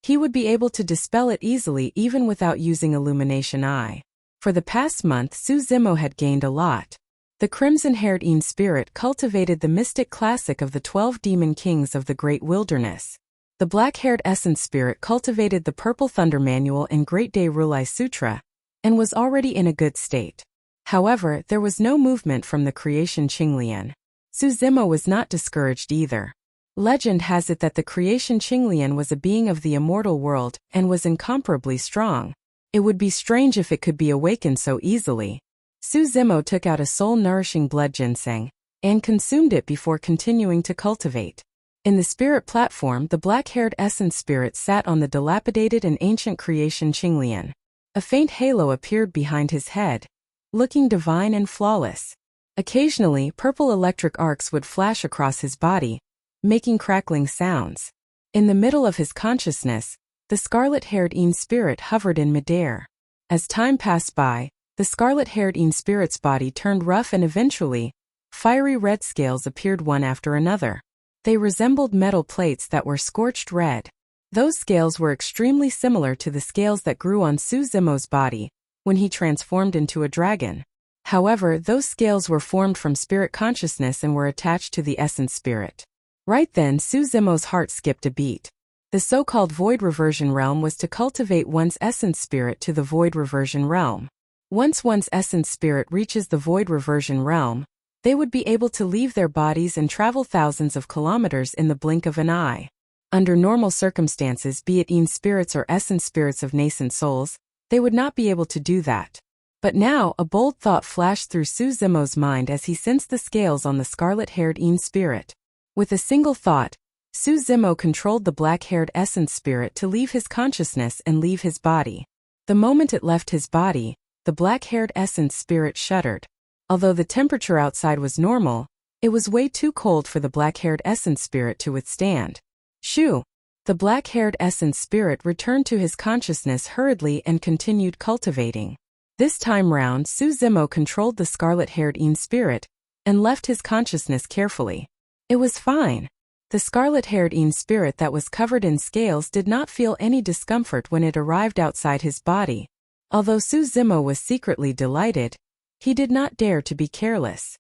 he would be able to dispel it easily even without using Illumination Eye. For the past month, Su Zimo had gained a lot. The crimson-haired Een spirit cultivated the mystic classic of the 12 demon kings of the Great Wilderness. The black-haired essence spirit cultivated the Purple Thunder Manual and Great Day Rulai Sutra. and was already in a good state. However, there was no movement from the creation Qinglian. Su Zimo was not discouraged either. Legend has it that the creation Qinglian was a being of the immortal world and was incomparably strong. It would be strange if it could be awakened so easily. Su Zimo took out a soul-nourishing blood ginseng and consumed it before continuing to cultivate. In the spirit platform, the black-haired essence spirit sat on the dilapidated and ancient creation Qinglian. A faint halo appeared behind his head, looking divine and flawless. Occasionally, purple electric arcs would flash across his body, making crackling sounds. In the middle of his consciousness, the scarlet-haired Yin spirit hovered in midair. As time passed by, the scarlet-haired Yin spirit's body turned rough and eventually, fiery red scales appeared one after another. They resembled metal plates that were scorched red. Those scales were extremely similar to the scales that grew on Su Zimo's body when he transformed into a dragon. However, those scales were formed from spirit consciousness and were attached to the essence spirit. Right then, Su Zimo's heart skipped a beat. The so-called void reversion realm was to cultivate one's essence spirit to the void reversion realm. Once one's essence spirit reaches the void reversion realm, they would be able to leave their bodies and travel thousands of kilometers in the blink of an eye. Under normal circumstances, be it Yin spirits or essence spirits of nascent souls, they would not be able to do that. But now, a bold thought flashed through Su Zimo's mind as he sensed the scales on the scarlet-haired Yin spirit. With a single thought, Su Zimo controlled the black-haired essence spirit to leave his consciousness and leave his body. The moment it left his body, the black-haired essence spirit shuddered. Although the temperature outside was normal, it was way too cold for the black-haired essence spirit to withstand. Shoo! The black-haired essence spirit returned to his consciousness hurriedly and continued cultivating. This time round, Su Zimo controlled the scarlet-haired Yin spirit and left his consciousness carefully. It was fine. The scarlet-haired Yin spirit that was covered in scales did not feel any discomfort when it arrived outside his body. Although Su Zimo was secretly delighted, he did not dare to be careless.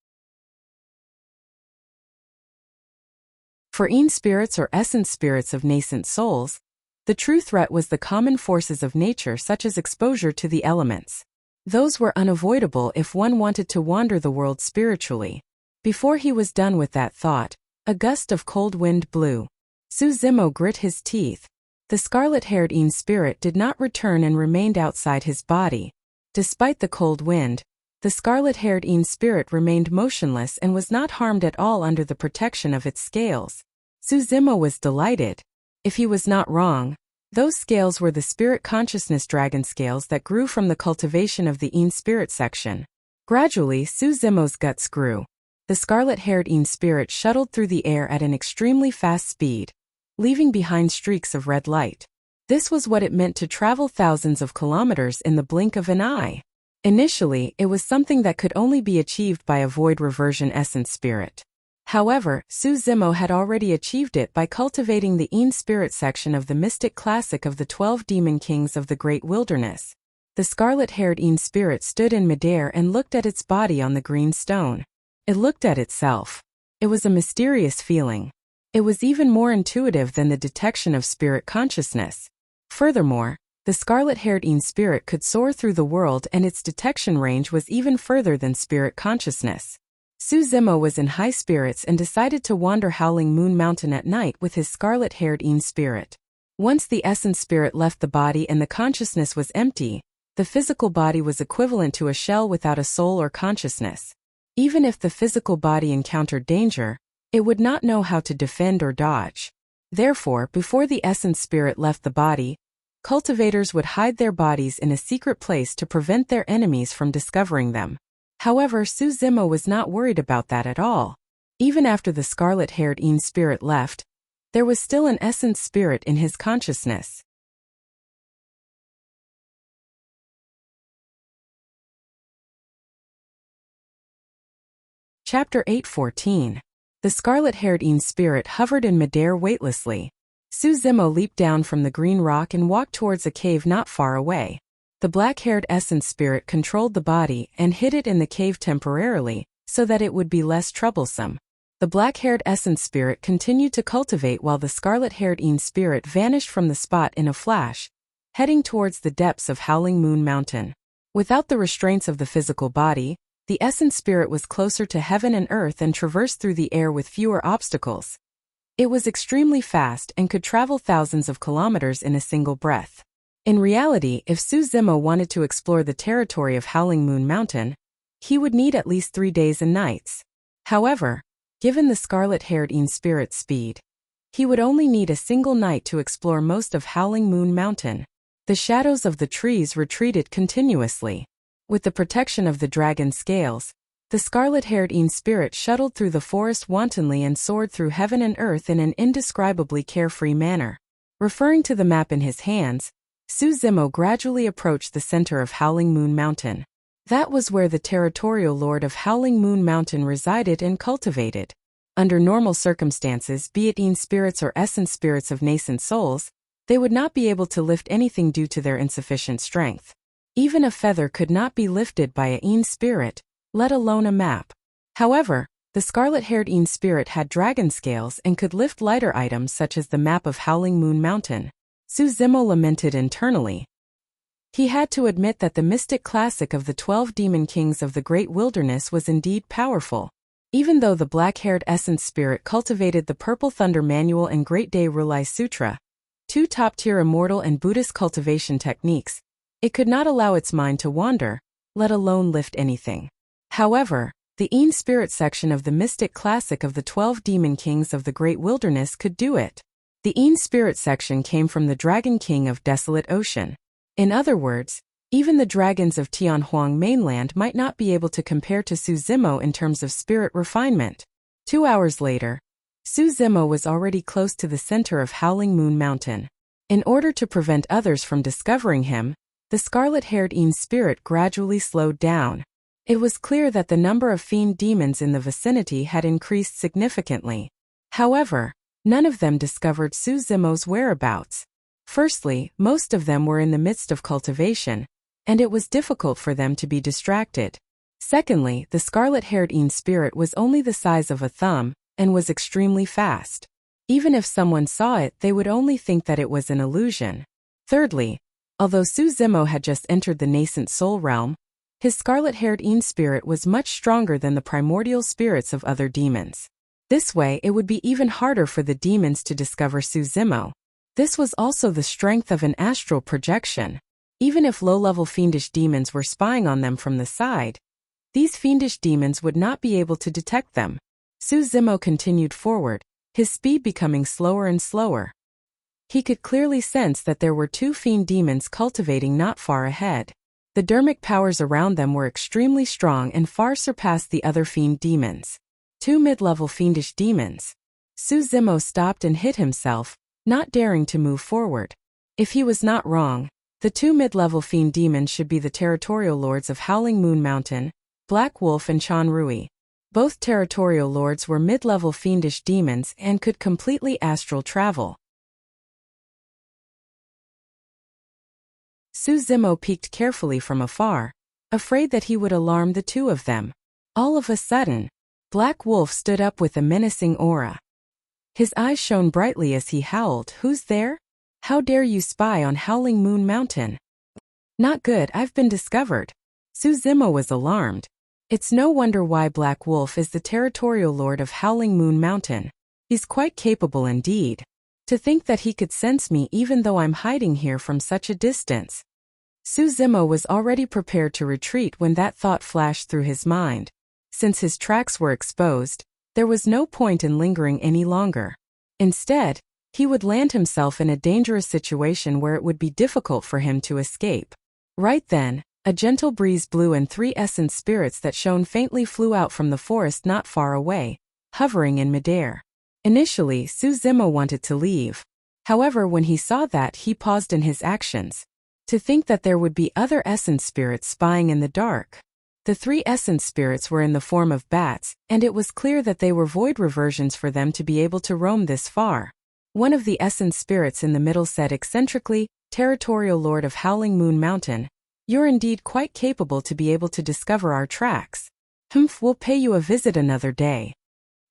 For Yin spirits or essence spirits of nascent souls, the true threat was the common forces of nature such as exposure to the elements. Those were unavoidable if one wanted to wander the world spiritually. Before he was done with that thought, a gust of cold wind blew. Su Zimo grit his teeth. The scarlet-haired Yin spirit did not return and remained outside his body. Despite the cold wind, the scarlet-haired Yin spirit remained motionless and was not harmed at all under the protection of its scales. Su Zimo was delighted. If he was not wrong, those scales were the spirit consciousness dragon scales that grew from the cultivation of the Yin spirit section. Gradually, Su Zimo's guts grew. The scarlet-haired Yin spirit shuttled through the air at an extremely fast speed, leaving behind streaks of red light. This was what it meant to travel thousands of kilometers in the blink of an eye. Initially, it was something that could only be achieved by a void reversion essence spirit. However, Su Zimo had already achieved it by cultivating the Yin spirit section of the mystic classic of the 12 demon kings of the great wilderness. The scarlet-haired Yin spirit stood in midair and looked at its body on the green stone. It looked at itself. It was a mysterious feeling. It was even more intuitive than the detection of spirit consciousness. Furthermore, the scarlet-haired Yin spirit could soar through the world and its detection range was even further than spirit consciousness. Su Zimo was in high spirits and decided to wander Howling Moon Mountain at night with his scarlet-haired Yin spirit. Once the essence spirit left the body and the consciousness was empty, the physical body was equivalent to a shell without a soul or consciousness. Even if the physical body encountered danger, it would not know how to defend or dodge. Therefore, before the essence spirit left the body, cultivators would hide their bodies in a secret place to prevent their enemies from discovering them. However, Su Zimo was not worried about that at all. Even after the scarlet-haired Yin spirit left, there was still an essence spirit in his consciousness. Chapter 8:14. The scarlet-haired Yin spirit hovered in midair weightlessly. Su Zimo leaped down from the green rock and walked towards a cave not far away. The black-haired essence spirit controlled the body and hid it in the cave temporarily, so that it would be less troublesome. The black-haired essence spirit continued to cultivate while the scarlet-haired Yin spirit vanished from the spot in a flash, heading towards the depths of Howling Moon Mountain. Without the restraints of the physical body, the essence spirit was closer to heaven and earth and traversed through the air with fewer obstacles. It was extremely fast and could travel thousands of kilometers in a single breath. In reality, if Su Zimo wanted to explore the territory of Howling Moon Mountain, he would need at least 3 days and nights. However, given the scarlet-haired Een spirit's speed, he would only need a single night to explore most of Howling Moon Mountain. The shadows of the trees retreated continuously. With the protection of the dragon scales, the scarlet-haired Een spirit shuttled through the forest wantonly and soared through heaven and earth in an indescribably carefree manner. Referring to the map in his hands, Su Zimo gradually approached the center of Howling Moon Mountain. That was where the territorial lord of Howling Moon Mountain resided and cultivated. Under normal circumstances, be it Een spirits or essence spirits of nascent souls, they would not be able to lift anything due to their insufficient strength. Even a feather could not be lifted by a Een spirit, let alone a map. However, the scarlet-haired Een spirit had dragon scales and could lift lighter items such as the map of Howling Moon Mountain. Su Zimo lamented internally. He had to admit that the mystic classic of the 12 demon kings of the Great Wilderness was indeed powerful. Even though the black-haired essence spirit cultivated the Purple Thunder Manual and Great Day Rulai Sutra, 2 top-tier immortal and Buddhist cultivation techniques, it could not allow its mind to wander, let alone lift anything. However, the Een spirit section of the mystic classic of the 12 demon kings of the Great Wilderness could do it. The Een spirit section came from the Dragon King of Desolate Ocean. In other words, even the dragons of Tianhuang mainland might not be able to compare to Su Zimo in terms of spirit refinement. 2 hours later, Su Zimo was already close to the center of Howling Moon Mountain. In order to prevent others from discovering him, the scarlet-haired Een spirit gradually slowed down. It was clear that the number of fiend demons in the vicinity had increased significantly. However, none of them discovered Su Zimo's whereabouts. Firstly, most of them were in the midst of cultivation, and it was difficult for them to be distracted. Secondly, the scarlet-haired Een spirit was only the size of a thumb, and was extremely fast. Even if someone saw it, they would only think that it was an illusion. Thirdly, although Su Zimo had just entered the nascent soul realm, his scarlet-haired Een spirit was much stronger than the primordial spirits of other demons. This way, it would be even harder for the demons to discover Su Zimo. This was also the strength of an astral projection. Even if low-level fiendish demons were spying on them from the side, these fiendish demons would not be able to detect them. Su Zimo continued forward, his speed becoming slower and slower. He could clearly sense that there were 2 fiend demons cultivating not far ahead. The dermic powers around them were extremely strong and far surpassed the other fiend demons. 2 mid-level fiendish demons. Su Zimo stopped and hit himself, not daring to move forward. If he was not wrong, the 2 mid-level fiend demons should be the territorial lords of Howling Moon Mountain, Black Wolf and Chan Rui. Both territorial lords were mid-level fiendish demons and could completely astral travel. Su Zimo peeked carefully from afar, afraid that he would alarm the 2 of them. All of a sudden, Black Wolf stood up with a menacing aura. His eyes shone brightly as he howled, "Who's there? How dare you spy on Howling Moon Mountain? Not good, I've been discovered." Su Zimo was alarmed. It's no wonder why Black Wolf is the territorial lord of Howling Moon Mountain. He's quite capable indeed. To think that he could sense me even though I'm hiding here from such a distance. Su Zimo was already prepared to retreat when that thought flashed through his mind. Since his tracks were exposed, there was no point in lingering any longer. Instead, he would land himself in a dangerous situation where it would be difficult for him to escape. Right then, a gentle breeze blew and 3 essence spirits that shone faintly flew out from the forest not far away, hovering in midair. Initially, Su Zimo wanted to leave. However, when he saw that, he paused in his actions. To think that there would be other essence spirits spying in the dark. The 3 essence spirits were in the form of bats, and it was clear that they were void reversions for them to be able to roam this far. One of the essence spirits in the middle said eccentrically, "Territorial Lord of Howling Moon Mountain, you're indeed quite capable to be able to discover our tracks. We'll pay you a visit another day."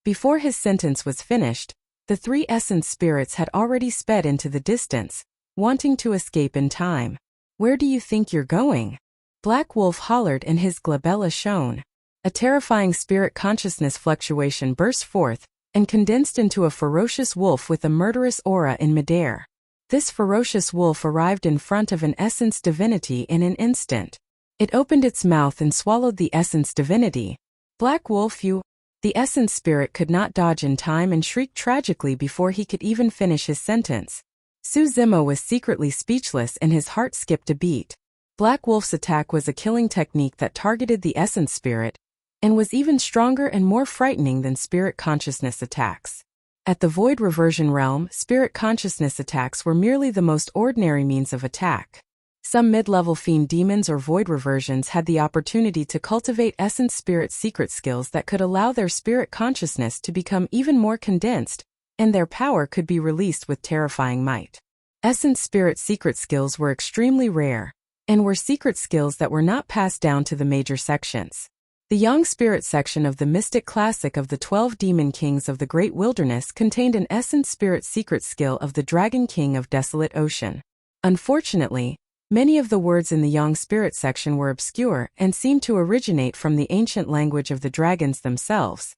Before his sentence was finished, the 3 essence spirits had already sped into the distance, wanting to escape in time. "Where do you think you're going?" Black Wolf hollered and his glabella shone. A terrifying spirit consciousness fluctuation burst forth and condensed into a ferocious wolf with a murderous aura in midair. This ferocious wolf arrived in front of an essence divinity in an instant. It opened its mouth and swallowed the essence divinity. Black Wolf, you... The essence spirit could not dodge in time and shrieked tragically before he could even finish his sentence. Su Zimo was secretly speechless and his heart skipped a beat. Black Wolf's attack was a killing technique that targeted the essence spirit, and was even stronger and more frightening than spirit consciousness attacks. At the Void Reversion realm, spirit consciousness attacks were merely the most ordinary means of attack. Some mid-level fiend demons or void reversions had the opportunity to cultivate essence spirit secret skills that could allow their spirit consciousness to become even more condensed, and their power could be released with terrifying might. Essence spirit secret skills were extremely rare, and were secret skills that were not passed down to the major sections. The Young Spirit section of the Mystic Classic of the 12 Demon Kings of the Great Wilderness contained an Essence Spirit secret skill of the Dragon King of Desolate Ocean. Unfortunately, many of the words in the Young Spirit section were obscure and seemed to originate from the ancient language of the dragons themselves.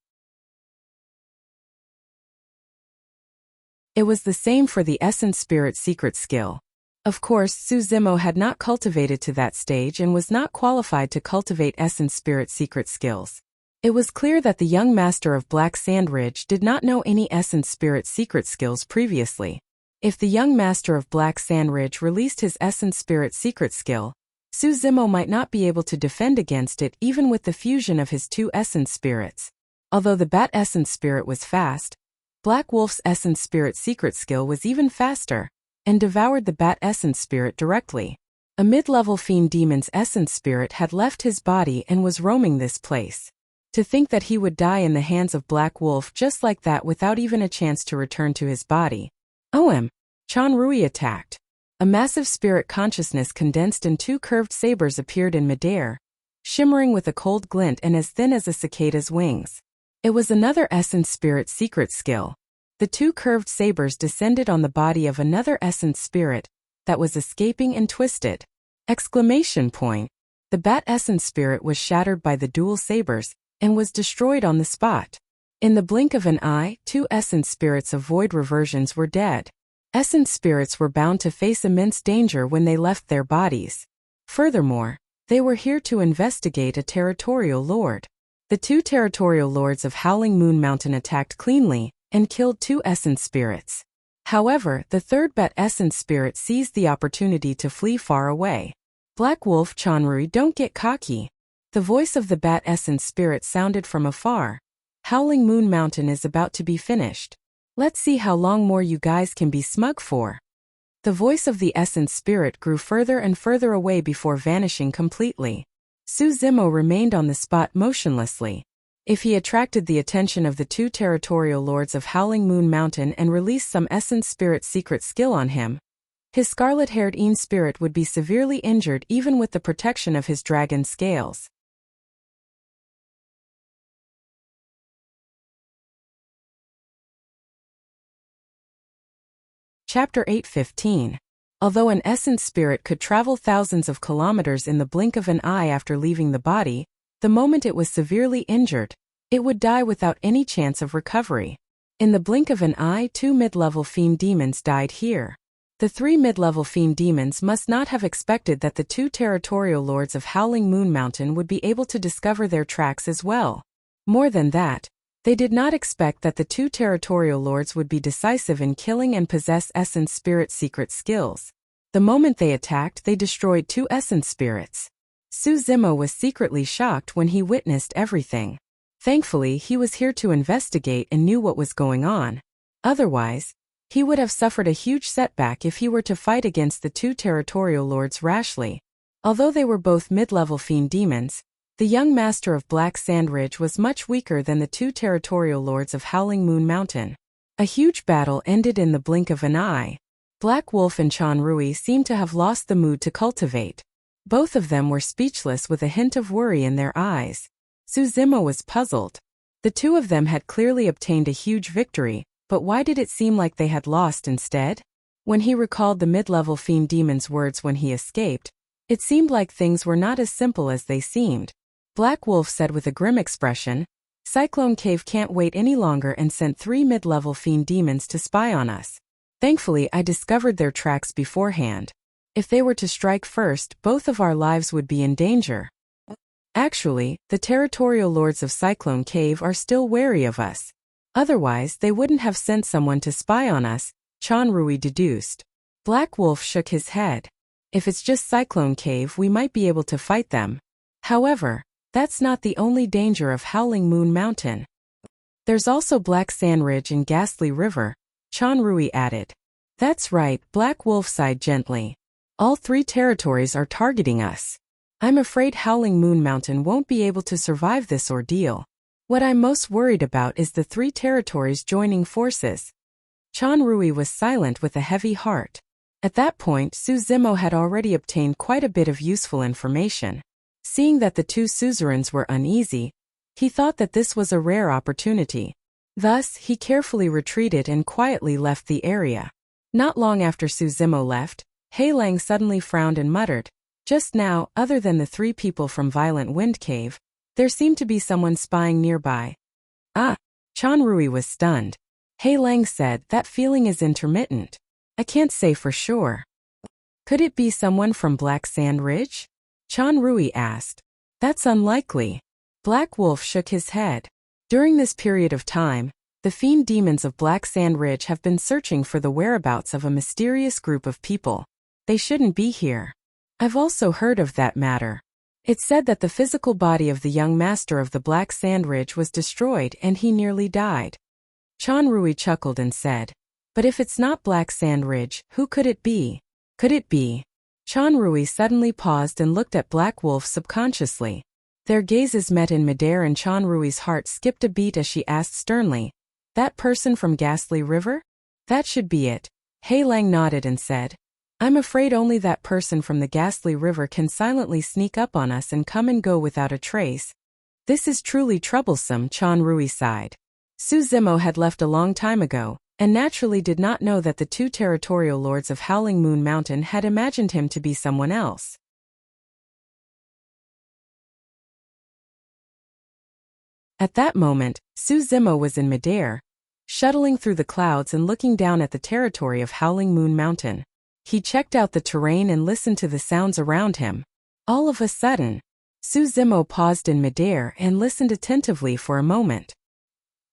It was the same for the Essence Spirit secret skill. Of course, Su Zimo had not cultivated to that stage and was not qualified to cultivate Essence Spirit secret skills. It was clear that the young master of Black Sand Ridge did not know any Essence Spirit secret skills previously. If the young master of Black Sand Ridge released his Essence Spirit secret skill, Su Zimo might not be able to defend against it even with the fusion of his two Essence Spirits. Although the Bat Essence Spirit was fast, Black Wolf's Essence Spirit secret skill was even faster, and devoured the Bat Essence Spirit directly. A mid-level fiend demon's Essence Spirit had left his body and was roaming this place. To think that he would die in the hands of Black Wolf just like that without even a chance to return to his body. Chan Rui attacked. A massive spirit consciousness condensed and two curved sabers appeared in midair, shimmering with a cold glint and as thin as a cicada's wings. It was another Essence Spirit secret skill. The two curved sabers descended on the body of another Essence Spirit that was escaping and twisted. Exclamation point. The Bat Essence Spirit was shattered by the dual sabers and was destroyed on the spot. In the blink of an eye, two Essence Spirits of Void Reversions were dead. Essence Spirits were bound to face immense danger when they left their bodies. Furthermore, they were here to investigate a territorial lord. The two territorial lords of Howling Moon Mountain attacked cleanly and killed two Essence Spirits. However, the third Bat Essence Spirit seized the opportunity to flee far away. Black Wolf, Chanrui, don't get cocky. The voice of the Bat Essence Spirit sounded from afar. Howling Moon Mountain is about to be finished. Let's see how long more you guys can be smug for. The voice of the Essence Spirit grew further and further away before vanishing completely. Su Zimo remained on the spot motionlessly. If he attracted the attention of the two territorial lords of Howling Moon Mountain and released some Essence Spirit secret skill on him, his scarlet-haired Een Spirit would be severely injured even with the protection of his dragon scales. Chapter 8:15. Although an Essence Spirit could travel thousands of kilometers in the blink of an eye after leaving the body, the moment it was severely injured, it would die without any chance of recovery. In the blink of an eye, two mid-level fiend demons died here. The three mid-level fiend demons must not have expected that the two territorial lords of Howling Moon Mountain would be able to discover their tracks as well. More than that, they did not expect that the two territorial lords would be decisive in killing and possess Essence Spirit secret skills. The moment they attacked, they destroyed two Essence Spirits. Su Zimo was secretly shocked when he witnessed everything. Thankfully, he was here to investigate and knew what was going on. Otherwise, he would have suffered a huge setback if he were to fight against the two territorial lords rashly. Although they were both mid-level fiend demons, the young master of Black Sand Ridge was much weaker than the two territorial lords of Howling Moon Mountain. A huge battle ended in the blink of an eye. Black Wolf and Chan Rui seemed to have lost the mood to cultivate. Both of them were speechless with a hint of worry in their eyes. Su Zimo was puzzled. The two of them had clearly obtained a huge victory, but why did it seem like they had lost instead? When he recalled the mid-level fiend demon's words when he escaped, It seemed like things were not as simple as they seemed. Black Wolf said with a grim expression, Cyclone Cave can't wait any longer and sent 3 mid-level fiend demons to spy on us. Thankfully, I discovered their tracks beforehand. If they were to strike first, both of our lives would be in danger. Actually, the territorial lords of Cyclone Cave are still wary of us. Otherwise, they wouldn't have sent someone to spy on us, Chanrui deduced. Black Wolf shook his head. If it's just Cyclone Cave, we might be able to fight them. However, that's not the only danger of Howling Moon Mountain. There's also Black Sand Ridge and Ghastly River, Chanrui added. That's right, Black Wolf sighed gently. All 3 territories are targeting us. I'm afraid Howling Moon Mountain won't be able to survive this ordeal. What I'm most worried about is the 3 territories joining forces. Chanrui was silent with a heavy heart. At that point, Suzimo had already obtained quite a bit of useful information. Seeing that the 2 suzerains were uneasy, he thought that this was a rare opportunity. Thus, he carefully retreated and quietly left the area. Not long after Suzimo left, Heilang suddenly frowned and muttered, just now, other than the 3 people from Violent Wind Cave, there seemed to be someone spying nearby. Ah! Chanrui was stunned. Heilang said, that feeling is intermittent. I can't say for sure. Could it be someone from Black Sand Ridge? Chanrui asked. That's unlikely. Black Wolf shook his head. During this period of time, the fiend demons of Black Sand Ridge have been searching for the whereabouts of a mysterious group of people. They shouldn't be here. I've also heard of that matter. It's said that the physical body of the young master of the Black Sand Ridge was destroyed and he nearly died. Chanrui chuckled and said, but if it's not Black Sand Ridge, who could it be? Could it be? Chanrui suddenly paused and looked at Black Wolf subconsciously. Their gazes met in midair and Chanrui's heart skipped a beat as she asked sternly, that person from Ghastly River? That should be it. Heilang nodded and said, I'm afraid only that person from the Ghastly River can silently sneak up on us and come and go without a trace. This is truly troublesome, Chanrui sighed. Suzimo had left a long time ago, and naturally did not know that the 2 territorial lords of Howling Moon Mountain had imagined him to be someone else. At that moment, Suzimo was in midair, shuttling through the clouds and looking down at the territory of Howling Moon Mountain. He checked out the terrain and listened to the sounds around him. All of a sudden, Suzimo paused in midair and listened attentively for a moment.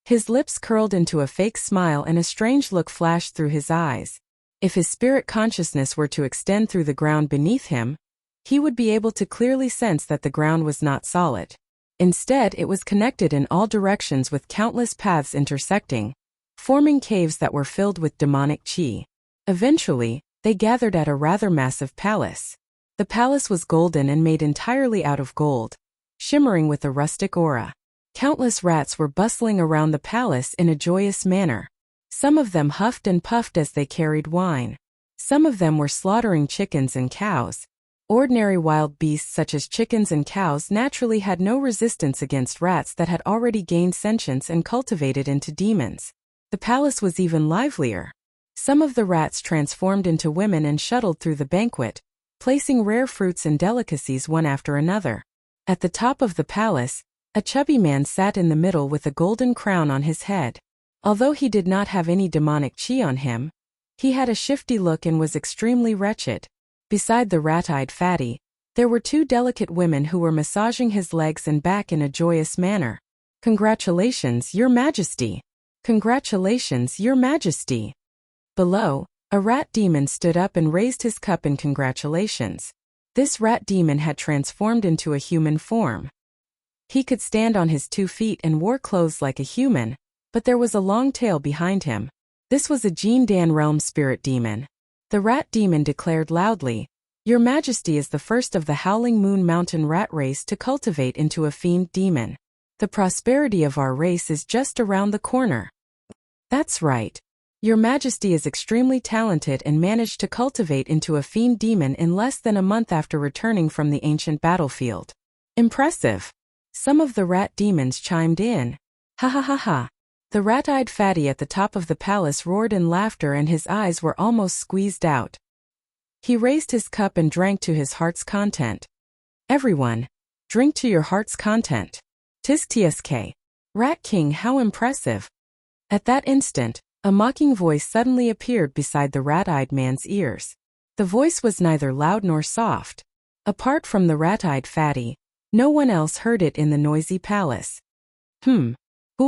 His lips curled into a fake smile and a strange look flashed through his eyes. If his spirit consciousness were to extend through the ground beneath him, he would be able to clearly sense that the ground was not solid. Instead, it was connected in all directions with countless paths intersecting, forming caves that were filled with demonic chi. Eventually, they gathered at a rather massive palace. The palace was golden and made entirely out of gold, shimmering with a rustic aura. Countless rats were bustling around the palace in a joyous manner. Some of them huffed and puffed as they carried wine. Some of them were slaughtering chickens and cows. Ordinary wild beasts such as chickens and cows naturally had no resistance against rats that had already gained sentience and cultivated into demons. The palace was even livelier. Some of the rats transformed into women and shuttled through the banquet, placing rare fruits and delicacies one after another. At the top of the palace, a chubby man sat in the middle with a golden crown on his head. Although he did not have any demonic chi on him, he had a shifty look and was extremely wretched. Beside the rat-eyed fatty, there were 2 delicate women who were massaging his legs and back in a joyous manner. Congratulations, Your Majesty! Congratulations, Your Majesty! Below, a rat demon stood up and raised his cup in congratulations. This rat demon had transformed into a human form. He could stand on his 2 feet and wore clothes like a human, but there was a long tail behind him. This was a Jin Dan realm spirit demon. The rat demon declared loudly, Your Majesty is the first of the Howling Moon Mountain rat race to cultivate into a fiend demon. The prosperity of our race is just around the corner. That's right. Your Majesty is extremely talented and managed to cultivate into a fiend demon in less than a month after returning from the ancient battlefield. Impressive. Some of the rat demons chimed in. Ha ha ha ha. The rat-eyed fatty at the top of the palace roared in laughter and his eyes were almost squeezed out. He raised his cup and drank to his heart's content. Everyone, drink to your heart's content. Tisk tsk. Rat King, how impressive. At that instant, a mocking voice suddenly appeared beside the rat-eyed man's ears. The voice was neither loud nor soft. Apart from the rat-eyed fatty, no one else heard it in the noisy palace. Who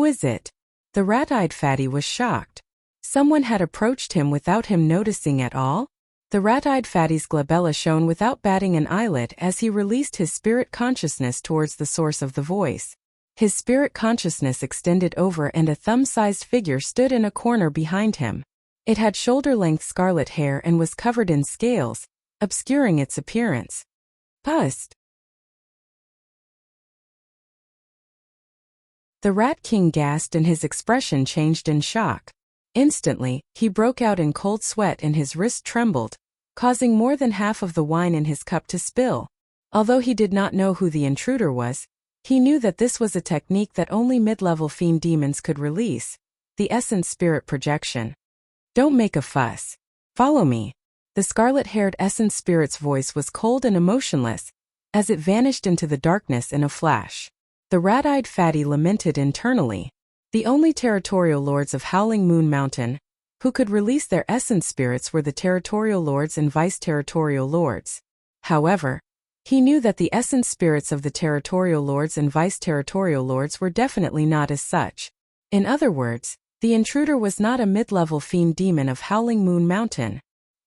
is it? The rat-eyed fatty was shocked. Someone had approached him without him noticing at all? The rat-eyed fatty's glabella shone without batting an eyelid as he released his spirit consciousness towards the source of the voice. His spirit consciousness extended over and a thumb-sized figure stood in a corner behind him. It had shoulder-length scarlet hair and was covered in scales, obscuring its appearance. Pust! The Rat King gasped and his expression changed in shock. Instantly, he broke out in cold sweat and his wrist trembled, causing more than half of the wine in his cup to spill. Although he did not know who the intruder was, he knew that this was a technique that only mid-level fiend demons could release, the essence spirit projection. Don't make a fuss. Follow me. The scarlet-haired essence spirit's voice was cold and emotionless, as it vanished into the darkness in a flash. The rat-eyed fatty lamented internally. The only territorial lords of Howling Moon Mountain who could release their essence spirits were the territorial lords and vice-territorial lords. However, he knew that the essence spirits of the territorial lords and vice-territorial lords were definitely not as such. In other words, the intruder was not a mid-level fiend demon of Howling Moon Mountain.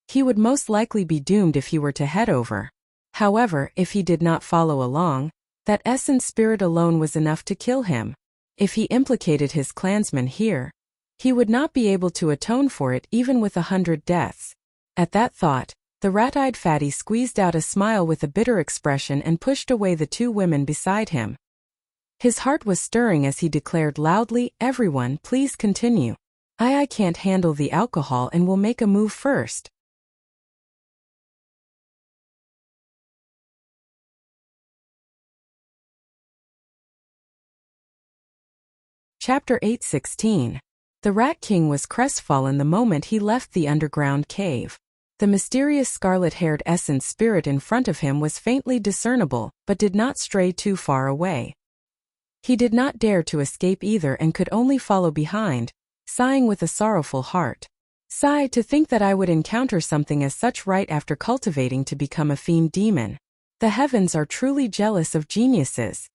He would most likely be doomed if he were to head over. However, if he did not follow along, that essence spirit alone was enough to kill him. If he implicated his clansmen here, he would not be able to atone for it even with 100 deaths. At that thought, the rat-eyed fatty squeezed out a smile with a bitter expression and pushed away the two women beside him. His heart was stirring as he declared loudly, "Everyone, please continue. I can't handle the alcohol and will make a move first." Chapter 8:16. The Rat King was crestfallen the moment he left the underground cave. The mysterious scarlet-haired essence spirit in front of him was faintly discernible, but did not stray too far away. He did not dare to escape either and could only follow behind, sighing with a sorrowful heart. Sigh, to think that I would encounter something as such right after cultivating to become a fiend demon. The heavens are truly jealous of geniuses.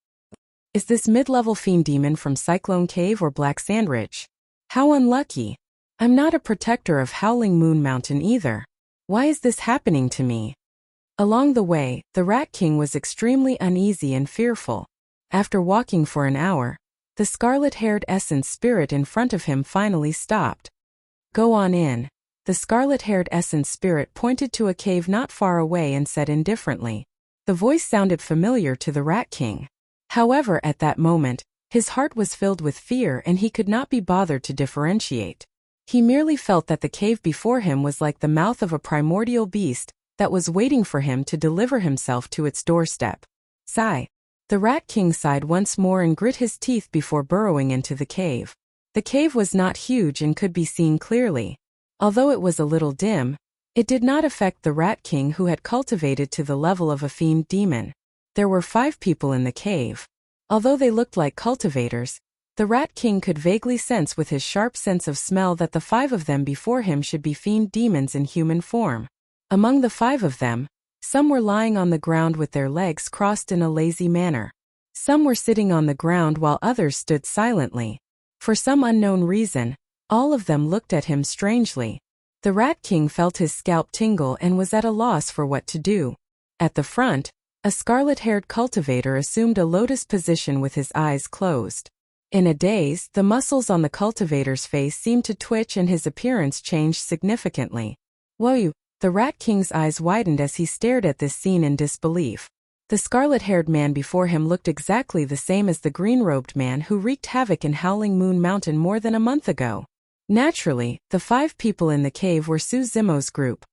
Is this mid-level fiend demon from Cyclone Cave or Black Sand Ridge? How unlucky. I'm not a protector of Howling Moon Mountain either. Why is this happening to me? Along the way, the Rat King was extremely uneasy and fearful. After walking for an hour, the scarlet-haired essence spirit in front of him finally stopped. Go on in. The scarlet-haired essence spirit pointed to a cave not far away and said indifferently. The voice sounded familiar to the Rat King. However, at that moment, his heart was filled with fear and he could not be bothered to differentiate. He merely felt that the cave before him was like the mouth of a primordial beast that was waiting for him to deliver himself to its doorstep. Sigh. The Rat King sighed once more and grit his teeth before burrowing into the cave. The cave was not huge and could be seen clearly. Although it was a little dim, it did not affect the Rat King who had cultivated to the level of a fiend demon. There were 5 people in the cave. Although they looked like cultivators, the Rat King could vaguely sense with his sharp sense of smell that the 5 of them before him should be fiend demons in human form. Among the 5 of them, some were lying on the ground with their legs crossed in a lazy manner. Some were sitting on the ground while others stood silently. For some unknown reason, all of them looked at him strangely. The Rat King felt his scalp tingle and was at a loss for what to do. At the front, a scarlet-haired cultivator assumed a lotus position with his eyes closed. In a daze, the muscles on the cultivator's face seemed to twitch and his appearance changed significantly. Whoa! The Rat King's eyes widened as he stared at this scene in disbelief. The scarlet-haired man before him looked exactly the same as the green-robed man who wreaked havoc in Howling Moon Mountain more than a month ago. Naturally, the 5 people in the cave were Su Zimo's group.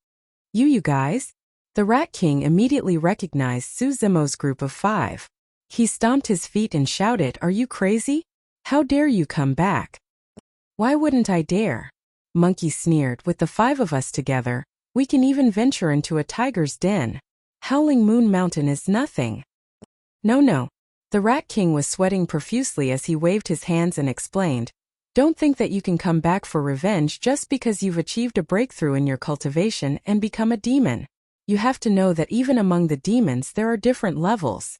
You guys? The Rat King immediately recognized Su Zimo's group of 5. He stomped his feet and shouted, "Are you crazy? How dare you come back?" "Why wouldn't I dare?" Monkey sneered. "With the 5 of us together, We can even venture into a tiger's den. Howling Moon Mountain is nothing. No. The Rat King was sweating profusely as he waved his hands and explained, "Don't think that you can come back for revenge just because you've achieved a breakthrough in your cultivation and become a demon. You have to know that even among the demons there are different levels.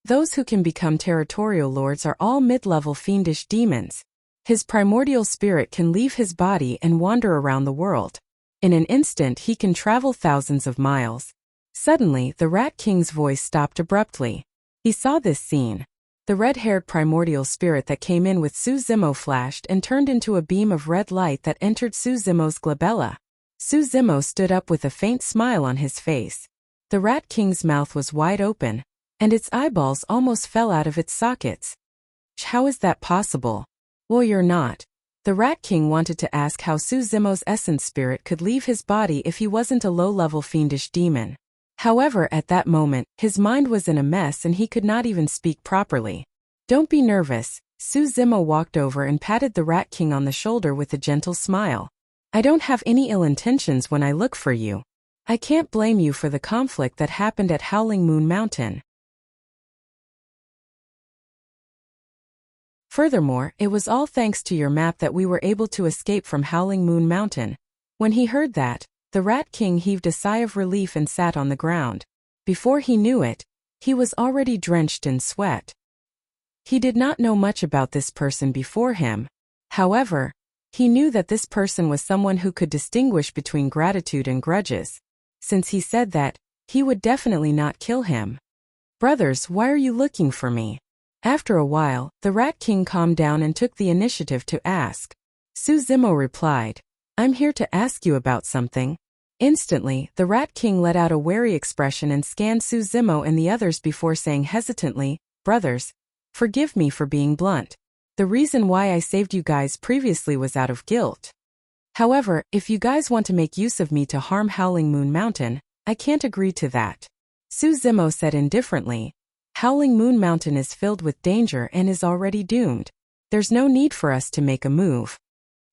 Those who can become territorial lords are all mid-level fiendish demons. His primordial spirit can leave his body and wander around the world. In an instant he can travel thousands of miles." Suddenly, the Rat King's voice stopped abruptly. He saw this scene. The red-haired primordial spirit that came in with Su Zimo flashed and turned into a beam of red light that entered Su Zimo's glabella. Su Zimo stood up with a faint smile on his face. The Rat King's mouth was wide open, and its eyeballs almost fell out of its sockets. "How is that possible?" "Well, you're not." The Rat King wanted to ask how Su Zimo's essence spirit could leave his body if he wasn't a low-level fiendish demon. However, at that moment, his mind was in a mess and he could not even speak properly. "Don't be nervous." Su Zimo walked over and patted the Rat King on the shoulder with a gentle smile. "I don't have any ill intentions when I look for you. I can't blame you for the conflict that happened at Howling Moon Mountain. Furthermore, it was all thanks to your map that we were able to escape from Howling Moon Mountain." When he heard that, the Rat King heaved a sigh of relief and sat on the ground. Before he knew it, he was already drenched in sweat. He did not know much about this person before him. However, he knew that this person was someone who could distinguish between gratitude and grudges. Since he said that, he would definitely not kill him. "Brothers, why are you looking for me?" After a while, the Rat King calmed down and took the initiative to ask. Su Zimo replied, "I'm here to ask you about something." Instantly, the Rat King let out a wary expression and scanned Su Zimo and the others before saying hesitantly, "Brothers, forgive me for being blunt. The reason why I saved you guys previously was out of guilt. However, if you guys want to make use of me to harm Howling Moon Mountain, I can't agree to that." Su Zimo said indifferently, "Howling Moon Mountain is filled with danger and is already doomed. There's no need for us to make a move."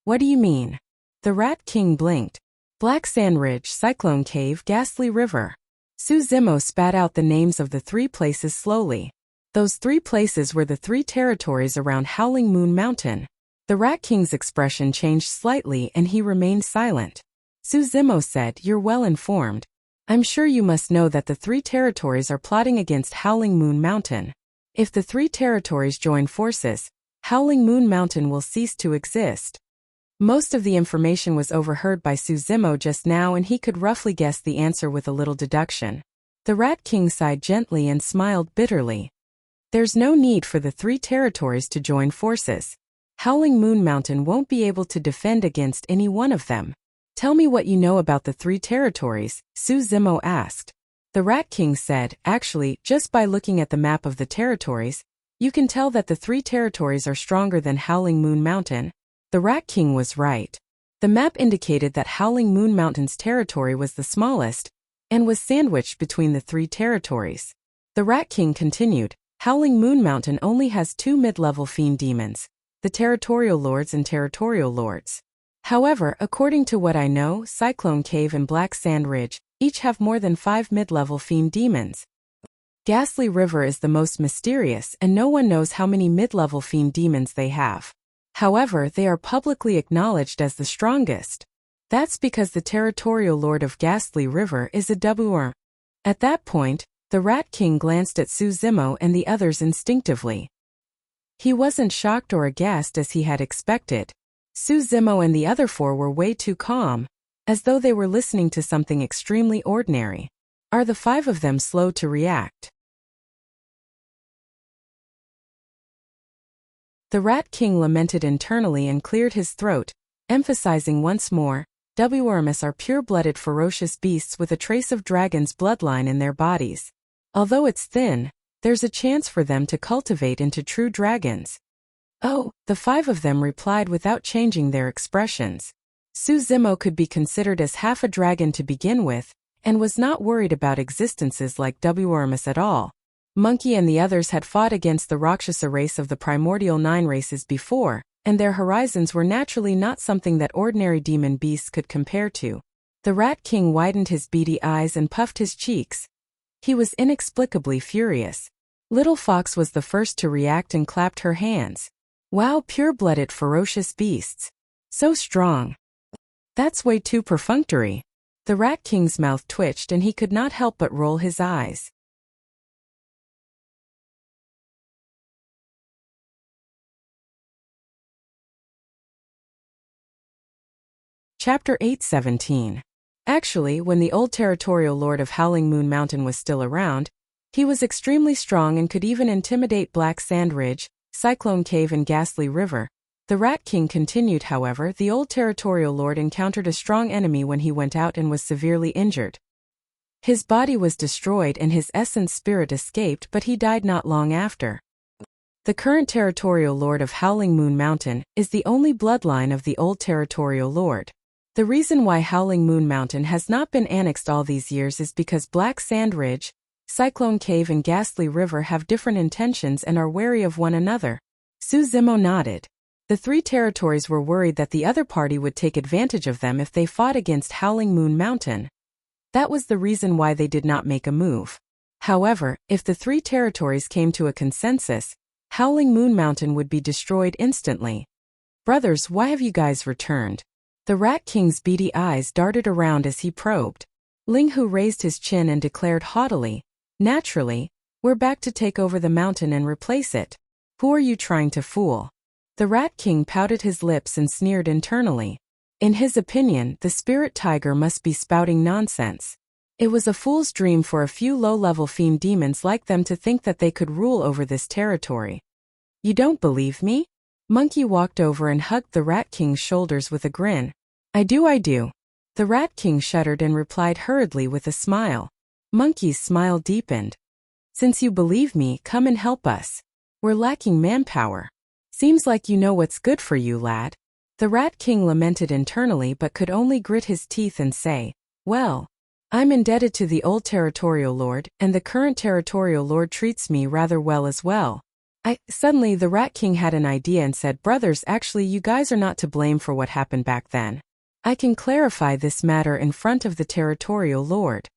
"What do you mean?" The Rat King blinked. "Black Sand Ridge, Cyclone Cave, Ghastly River." Su Zimo spat out the names of the 3 places slowly. Those 3 places were the 3 territories around Howling Moon Mountain. The Rat King's expression changed slightly and he remained silent. Su Zimo said, "You're well informed. I'm sure you must know that the 3 territories are plotting against Howling Moon Mountain. If the 3 territories join forces, Howling Moon Mountain will cease to exist." Most of the information was overheard by Su Zimo just now and he could roughly guess the answer with a little deduction. The Rat King sighed gently and smiled bitterly. "There's no need for the 3 territories to join forces. Howling Moon Mountain won't be able to defend against any one of them." "Tell me what you know about the 3 territories," Su Zimo asked. The Rat King said, "Actually, just by looking at the map of the territories, you can tell that the 3 territories are stronger than Howling Moon Mountain." The Rat King was right. The map indicated that Howling Moon Mountain's territory was the smallest, and was sandwiched between the 3 territories. The Rat King continued, "Howling Moon Mountain only has 2 mid-level fiend demons, the Territorial Lords and Territorial Lords. However, according to what I know, Cyclone Cave and Black Sand Ridge each have more than 5 mid-level fiend demons. Ghastly River is the most mysterious and no one knows how many mid-level fiend demons they have. However, they are publicly acknowledged as the strongest. That's because the Territorial Lord of Ghastly River is a WR." At that point, the Rat King glanced at Su Zimo and the others instinctively. He wasn't shocked or aghast as he had expected. Su Zimo and the other 4 were way too calm, as though they were listening to something extremely ordinary. Are the 5 of them slow to react? The Rat King lamented internally and cleared his throat, emphasizing once more, "WRMs are pure-blooded ferocious beasts with a trace of dragon's bloodline in their bodies. Although it's thin, there's a chance for them to cultivate into true dragons." "Oh," the 5 of them replied without changing their expressions. Su Zimo could be considered as half a dragon to begin with, and was not worried about existences like WRMs at all. Monkey and the others had fought against the Rakshasa race of the primordial 9 races before, and their horizons were naturally not something that ordinary demon beasts could compare to. The Rat King widened his beady eyes and puffed his cheeks. He was inexplicably furious. Little Fox was the first to react and clapped her hands. Wow, pure-blooded ferocious beasts. So strong. That's way too perfunctory. The Rat King's mouth twitched and he could not help but roll his eyes. Chapter 8:17. Actually, when the old territorial lord of Howling Moon Mountain was still around, he was extremely strong and could even intimidate Black Sand Ridge, Cyclone Cave and Ghastly River. The Rat King continued, however, the old territorial lord encountered a strong enemy when he went out and was severely injured. His body was destroyed and his essence spirit escaped, but he died not long after. The current territorial lord of Howling Moon Mountain is the only bloodline of the old territorial lord. The reason why Howling Moon Mountain has not been annexed all these years is because Black Sand Ridge, Cyclone Cave and Ghastly River have different intentions and are wary of one another. Su Zimo nodded. The three territories were worried that the other party would take advantage of them if they fought against Howling Moon Mountain. That was the reason why they did not make a move. However, if the three territories came to a consensus, Howling Moon Mountain would be destroyed instantly. Brothers, why have you guys returned? The Rat King's beady eyes darted around as he probed. Ling Hu raised his chin and declared haughtily, naturally, we're back to take over the mountain and replace it. Who are you trying to fool? The Rat King pouted his lips and sneered internally. In his opinion, the spirit tiger must be spouting nonsense. It was a fool's dream for a few low-level fiend demons like them to think that they could rule over this territory. You don't believe me? Monkey walked over and hugged the Rat King's shoulders with a grin. I do. The Rat King shuddered and replied hurriedly with a smile. Monkey's smile deepened. Since you believe me, come and help us. We're lacking manpower. Seems like you know what's good for you, lad. The Rat King lamented internally but could only grit his teeth and say, well, I'm indebted to the old territorial lord, and the current territorial lord treats me rather well as well. Suddenly the Rat King had an idea and said, brothers, actually you guys are not to blame for what happened back then. I can clarify this matter in front of the territorial lord.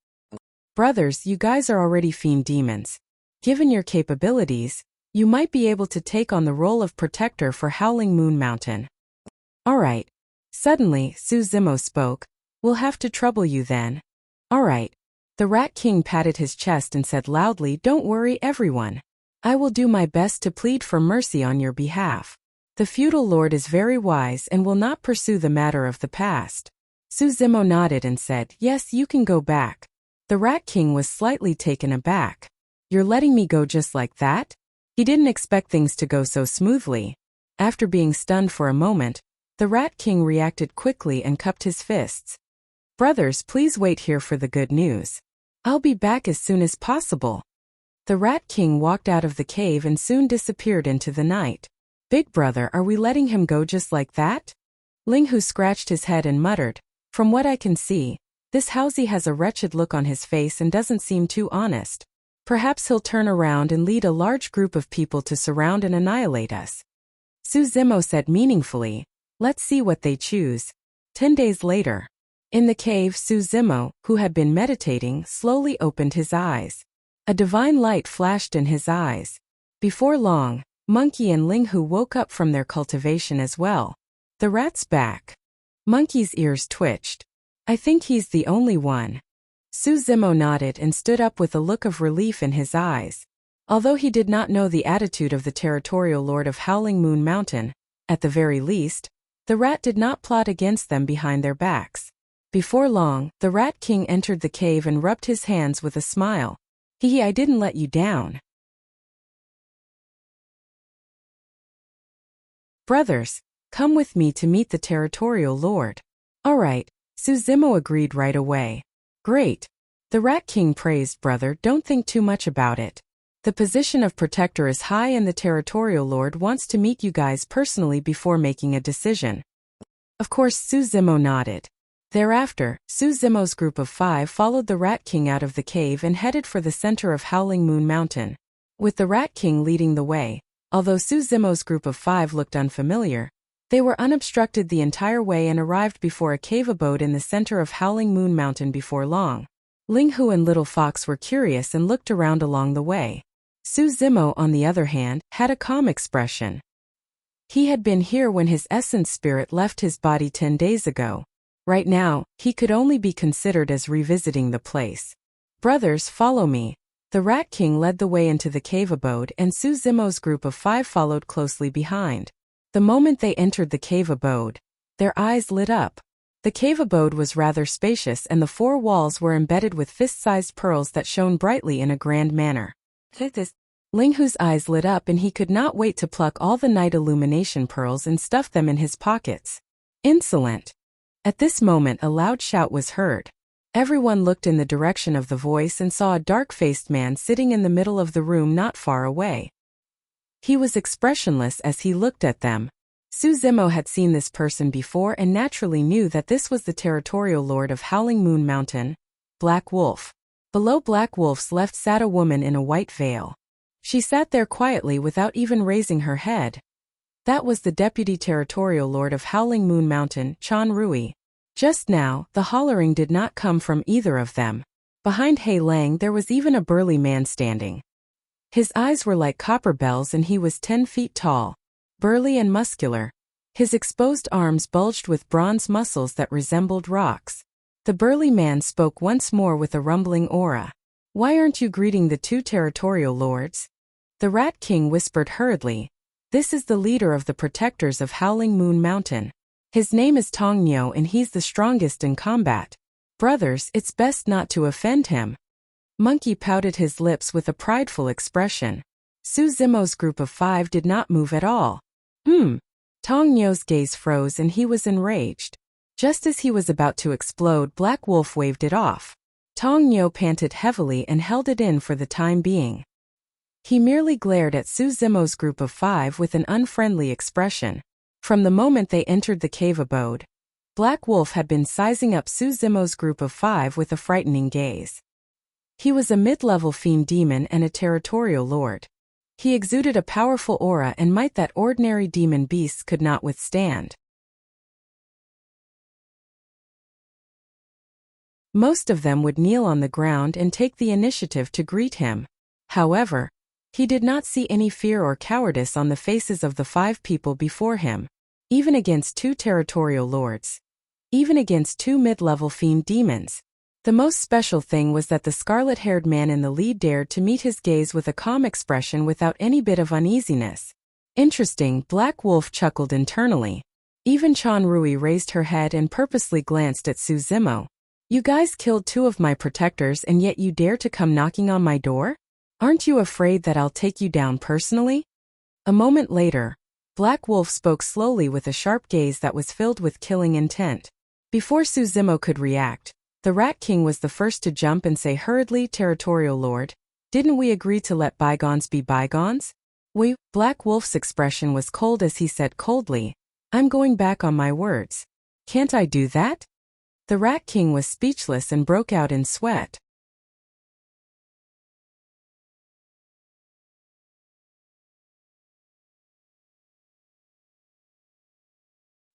Brothers, you guys are already fiend demons. Given your capabilities, you might be able to take on the role of protector for Howling Moon Mountain. Alright. Suddenly, Su Zimo spoke. We'll have to trouble you then. Alright. The Rat King patted his chest and said loudly, don't worry everyone. I will do my best to plead for mercy on your behalf. The feudal lord is very wise and will not pursue the matter of the past. Su Zimo nodded and said, yes, you can go back. The Rat King was slightly taken aback. You're letting me go just like that? He didn't expect things to go so smoothly. After being stunned for a moment, the Rat King reacted quickly and cupped his fists. Brothers, please wait here for the good news. I'll be back as soon as possible. The Rat King walked out of the cave and soon disappeared into the night. Big brother, are we letting him go just like that? Ling Hu scratched his head and muttered, from what I can see, this Housie has a wretched look on his face and doesn't seem too honest. Perhaps he'll turn around and lead a large group of people to surround and annihilate us. Su Zimo said meaningfully, let's see what they choose. 10 days later. In the cave, Su Zimo, who had been meditating, slowly opened his eyes. A divine light flashed in his eyes. Before long, Monkey and Ling Hu woke up from their cultivation as well. The rat's back. Monkey's ears twitched. I think he's the only one. Su Zimo nodded and stood up with a look of relief in his eyes. Although he did not know the attitude of the territorial lord of Howling Moon Mountain, at the very least, the rat did not plot against them behind their backs. Before long, the Rat King entered the cave and rubbed his hands with a smile. I didn't let you down. Brothers, come with me to meet the territorial lord. Alright, Su Zimo agreed right away. Great. The Rat King praised, brother, don't think too much about it. The position of protector is high and the territorial lord wants to meet you guys personally before making a decision. Of course, Su Zimo nodded. Thereafter, Su Zimo's group of 5 followed the Rat King out of the cave and headed for the center of Howling Moon Mountain. With the Rat King leading the way, although Su Zimo's group of 5 looked unfamiliar, They were unobstructed the entire way and arrived before a cave abode in the center of Howling Moon Mountain before long. Ling Hu and Little Fox were curious and looked around along the way. Su Zimo, on the other hand, had a calm expression. He had been here when his essence spirit left his body 10 days ago. Right now, he could only be considered as revisiting the place. Brothers, follow me. The Rat King led the way into the cave abode and Su Zimo's group of 5 followed closely behind. The moment they entered the cave abode, their eyes lit up. The cave abode was rather spacious and the 4 walls were embedded with fist-sized pearls that shone brightly in a grand manner. Ling Hu's eyes lit up and he could not wait to pluck all the night illumination pearls and stuff them in his pockets. Insolent! At this moment a loud shout was heard. Everyone looked in the direction of the voice and saw a dark-faced man sitting in the middle of the room not far away. He was expressionless as he looked at them. Su Zimo had seen this person before and naturally knew that this was the territorial lord of Howling Moon Mountain, Black Wolf. Below Black Wolf's left sat a woman in a white veil. She sat there quietly without even raising her head. That was the deputy territorial lord of Howling Moon Mountain, Chan Rui. Just now, the hollering did not come from either of them. Behind Hei Lang there was even a burly man standing. His eyes were like copper bells and he was 10 feet tall, burly and muscular. His exposed arms bulged with bronze muscles that resembled rocks. The burly man spoke once more with a rumbling aura. "Why aren't you greeting the 2 territorial lords?" The Rat King whispered hurriedly. "This is the leader of the protectors of Howling Moon Mountain. His name is Tong Nyo and he's the strongest in combat. Brothers, it's best not to offend him." Monkey pouted his lips with a prideful expression. Su Zimo's group of 5 did not move at all. Tong Nyo's gaze froze and he was enraged. Just as he was about to explode, Black Wolf waved it off. Tong Nyo panted heavily and held it in for the time being. He merely glared at Su Zimo's group of 5 with an unfriendly expression. From the moment they entered the cave abode, Black Wolf had been sizing up Su Zimo's group of 5 with a frightening gaze. He was a mid-level fiend demon and a territorial lord. He exuded a powerful aura and might that ordinary demon beasts could not withstand. Most of them would kneel on the ground and take the initiative to greet him. However, he did not see any fear or cowardice on the faces of the 5 people before him, even against 2 territorial lords, even against 2 mid-level fiend demons. The most special thing was that the scarlet-haired man in the lead dared to meet his gaze with a calm expression without any bit of uneasiness. Interesting, Black Wolf chuckled internally. Even Chan Rui raised her head and purposely glanced at Su Zimo. "You guys killed 2 of my protectors and yet you dare to come knocking on my door? Aren't you afraid that I'll take you down personally?" A moment later, Black Wolf spoke slowly with a sharp gaze that was filled with killing intent. Before Su Zimo could react, the Rat King was the first to jump and say hurriedly, "Territorial Lord, didn't we agree to let bygones be bygones?" Black Wolf's expression was cold as he said coldly, "I'm going back on my words. Can't I do that?" The Rat King was speechless and broke out in sweat.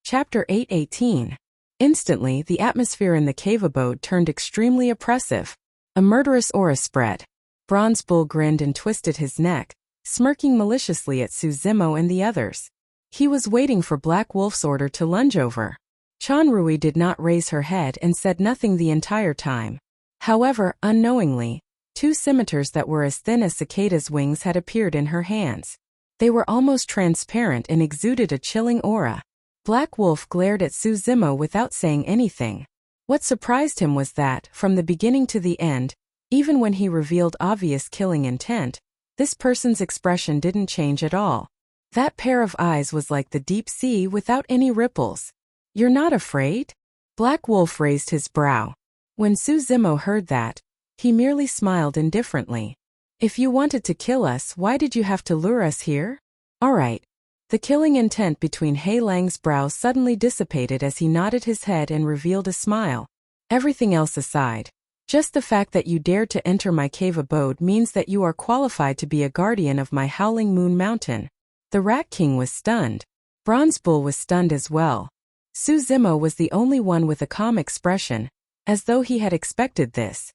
Chapter 8:18. Instantly, the atmosphere in the cave abode turned extremely oppressive. A murderous aura spread. Bronze Bull grinned and twisted his neck, smirking maliciously at Su Zimo and the others. He was waiting for Black Wolf's order to lunge over. Chan Rui did not raise her head and said nothing the entire time. However, unknowingly, 2 scimitars that were as thin as cicadas' wings had appeared in her hands. They were almost transparent and exuded a chilling aura. Black Wolf glared at Su Zimo without saying anything. What surprised him was that, from the beginning to the end, even when he revealed obvious killing intent, this person's expression didn't change at all. That pair of eyes was like the deep sea without any ripples. "You're not afraid?" Black Wolf raised his brow. When Su Zimo heard that, he merely smiled indifferently. "If you wanted to kill us, why did you have to lure us here?" "All right." The killing intent between Hei Lang's brows suddenly dissipated as he nodded his head and revealed a smile. "Everything else aside, just the fact that you dared to enter my cave abode means that you are qualified to be a guardian of my Howling Moon Mountain." The Rat King was stunned. Bronze Bull was stunned as well. Suzimo was the only one with a calm expression, as though he had expected this.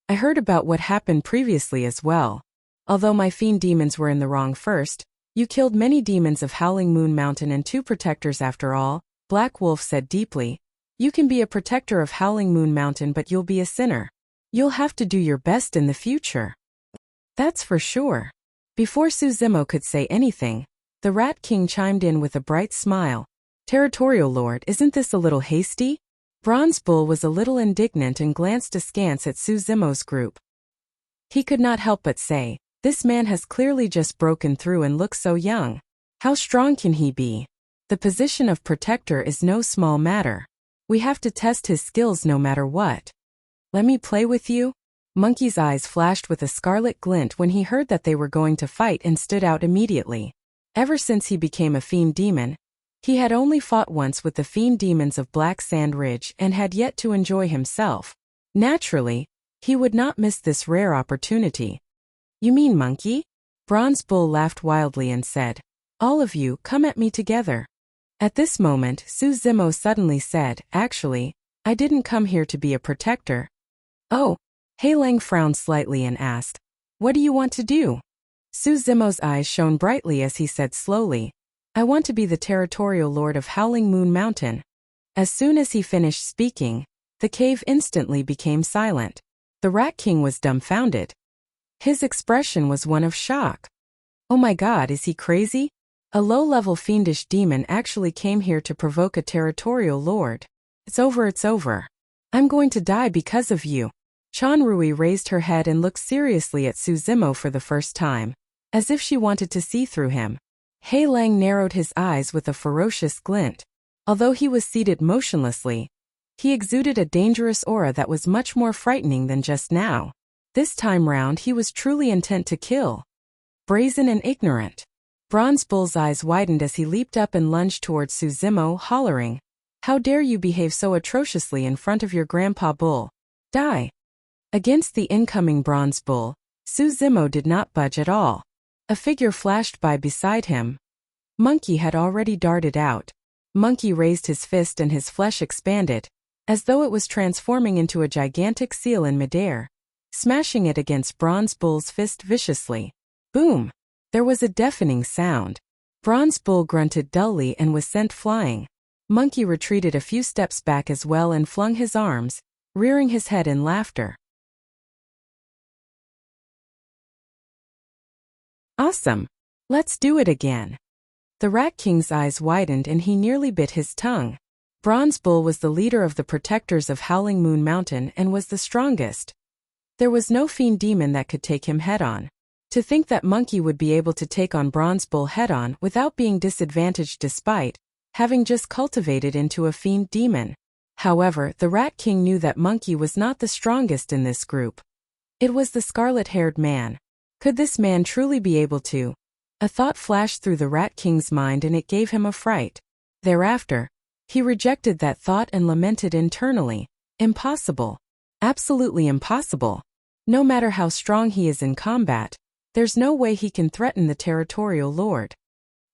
I heard about what happened previously as well. Although my fiend demons were in the wrong first, you killed many demons of Howling Moon Mountain and 2 protectors after all, Black Wolf said deeply. You can be a protector of Howling Moon Mountain, but you'll be a sinner. You'll have to do your best in the future. That's for sure. Before Suzimo could say anything, the Rat King chimed in with a bright smile. Territorial Lord, isn't this a little hasty? Bronze Bull was a little indignant and glanced askance at Suzimo's group. He could not help but say, this man has clearly just broken through and looks so young. How strong can he be? The position of protector is no small matter. We have to test his skills no matter what. Let me play with you? Monkey's eyes flashed with a scarlet glint when he heard that they were going to fight and stood out immediately. Ever since he became a fiend demon, he had only fought once with the fiend demons of Black Sand Ridge and had yet to enjoy himself. Naturally, he would not miss this rare opportunity. You mean Monkey? Bronze Bull laughed wildly and said, all of you, come at me together. At this moment, Suzimo suddenly said, actually, I didn't come here to be a protector. Oh. Heilang frowned slightly and asked, what do you want to do? Suzimo's eyes shone brightly as he said slowly, I want to be the territorial lord of Howling Moon Mountain. As soon as he finished speaking, the cave instantly became silent. The Rat King was dumbfounded. His expression was one of shock. Oh my God, is he crazy? A low-level fiendish demon actually came here to provoke a territorial lord. It's over, it's over. I'm going to die because of you. Chanrui raised her head and looked seriously at Suzimo for the first time, as if she wanted to see through him. Heilang narrowed his eyes with a ferocious glint. Although he was seated motionlessly, he exuded a dangerous aura that was much more frightening than just now. This time round he was truly intent to kill. Brazen and ignorant. Bronze Bull's eyes widened as he leaped up and lunged towards Suzimo, hollering, how dare you behave so atrociously in front of your Grandpa Bull? Die! Against the incoming Bronze Bull, Suzimo did not budge at all. A figure flashed by beside him. Monkey had already darted out. Monkey raised his fist and his flesh expanded, as though it was transforming into a gigantic seal in midair, smashing it against Bronze Bull's fist viciously. Boom! There was a deafening sound. Bronze Bull grunted dully and was sent flying. Monkey retreated a few steps back as well and flung his arms, rearing his head in laughter. Awesome! Let's do it again. The Rat King's eyes widened and he nearly bit his tongue. Bronze Bull was the leader of the protectors of Howling Moon Mountain and was the strongest. There was no fiend demon that could take him head-on. To think that Monkey would be able to take on Bronze Bull head-on without being disadvantaged despite having just cultivated into a fiend demon. However, the Rat King knew that Monkey was not the strongest in this group. It was the scarlet-haired man. Could this man truly be able to? A thought flashed through the Rat King's mind and it gave him a fright. Thereafter, he rejected that thought and lamented internally. Impossible. Absolutely impossible. No matter how strong he is in combat, there's no way he can threaten the territorial lord.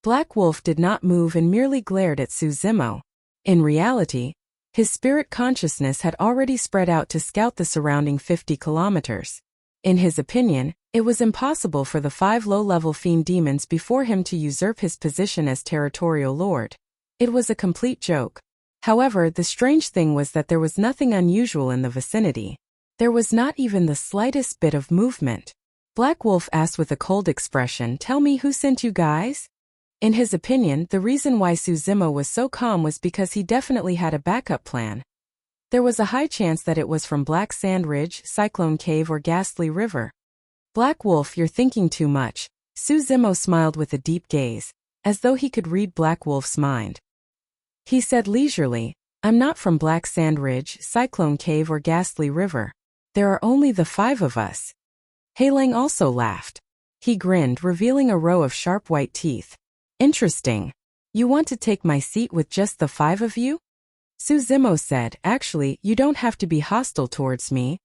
Black Wolf did not move and merely glared at Suzimo. In reality, his spirit consciousness had already spread out to scout the surrounding 50 kilometers. In his opinion, it was impossible for the 5 low-level fiend demons before him to usurp his position as territorial lord. It was a complete joke. However, the strange thing was that there was nothing unusual in the vicinity. There was not even the slightest bit of movement. Black Wolf asked with a cold expression, tell me who sent you guys? In his opinion, the reason why Suzimo was so calm was because he definitely had a backup plan. There was a high chance that it was from Black Sand Ridge, Cyclone Cave or Ghastly River. Black Wolf, you're thinking too much. Suzimo smiled with a deep gaze, as though he could read Black Wolf's mind. He said leisurely, I'm not from Black Sand Ridge, Cyclone Cave or Ghastly River. There are only the 5 of us. Heilang also laughed. He grinned, revealing a row of sharp white teeth. Interesting. You want to take my seat with just the 5 of you? Suzimo said, actually, you don't have to be hostile towards me.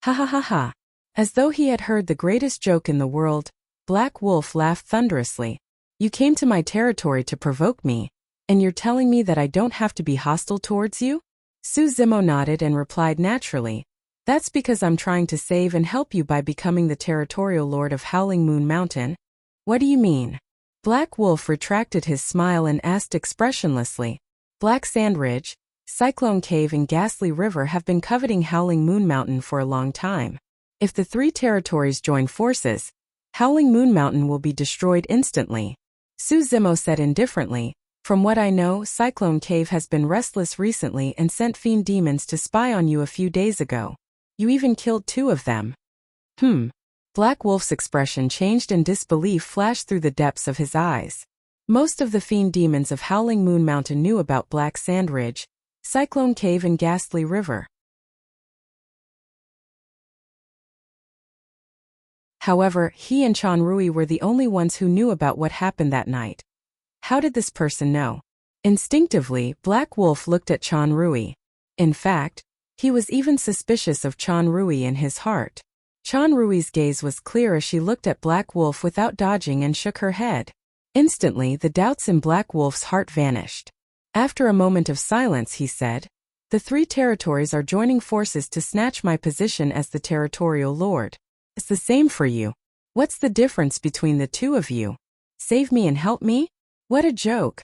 Ha ha ha ha. As though he had heard the greatest joke in the world, Black Wolf laughed thunderously. You came to my territory to provoke me. And you're telling me that I don't have to be hostile towards you? Su Zimo nodded and replied naturally, "That's because I'm trying to save and help you by becoming the territorial lord of Howling Moon Mountain." "What do you mean?" Black Wolf retracted his smile and asked expressionlessly. Black Sand Ridge, Cyclone Cave and Ghastly River have been coveting Howling Moon Mountain for a long time. If the three territories join forces, Howling Moon Mountain will be destroyed instantly. Su Zimo said indifferently, "From what I know, Cyclone Cave has been restless recently and sent fiend demons to spy on you a few days ago. You even killed 2 of them." Black Wolf's expression changed and disbelief flashed through the depths of his eyes. Most of the fiend demons of Howling Moon Mountain knew about Black Sand Ridge, Cyclone Cave and Ghastly River. However, he and Chanrui were the only ones who knew about what happened that night. How did this person know? Instinctively, Black Wolf looked at Chanrui. In fact, he was even suspicious of Chanrui in his heart. Chanrui's gaze was clear as she looked at Black Wolf without dodging and shook her head. Instantly, the doubts in Black Wolf's heart vanished. After a moment of silence, he said, "The 3 territories are joining forces to snatch my position as the territorial lord. It's the same for you. What's the difference between the 2 of you? Save me and help me? What a joke."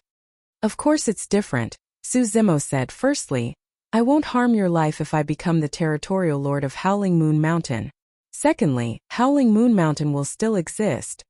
"Of course it's different," Su Zimo said. "Firstly, I won't harm your life if I become the territorial lord of Howling Moon Mountain. Secondly, Howling Moon Mountain will still exist."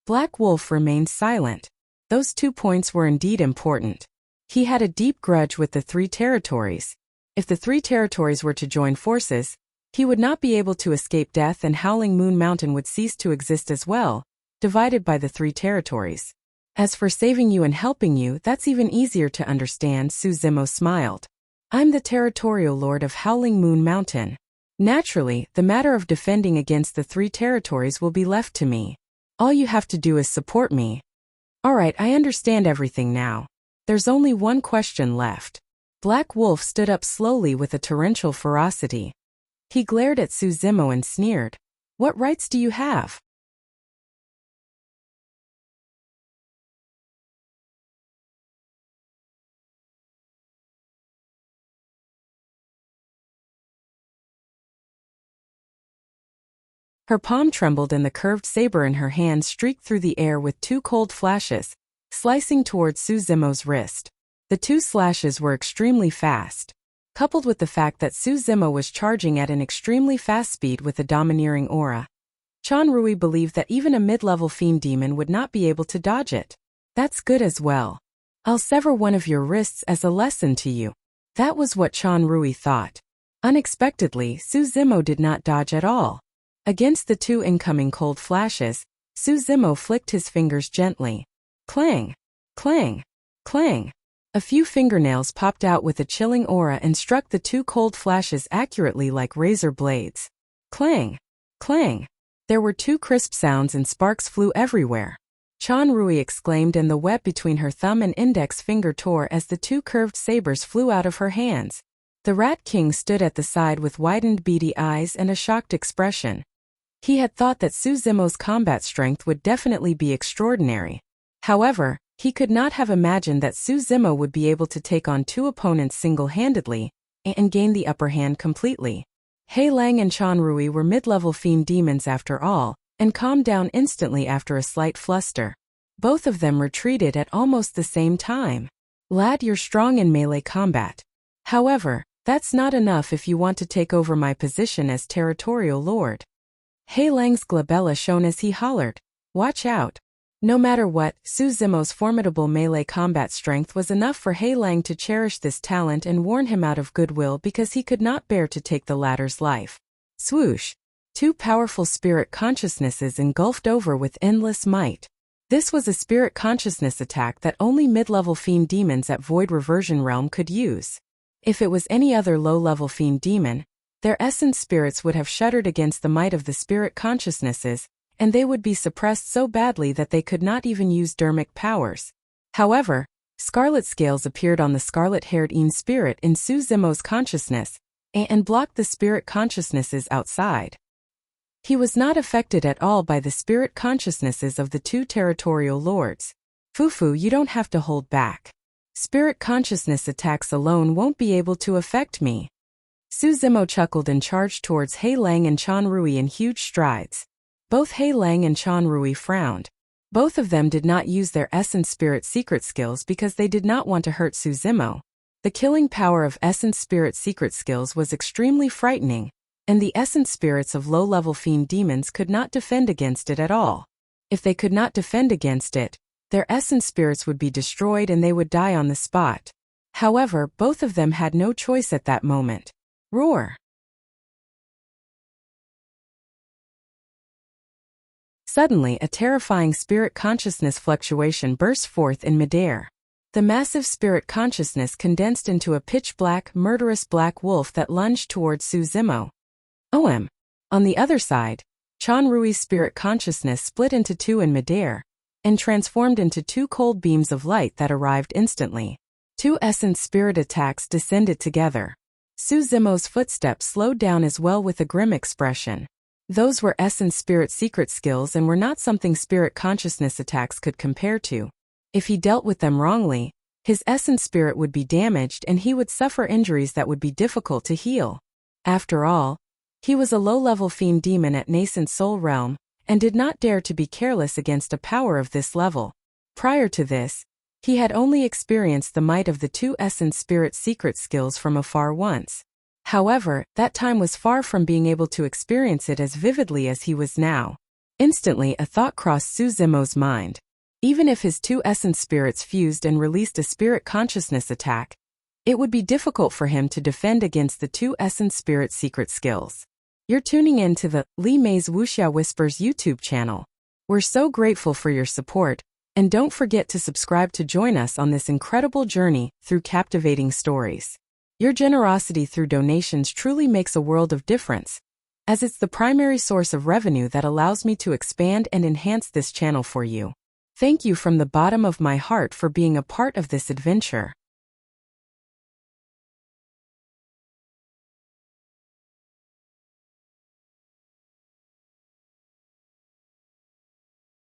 Black Wolf remained silent. Those 2 points were indeed important. He had a deep grudge with the 3 territories. If the 3 territories were to join forces, he would not be able to escape death and Howling Moon Mountain would cease to exist as well, divided by the 3 territories. "As for saving you and helping you, that's even easier to understand," Su Zimo smiled. "I'm the territorial lord of Howling Moon Mountain. Naturally, the matter of defending against the 3 territories will be left to me. All you have to do is support me." "All right, I understand everything now. There's only one question left." Black Wolf stood up slowly with a torrential ferocity. He glared at Su Zimo and sneered. "What rights do you have?" Her palm trembled and the curved saber in her hand streaked through the air with 2 cold flashes, slicing towards Su Zimo's wrist. The 2 slashes were extremely fast. Coupled with the fact that Su Zimo was charging at an extremely fast speed with a domineering aura, Chanrui believed that even a mid-level fiend demon would not be able to dodge it. "That's good as well. I'll sever one of your wrists as a lesson to you." That was what Chanrui thought. Unexpectedly, Su Zimo did not dodge at all. Against the 2 incoming cold flashes, Su Zimo flicked his fingers gently. Clang! Clang! Clang! A few fingernails popped out with a chilling aura and struck the 2 cold flashes accurately like razor blades. Clang! Clang! There were 2 crisp sounds and sparks flew everywhere. Chanrui exclaimed and the web between her thumb and index finger tore as the 2 curved sabers flew out of her hands. The Rat King stood at the side with widened beady eyes and a shocked expression. He had thought that Su Zimo's combat strength would definitely be extraordinary. However, he could not have imagined that Su Zimo would be able to take on 2 opponents single-handedly and gain the upper hand completely. Hei Lang and Chanrui were mid-level fiend demons after all, and calmed down instantly after a slight fluster. Both of them retreated at almost the same time. "Lad, you're strong in melee combat. However, that's not enough if you want to take over my position as territorial lord." Hei Lang's glabella shone as he hollered, "Watch out." No matter what, Su Zimo's formidable melee combat strength was enough for Hei Lang to cherish this talent and warn him out of goodwill because he could not bear to take the latter's life. Swoosh! 2 powerful spirit consciousnesses engulfed over with endless might. This was a spirit consciousness attack that only mid-level fiend demons at Void Reversion Realm could use. If it was any other low-level fiend demon, their essence spirits would have shuddered against the might of the spirit consciousnesses, and they would be suppressed so badly that they could not even use dermic powers. However, scarlet scales appeared on the scarlet-haired Een spirit in Su Zimo's consciousness, and blocked the spirit consciousnesses outside. He was not affected at all by the spirit consciousnesses of the 2 territorial lords. "Fufu, you don't have to hold back." Spirit consciousness attacks alone won't be able to affect me. Su Zimo chuckled and charged towards He Lang and Chan Rui in huge strides. Both He Lang and Chan Rui frowned. Both of them did not use their Essence Spirit secret skills because they did not want to hurt Su Zimo. The killing power of Essence Spirit secret skills was extremely frightening, and the Essence Spirits of low-level fiend demons could not defend against it at all. If they could not defend against it, their Essence Spirits would be destroyed and they would die on the spot. However, both of them had no choice at that moment. Roar! Suddenly, a terrifying spirit consciousness fluctuation burst forth in midair. The massive spirit consciousness condensed into a pitch-black, murderous black wolf that lunged towards Su Zimo. On the other side, Chan Rui's spirit consciousness split into two in midair, and transformed into two cold beams of light that arrived instantly. Two essence spirit attacks descended together. Su Zimo's footsteps slowed down as well with a grim expression. Those were essence spirit secret skills and were not something spirit consciousness attacks could compare to. If he dealt with them wrongly, his essence spirit would be damaged and he would suffer injuries that would be difficult to heal. After all, he was a low-level fiend demon at nascent soul realm, and did not dare to be careless against a power of this level. Prior to this, he had only experienced the might of the two essence spirit secret skills from afar once. However, that time was far from being able to experience it as vividly as he was now. Instantly, a thought crossed Su Zimo's mind. Even if his two essence spirits fused and released a spirit consciousness attack, it would be difficult for him to defend against the two essence spirit secret skills. You're tuning in to the Li Mei's Wuxia Whispers YouTube channel. We're so grateful for your support, and don't forget to subscribe to join us on this incredible journey through captivating stories. Your generosity through donations truly makes a world of difference, as it's the primary source of revenue that allows me to expand and enhance this channel for you. Thank you from the bottom of my heart for being a part of this adventure.